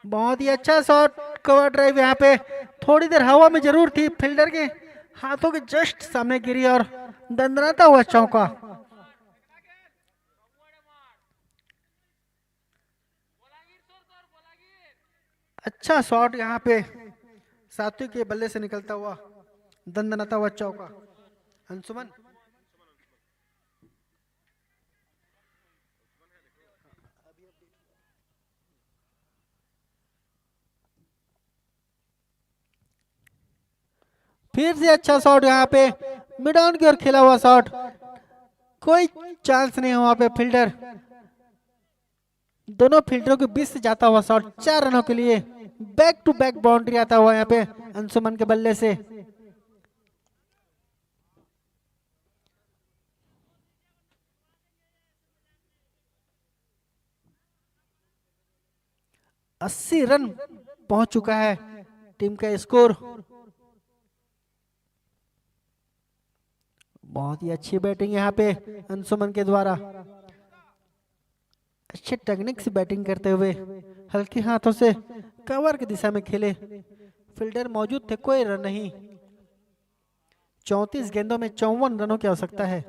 बहुत ही अच्छा शॉट, कवर ड्राइव। यहाँ पे थोड़ी देर हवा में जरूर थी, फील्डर के हाथों के जस्ट सामने गिरी और दंदनाता हुआ चौका। अच्छा शॉट यहाँ पे सात्विक के बल्ले से निकलता हुआ दंदनाता हुआ चौका। अंशुमन फिर से अच्छा शॉट यहाँ पे मिड ऑन की ओर खेला हुआ शॉट, कोई चांस नहीं है वहां पे। फील्डर दोनों फील्डरों के बीच से जाता हुआ शॉट 4 रनों के लिए, बैक टू बैक बाउंड्री आता हुआ यहाँ पे अंशुमन के बल्ले से। अस्सी रन पहुंच चुका है टीम का स्कोर। बहुत ही अच्छी बैटिंग यहाँ पे अंशुमन के द्वारा, अच्छे टेक्निक से बैटिंग करते हुए हल्के हाथों से कवर की दिशा में खेले। फील्डर मौजूद थे, कोई रन नहीं। 34 गेंदों में 54 रनों की आवश्यकता है।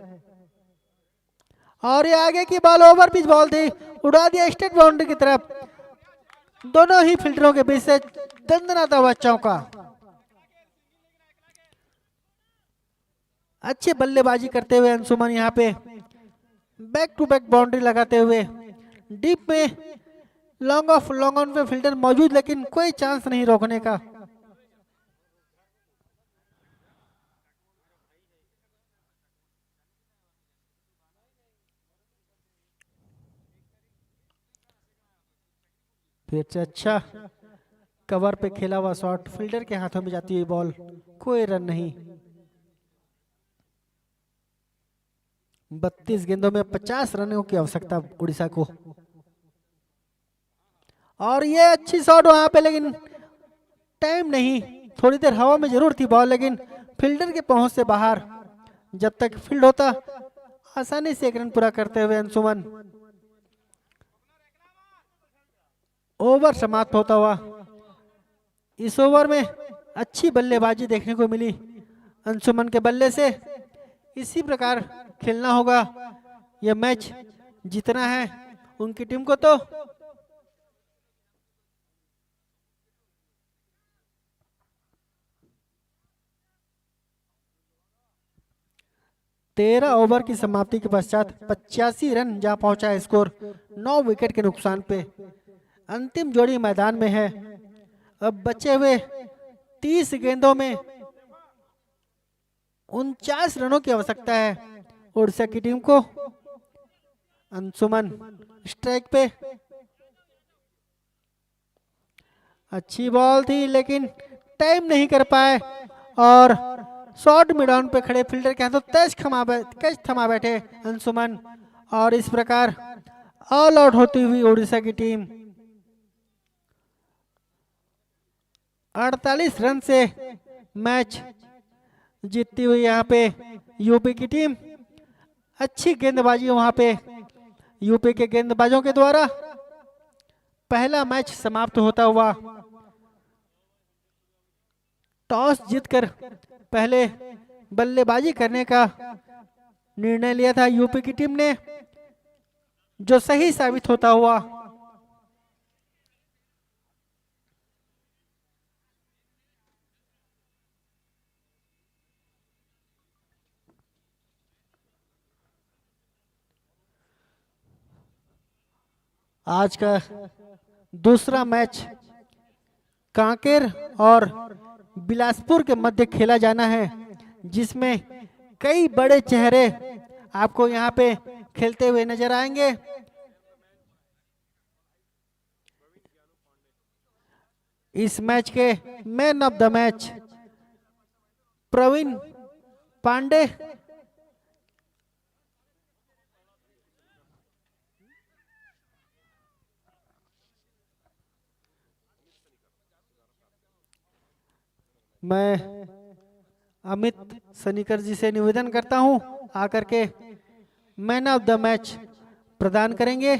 और ये आगे की बॉल ओवर पिच बॉल थी, उड़ा दिया स्टेट बाउंड्री की तरफ। दोनों ही फील्डरों के बीच से दंदनाता हुआ चौका। अच्छी बल्लेबाजी करते हुए अंशुमन यहाँ पे बैक टू बैक बाउंड्री लगाते हुए डीप में लॉन्ग ऑफ लॉन्ग ऑन पे फील्डर मौजूद, लेकिन कोई चांस नहीं रोकने का। फिर से अच्छा कवर पे खेला हुआ शॉट, फील्डर के हाथों में जाती हुई बॉल, कोई रन नहीं। 32 गेंदों में 50 रनों की आवश्यकता उड़ीसा को। और ये अच्छी शॉट वहां पे, लेकिन टाइम नहीं। थोड़ी देर हवा में जरूर थी बॉल, लेकिन फील्डर के पहुंच से बाहर। जब तक फील्ड होता आसानी से 1 रन पूरा करते हुए अंशुमन। ओवर समाप्त होता हुआ इस ओवर में अच्छी बल्लेबाजी देखने को मिली अंशुमन के बल्ले से। इसी प्रकार खेलना होगा, यह मैच जीतना है उनकी टीम को। तो तेरह ओवर की समाप्ति के पश्चात 85 रन जहां पहुंचा है स्कोर, 9 विकेट के नुकसान पे। अंतिम जोड़ी मैदान में है। अब बचे हुए 30 गेंदों में 49 रनों की आवश्यकता है उड़ीसा की टीम को। अंशुमन स्ट्राइक पे, अच्छी बॉल थी लेकिन टाइम नहीं कर पाए और शॉर्ट मिड ऑन पे खड़े फील्डर के हाथों कैच थमा बैठे अंशुमन। और इस प्रकार ऑल आउट होती हुई उड़ीसा की टीम 48 रन से मैच जीतती हुई यहाँ पे यूपी की टीम। अच्छी गेंदबाजी वहां पे यूपी के गेंदबाजों के द्वारा। पहला मैच समाप्त होता हुआ टॉस जीतकर पहले बल्लेबाजी करने का निर्णय लिया था यूपी की टीम ने, जो सही साबित होता हुआ। आज का दूसरा मैच कांकेर और बिलासपुर के मध्य खेला जाना है, जिसमें कई बड़े चेहरे आपको यहाँ पे खेलते हुए नजर आएंगे। इस मैच के man of the match Praveen Pandey, मैं अमित सनीकर जी से निवेदन करता हूं आकर के मैन ऑफ द मैच प्रदान करेंगे।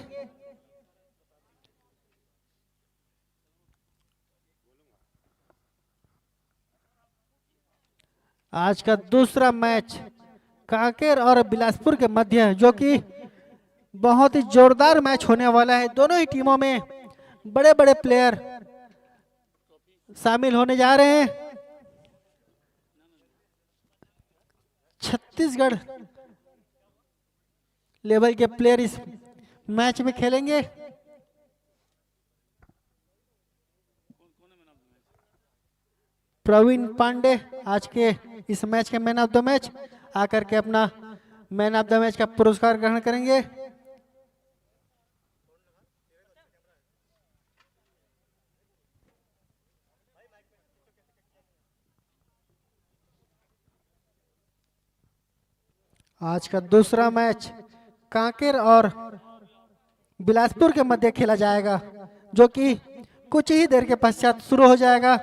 आज का दूसरा मैच कांकेर और बिलासपुर के मध्य, जो कि बहुत ही जोरदार मैच होने वाला है। दोनों ही टीमों में बड़े बड़े प्लेयर शामिल होने जा रहे हैं। छत्तीसगढ़ लेवल के प्लेयर इस मैच में खेलेंगे। प्रवीण पांडे आज के इस मैच के मैन ऑफ द मैच आकर के अपना मैन ऑफ द मैच का पुरस्कार ग्रहण करेंगे। आज का दूसरा मैच कांकेर और बिलासपुर के मध्य खेला जाएगा, जो कि कुछ ही देर के पश्चात शुरू हो जाएगा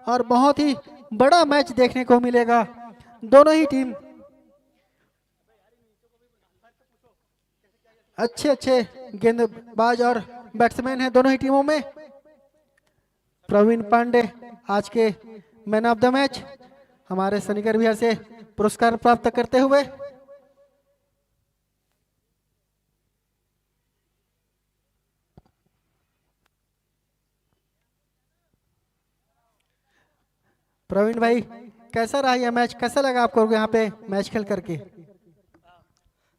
और बहुत ही बड़ा मैच देखने को मिलेगा। दोनों ही टीम अच्छे गेंदबाज और बैट्समैन हैं दोनों ही टीमों में। प्रवीण पांडे आज के मैन ऑफ द मैच हमारे सनिकर भैया से पुरस्कार प्राप्त करते हुए। प्रवीण भाई, कैसा रहा यह मैच? कैसा लगा आपको यहाँ पे मैच खेल करके?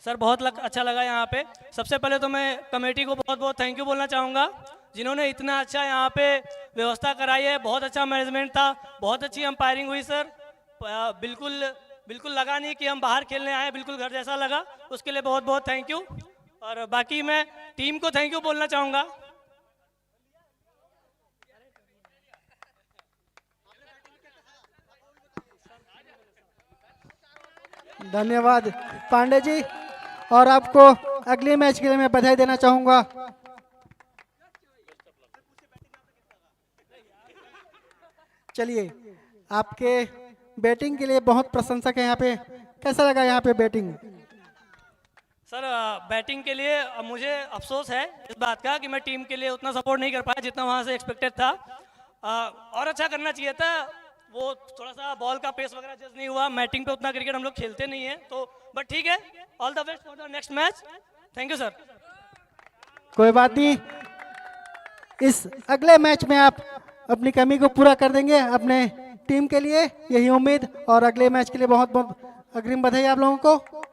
सर बहुत अच्छा लगा यहाँ पे। सबसे पहले तो मैं कमेटी को बहुत बहुत थैंक यू बोलना चाहूँगा, जिन्होंने इतना अच्छा यहाँ पे व्यवस्था कराई है। बहुत अच्छा मैनेजमेंट था, बहुत अच्छी अंपायरिंग हुई सर। बिल्कुल लगा नहीं कि हम बाहर खेलने आए, बिल्कुल घर जैसा लगा। उसके लिए बहुत बहुत थैंक यू। और बाकी मैं टीम को थैंक यू बोलना चाहूँगा। धन्यवाद पांडे जी, और आपको अगले मैच के लिए मैं बधाई देना चाहूंगा। चलिए, आपके बैटिंग के लिए बहुत प्रशंसक है यहाँ पे। कैसा लगा यहाँ पे बैटिंग? सर बैटिंग के लिए मुझे अफसोस है इस बात का कि मैं टीम के लिए उतना सपोर्ट नहीं कर पाया जितना वहाँ से एक्सपेक्टेड था। और अच्छा करना चाहिए था। वो थोड़ा सा बॉल का पेस वगैरह जज नहीं हुआ। मैटिंग पे उतना क्रिकेट हम लोग खेलते नहीं है, तो बट ठीक है। All the best for the next match. Thank you sir. कोई बात नहीं, इस अगले मैच में आप अपनी कमी को पूरा कर देंगे अपने टीम के लिए, यही उम्मीद। और अगले मैच के लिए बहुत बहुत अग्रिम बधाई आप लोगों को।